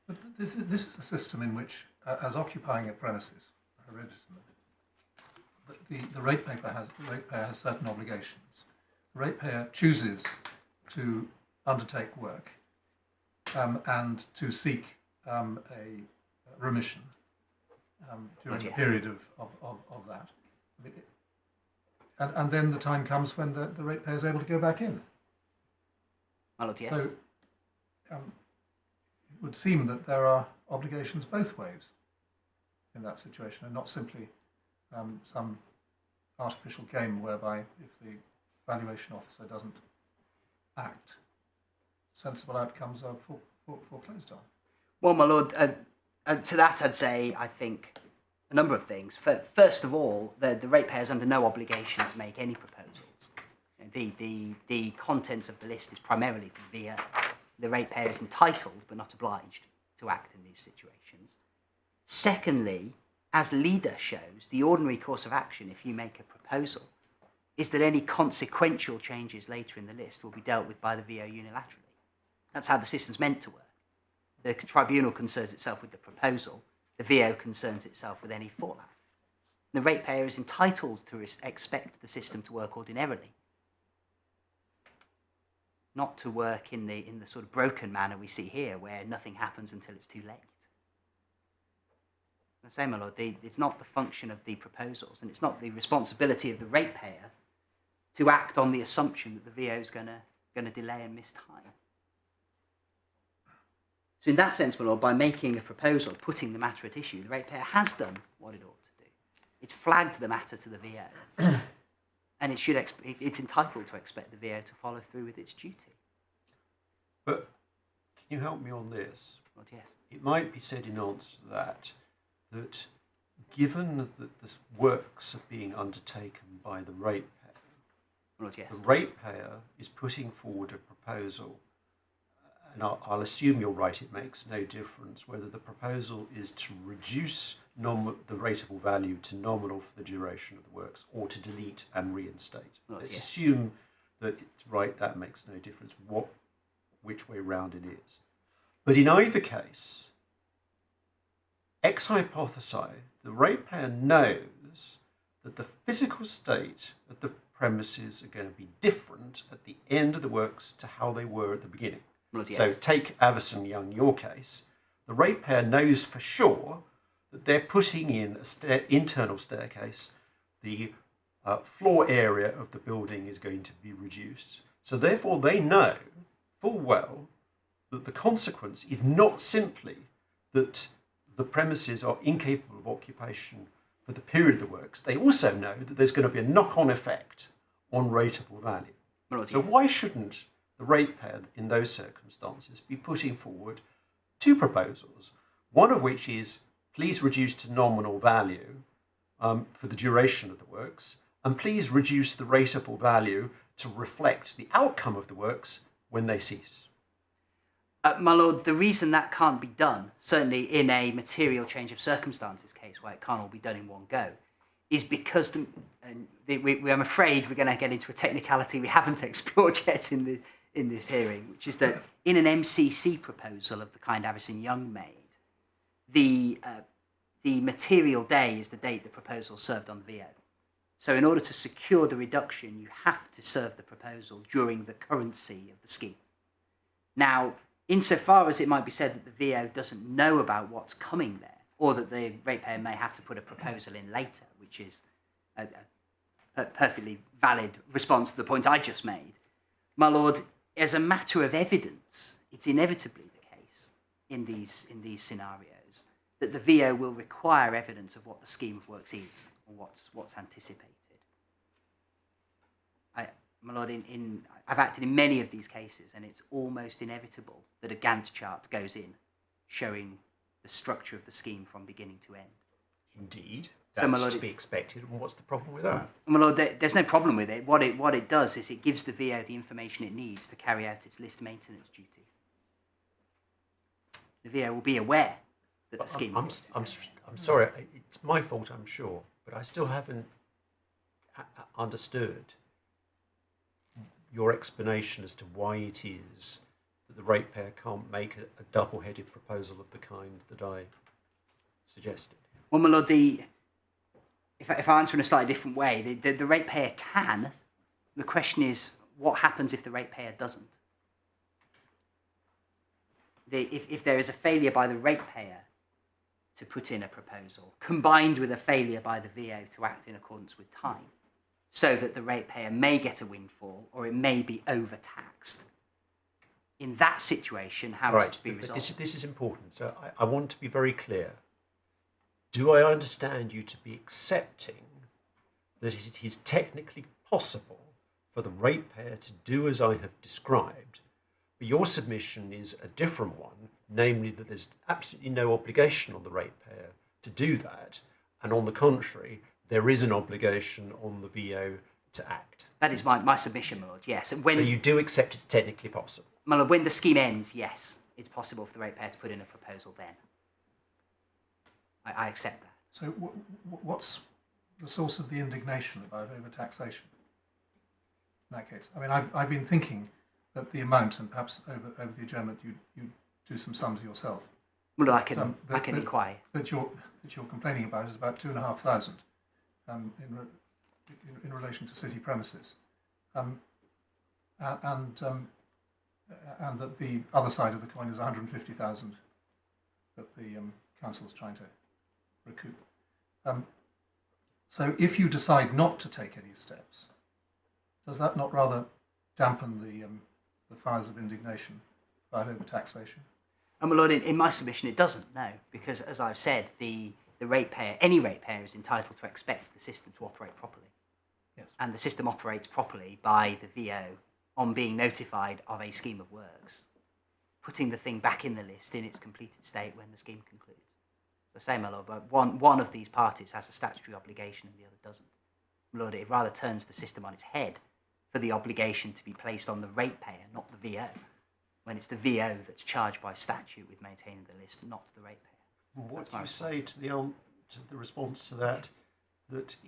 But this is a system in which, as occupying a premises, hereditament, the ratepayer has certain obligations. The ratepayer chooses to undertake work and to seek a remission during the period of that. And then the time comes when the ratepayer is able to go back in. My lord, yes. So it would seem that there are obligations both ways in that situation, and not simply some artificial game whereby if the valuation officer doesn't act, sensible outcomes are foreclosed on. Well, my lord, to that I'd say, I think, a number of things. First of all, the ratepayer is under no obligation to make any proposals. The contents of the list is primarily for the VO. The ratepayer is entitled, but not obliged, to act in these situations. Secondly, as leader shows, the ordinary course of action, if you make a proposal, is that any consequential changes later in the list will be dealt with by the VO unilaterally. That's how the system's meant to work. The tribunal concerns itself with the proposal. The VO concerns itself with any fallout. The ratepayer is entitled to expect the system to work ordinarily, not to work in the sort of broken manner we see here, where nothing happens until it's too late. I say, my lord, it's not the function of the proposals, and it's not the responsibility of the ratepayer to act on the assumption that the VO is going to delay and miss time. So in that sense, my lord, by making a proposal, putting the matter at issue, the ratepayer has done what it ought to do. It's flagged the matter to the VO, and it's entitled to expect the VO to follow through with its duty. But can you help me on this? Lord, yes. It might be said in answer to that given that the works are being undertaken by the ratepayer, Lord, yes. the ratepayer is putting forward a proposal, and I'll assume you're right, it makes no difference whether the proposal is to reduce the rateable value to nominal for the duration of the works or to delete and reinstate. Lord, Let's yes. assume that it's right, that makes no difference which way round it is. But in either case, ex hypothesi, the ratepayer knows that the physical state of the premises are going to be different at the end of the works to how they were at the beginning. Lord, yes. So take Avison Young, your case. The ratepayer knows for sure that they're putting in an internal staircase. The floor area of the building is going to be reduced. So therefore they know full well that the consequence is not simply that the premises are incapable of occupation for the period of the works. They also know that there's going to be a knock-on effect on rateable value. Lord, So yes. why shouldn't the ratepayer in those circumstances be putting forward two proposals, one of which is please reduce to nominal value for the duration of the works, and please reduce the rateable value to reflect the outcome of the works when they cease? My lord, the reason that can't be done, certainly in a material change of circumstances case where it can't all be done in one go, is because I'm afraid we're going to get into a technicality we haven't explored yet in in this hearing, which is that in an MCC proposal of the kind Avison Young made, the material day is the date the proposal served on VO. So in order to secure the reduction, you have to serve the proposal during the currency of the scheme. Now, insofar as it might be said that the VO doesn't know about what's coming there, or that the ratepayer may have to put a proposal in later, which is a perfectly valid response to the point I just made, my lord, as a matter of evidence, it's inevitably the case in these scenarios that the VO will require evidence of what the scheme of works is, or what's anticipated. My lord, I've acted in many of these cases, and it's almost inevitable that a Gantt chart goes in, showing the structure of the scheme from beginning to end. Indeed. So, That's my lord, to be expected. And what's the problem with that? My lord, there's no problem with it. What it does is it gives the VO the information it needs to carry out its list maintenance duty. The VO will be aware that the scheme. I'm sorry. It's my fault, I'm sure, but I still haven't understood your explanation as to why it is that the ratepayer can't make a double-headed proposal of the kind that I suggested. Well, my lord, if I answer in a slightly different way, the ratepayer can. The question is, what happens if the ratepayer doesn't? If there is a failure by the ratepayer to put in a proposal, combined with a failure by the VO to act in accordance with time, so that the ratepayer may get a windfall or it may be overtaxed. In that situation, how is it to be resolved? This is important. So I want to be very clear. Do I understand you to be accepting that it is technically possible for the ratepayer to do as I have described, but your submission is a different one, namely that there's absolutely no obligation on the ratepayer to do that, and on the contrary, there is an obligation on the VO to act? That is my submission, my lord, yes. So you do accept it's technically possible? My lord, when the scheme ends, yes, it's possible for the ratepayer to put in a proposal then. I accept that. So what's the source of the indignation about overtaxation in that case? I mean, I've been thinking that the amount, and perhaps over the adjournment you do some sums yourself. Well, I can inquire. That you're complaining about is about 2,500 in relation to city premises, and that the other side of the coin is 150,000 that the council is trying to recoup. So if you decide not to take any steps, does that not rather dampen the fires of indignation about overtaxation? My lord, in my submission, it doesn't, no, because as I've said, the ratepayer, any ratepayer is entitled to expect the system to operate properly. Yes. And the system operates properly by the VO on being notified of a scheme of works, putting the thing back in the list in its completed state when the scheme concludes. The same, my lord, but one of these parties has a statutory obligation and the other doesn't. My lord, it rather turns the system on its head for the obligation to be placed on the ratepayer, not the VO, when it's the VO that's charged by statute with maintaining the list, not the ratepayer. Well, what do you say to the response to that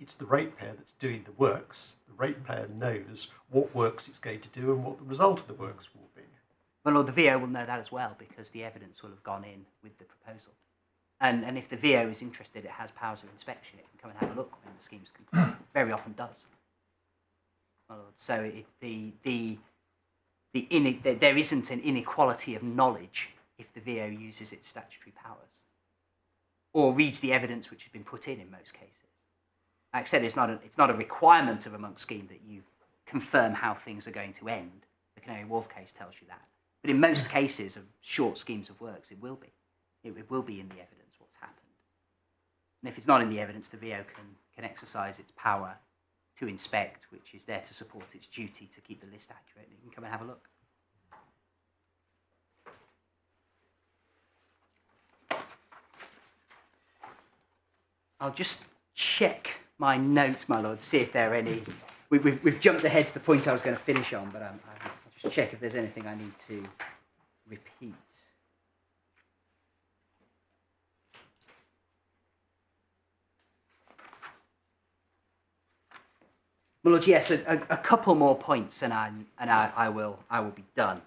it's the ratepayer that's doing the works? The ratepayer knows what works it's going to do and what the result of the works will be. Well, Lord, the VO will know that as well because the evidence will have gone in with the proposal. And if the VO is interested, it has powers of inspection. It can come and have a look when the scheme's concluded. Very often does. Well, Lord, so there isn't an inequality of knowledge if the VO uses its statutory powers or reads the evidence which has been put in most cases. Like I said, it's not a requirement of a monk scheme that you confirm how things are going to end. The Canary Wharf case tells you that. But in most cases of short schemes of works, it will be. It will be in the evidence what's happened. And if it's not in the evidence, the VO can exercise its power to inspect, which is there to support its duty to keep the list accurate. And it can come and have a look. I'll just check my notes, my lord, see if there are any. We've jumped ahead to the point I was going to finish on, but I'll just check if there's anything I need to repeat. My Lord, yes, a couple more points, and I will be done.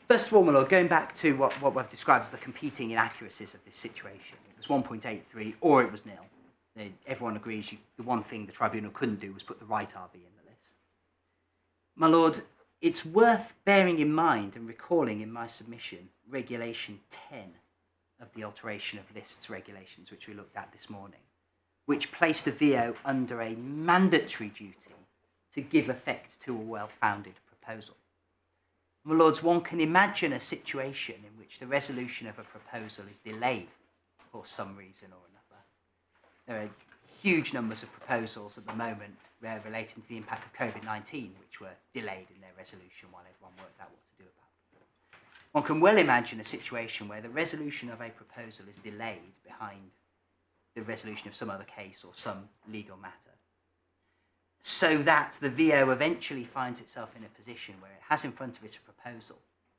First of all, my Lord, going back to what we've described as the competing inaccuracies of this situation. It was 1.83 or it was nil. Everyone agrees the one thing the tribunal couldn't do was put the right RV in the list. My Lord, it's worth bearing in mind and recalling in my submission Regulation 10 of the Alteration of Lists regulations, which we looked at this morning, which placed the VO under a mandatory duty to give effect to a well-founded proposal. My Lords, one can imagine a situation in which the resolution of a proposal is delayed for some reason or another. There are huge numbers of proposals at the moment relating to the impact of COVID-19 which were delayed in their resolution while everyone worked out what to do about it. One can well imagine a situation where the resolution of a proposal is delayed behind the resolution of some other case or some legal matter, so that the VO eventually finds itself in a position where it has in front of it a proposal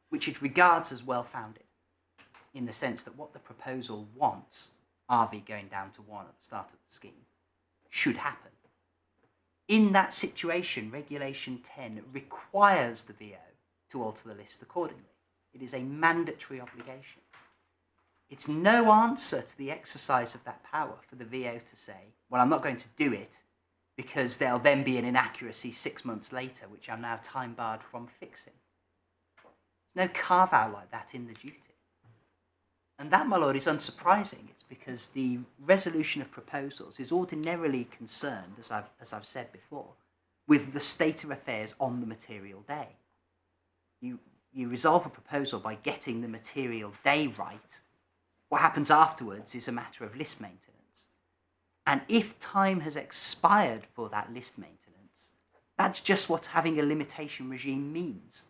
which it regards as well-founded, in the sense that what the proposal wants, RV going down to 1 at the start of the scheme, should happen. In that situation, Regulation 10 requires the VO to alter the list accordingly. It is a mandatory obligation. It's no answer to the exercise of that power for the VO to say, well, I'm not going to do it because there'll then be an inaccuracy 6 months later, which I'm now time-barred from fixing. There's no carve-out like that in the duty. And that, my Lord, is unsurprising. It's because the resolution of proposals is ordinarily concerned, as I've said before, with the state of affairs on the material day. You resolve a proposal by getting the material day right. What happens afterwards is a matter of list maintenance. And if time has expired for that list maintenance, that's just what having a limitation regime means.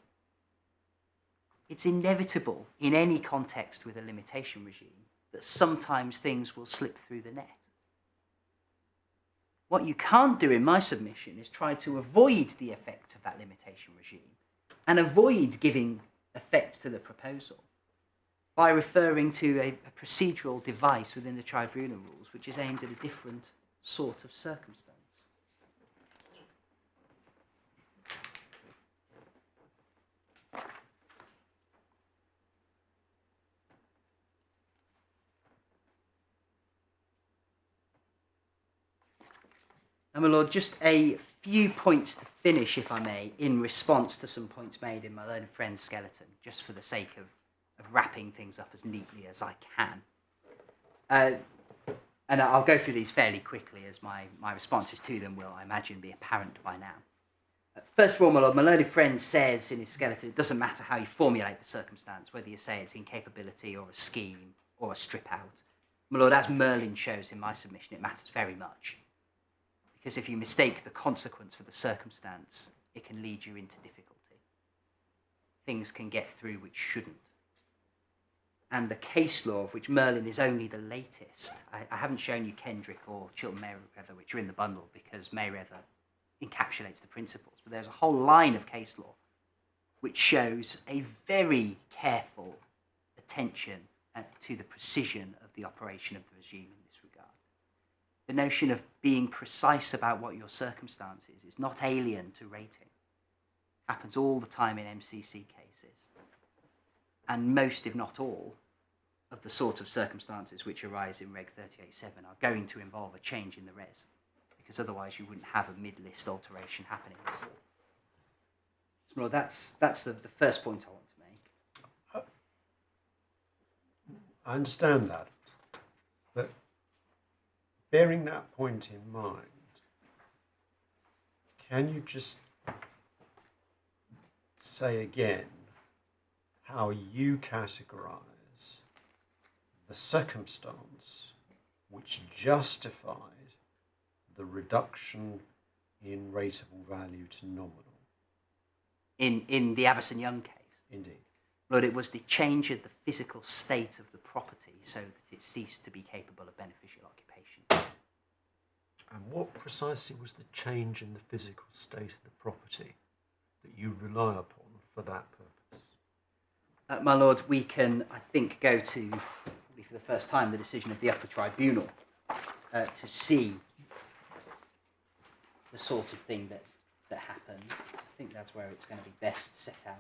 It's inevitable in any context with a limitation regime that sometimes things will slip through the net. What you can't do in my submission is try to avoid the effects of that limitation regime and avoid giving effect to the proposal by referring to a procedural device within the tribunal rules which is aimed at a different sort of circumstance. And my Lord, just a few points to finish, if I may, in response to some points made in my learned friend's skeleton, just for the sake of wrapping things up as neatly as I can. And I'll go through these fairly quickly, as my responses to them will, I imagine, be apparent by now. First of all, my Lord, my learned friend says in his skeleton, it doesn't matter how you formulate the circumstance, whether you say it's incapability or a scheme or a strip out. My Lord, as Merlin shows in my submission, it matters very much. Because if you mistake the consequence for the circumstance, it can lead you into difficulty. Things can get through which shouldn't. And the case law, of which Merlin is only the latest. I haven't shown you Kendrick or Chiltern Mayweather, which are in the bundle, because Mayweather encapsulates the principles. But there's a whole line of case law which shows a very careful attention to the precision of the operation of the regime in this regard. The notion of being precise about what your circumstance is not alien to rating. It happens all the time in MCC cases. And most, if not all, of the sort of circumstances which arise in Reg 38.7 are going to involve a change in the res, because otherwise you wouldn't have a mid-list alteration happening at all. So, well, that's the first point I want to make. I understand that, but bearing that point in mind, can you just say again how you categorise the circumstance which justified the reduction in rateable value to nominal? In the Avison Young case? Indeed. Lord, it was the change of the physical state of the property so that it ceased to be capable of beneficial occupation. And what precisely was the change in the physical state of the property that you rely upon for that purpose? My Lord, we can, I think, go to, probably for the first time, the decision of the Upper Tribunal to see the sort of thing that happened. I think that's where it's going to be best set out.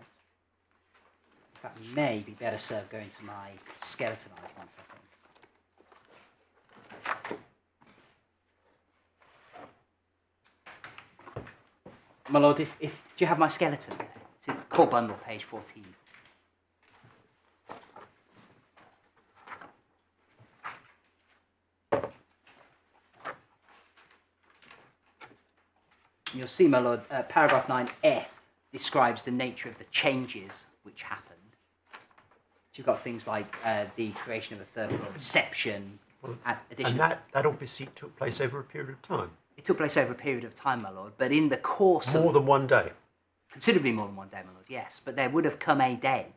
In fact, we may be better served going to my skeleton icons, I think. My lord, do you have my skeleton there? It's in core bundle, page 14. You'll see, my lord, paragraph 9F describes the nature of the changes which happened. So you've got things like the creation of a third floor reception, addition. And that obviously took place over a period of time. It took place over a period of time, my lord, but in the course More than one day. Considerably more than one day, my lord, yes. But there would have come a day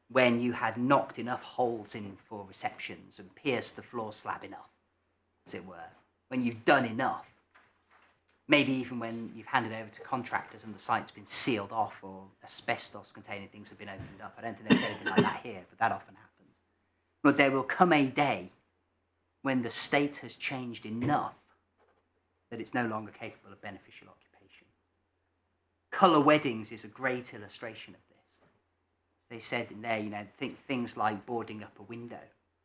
when you had knocked enough holes in for receptions and pierced the floor slab enough, as it were. When you've done enough. Maybe even when you've handed over to contractors and the site's been sealed off or asbestos-containing things have been opened up. I don't think there's anything like that here, but that often happens. But there will come a day when the state has changed enough that it's no longer capable of beneficial occupation. Colour weddings is a great illustration of this. They said in there, think things like boarding up a window,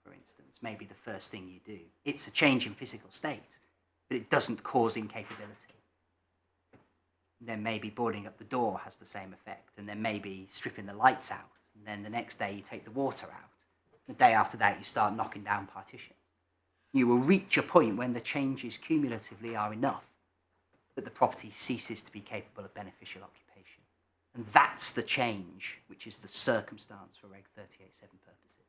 for instance, may be the first thing you do. It's a change in physical state, but it doesn't cause incapability. And then maybe boarding up the door has the same effect, and then maybe stripping the lights out, and then the next day you take the water out. The day after that you start knocking down partitions. You will reach a point when the changes cumulatively are enough that the property ceases to be capable of beneficial occupation. And that's the change, which is the circumstance for Reg 38.7 purposes.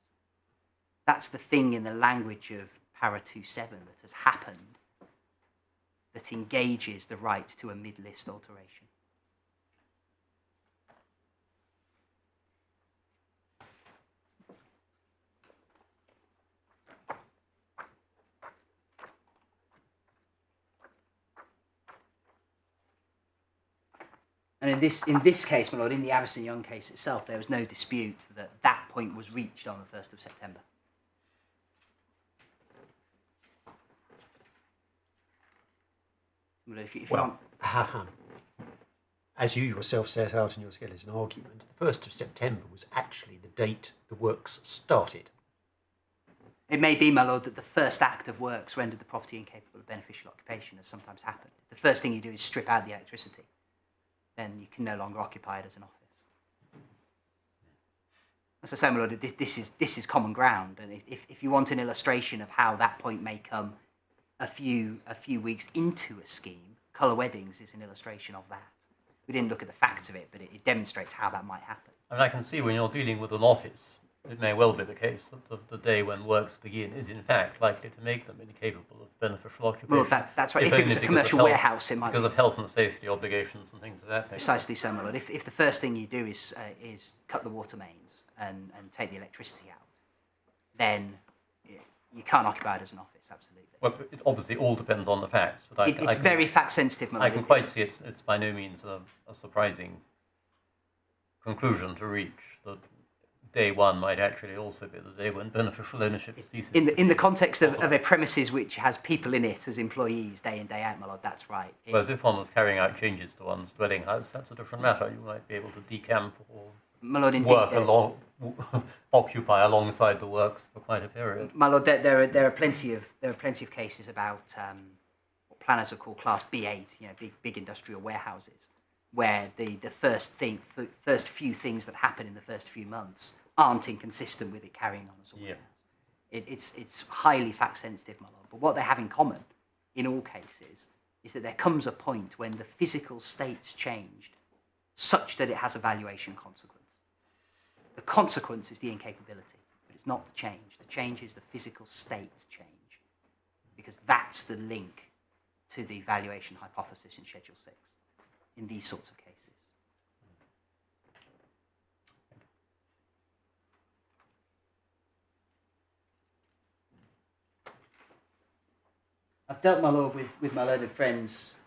That's the thing in the language of Para 2.7 that has happened that engages the right to a mid-list alteration. And in this case, my lord, in the Avison Young case itself, there was no dispute that that point was reached on the 1st of September. As you yourself set out in your skeleton argument, the 1st of September was actually the date the works started. It may be, my lord, that the first act of works rendered the property incapable of beneficial occupation, as sometimes happened. The first thing you do is strip out the electricity. Then you can no longer occupy it as an office. As I say, my lord, this is common ground, and if you want an illustration of how that point may come a few weeks into a scheme, colour weddings is an illustration of that. We didn't look at the facts of it, but it demonstrates how that might happen. I mean, I can see when you're dealing with an office, it may well be the case that the day when works begin is in fact likely to make them incapable of beneficial occupation. Well, that's right. If it was a commercial warehouse, it might because be. Of health and safety obligations and things of that nature. Precisely so, my lord. If the first thing you do is cut the water mains and take the electricity out, then you can't occupy it as an office, absolutely. Well, it obviously all depends on the facts. But It's very fact-sensitive, my lord. I can quite see it's by no means a surprising conclusion to reach that day one might actually also be the day when beneficial ownership ceases. In the context of a premises which has people in it as employees day in, day out, my lord, that's right. Whereas if one was carrying out changes to one's dwelling house, that's a different matter. You might be able to decamp or my lord, indeed, occupy alongside the works for quite a period. My lord, there are plenty of cases about what planners would call Class B8, big industrial warehouses, where the first few things that happen in the first few months aren't inconsistent with it carrying on as a warehouse. It's highly fact sensitive, my lord. But what they have in common, in all cases, is that there comes a point when the physical state's changed, such that it has a valuation consequence. The consequence is the incapability, but it's not the change. The change is the physical state's change, because that's the link to the valuation hypothesis in Schedule 6 in these sorts of cases. I've dealt, my lord, with my learned friends'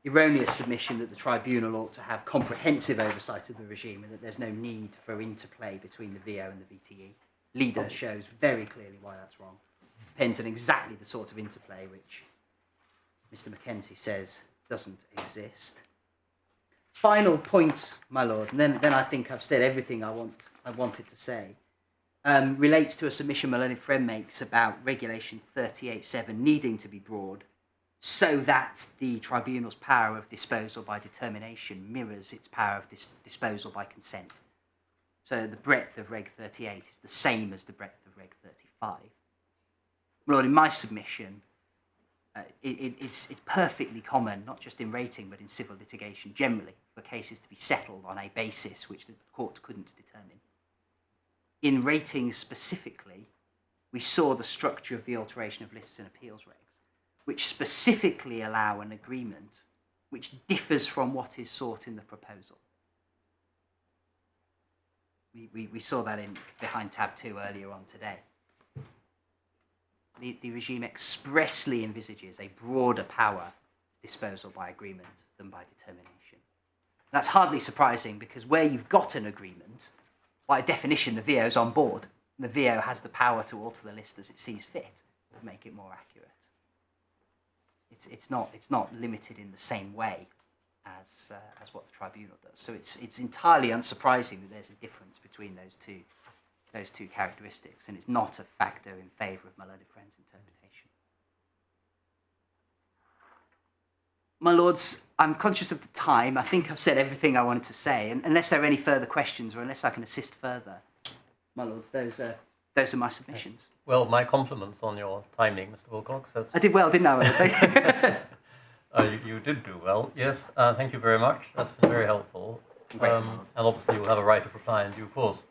erroneous submission that the tribunal ought to have comprehensive oversight of the regime and that there's no need for interplay between the VO and the VTE. Leader shows very clearly why that's wrong. Depends on exactly the sort of interplay which Mr. Mackenzie says doesn't exist. Final point, my lord, and then I think I've said everything I wanted to say, relates to a submission my learned friend makes about Regulation 38.7 needing to be broad so that the tribunal's power of disposal by determination mirrors its power of disposal by consent. So the breadth of Reg 38 is the same as the breadth of Reg 35. My lord, in my submission, it's perfectly common, not just in rating, but in civil litigation generally, for cases to be settled on a basis which the court couldn't determine. In ratings specifically, we saw the structure of the alteration of lists and appeals regs, which specifically allow an agreement which differs from what is sought in the proposal. We saw that behind tab 2 earlier on today. The regime expressly envisages a broader power disposal by agreement than by determination. That's hardly surprising because where you've got an agreement, by definition, the VO is on board. And the VO has the power to alter the list as it sees fit to make it more accurate. It's not limited in the same way as what the tribunal does. So it's entirely unsurprising that there's a difference between those two characteristics, and it's not a factor in favour of my learned friend's interpretation. My lords, I'm conscious of the time. I think I've said everything I wanted to say, and unless there are any further questions or unless I can assist further, my lords, those are my submissions. Well, my compliments on your timing, Mr. Wilcox. I did well, didn't I? You did do well. Yes, thank you very much. That's been very helpful. And obviously you'll have a right of reply in due course.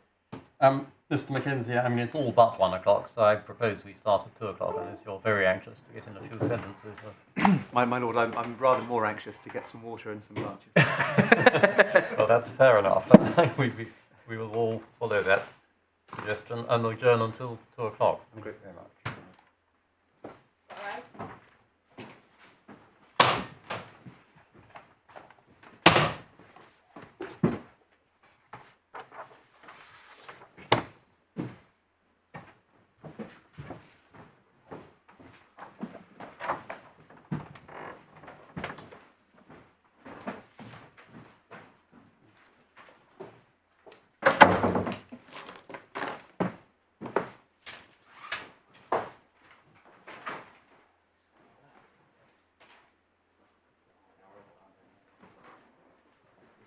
Mr. Mackenzie, I mean, it's all but 1 o'clock, so I propose we start at 2 o'clock, unless you're very anxious to get in a few sentences. My lord, I'm rather more anxious to get some water and some lunch. Well, that's fair enough. we will all follow that suggestion and adjourn until 2 o'clock. Thank you very much. All right.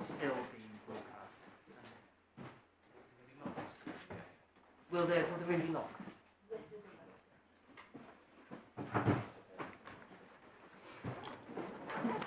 Still being broadcast. Will the room be locked?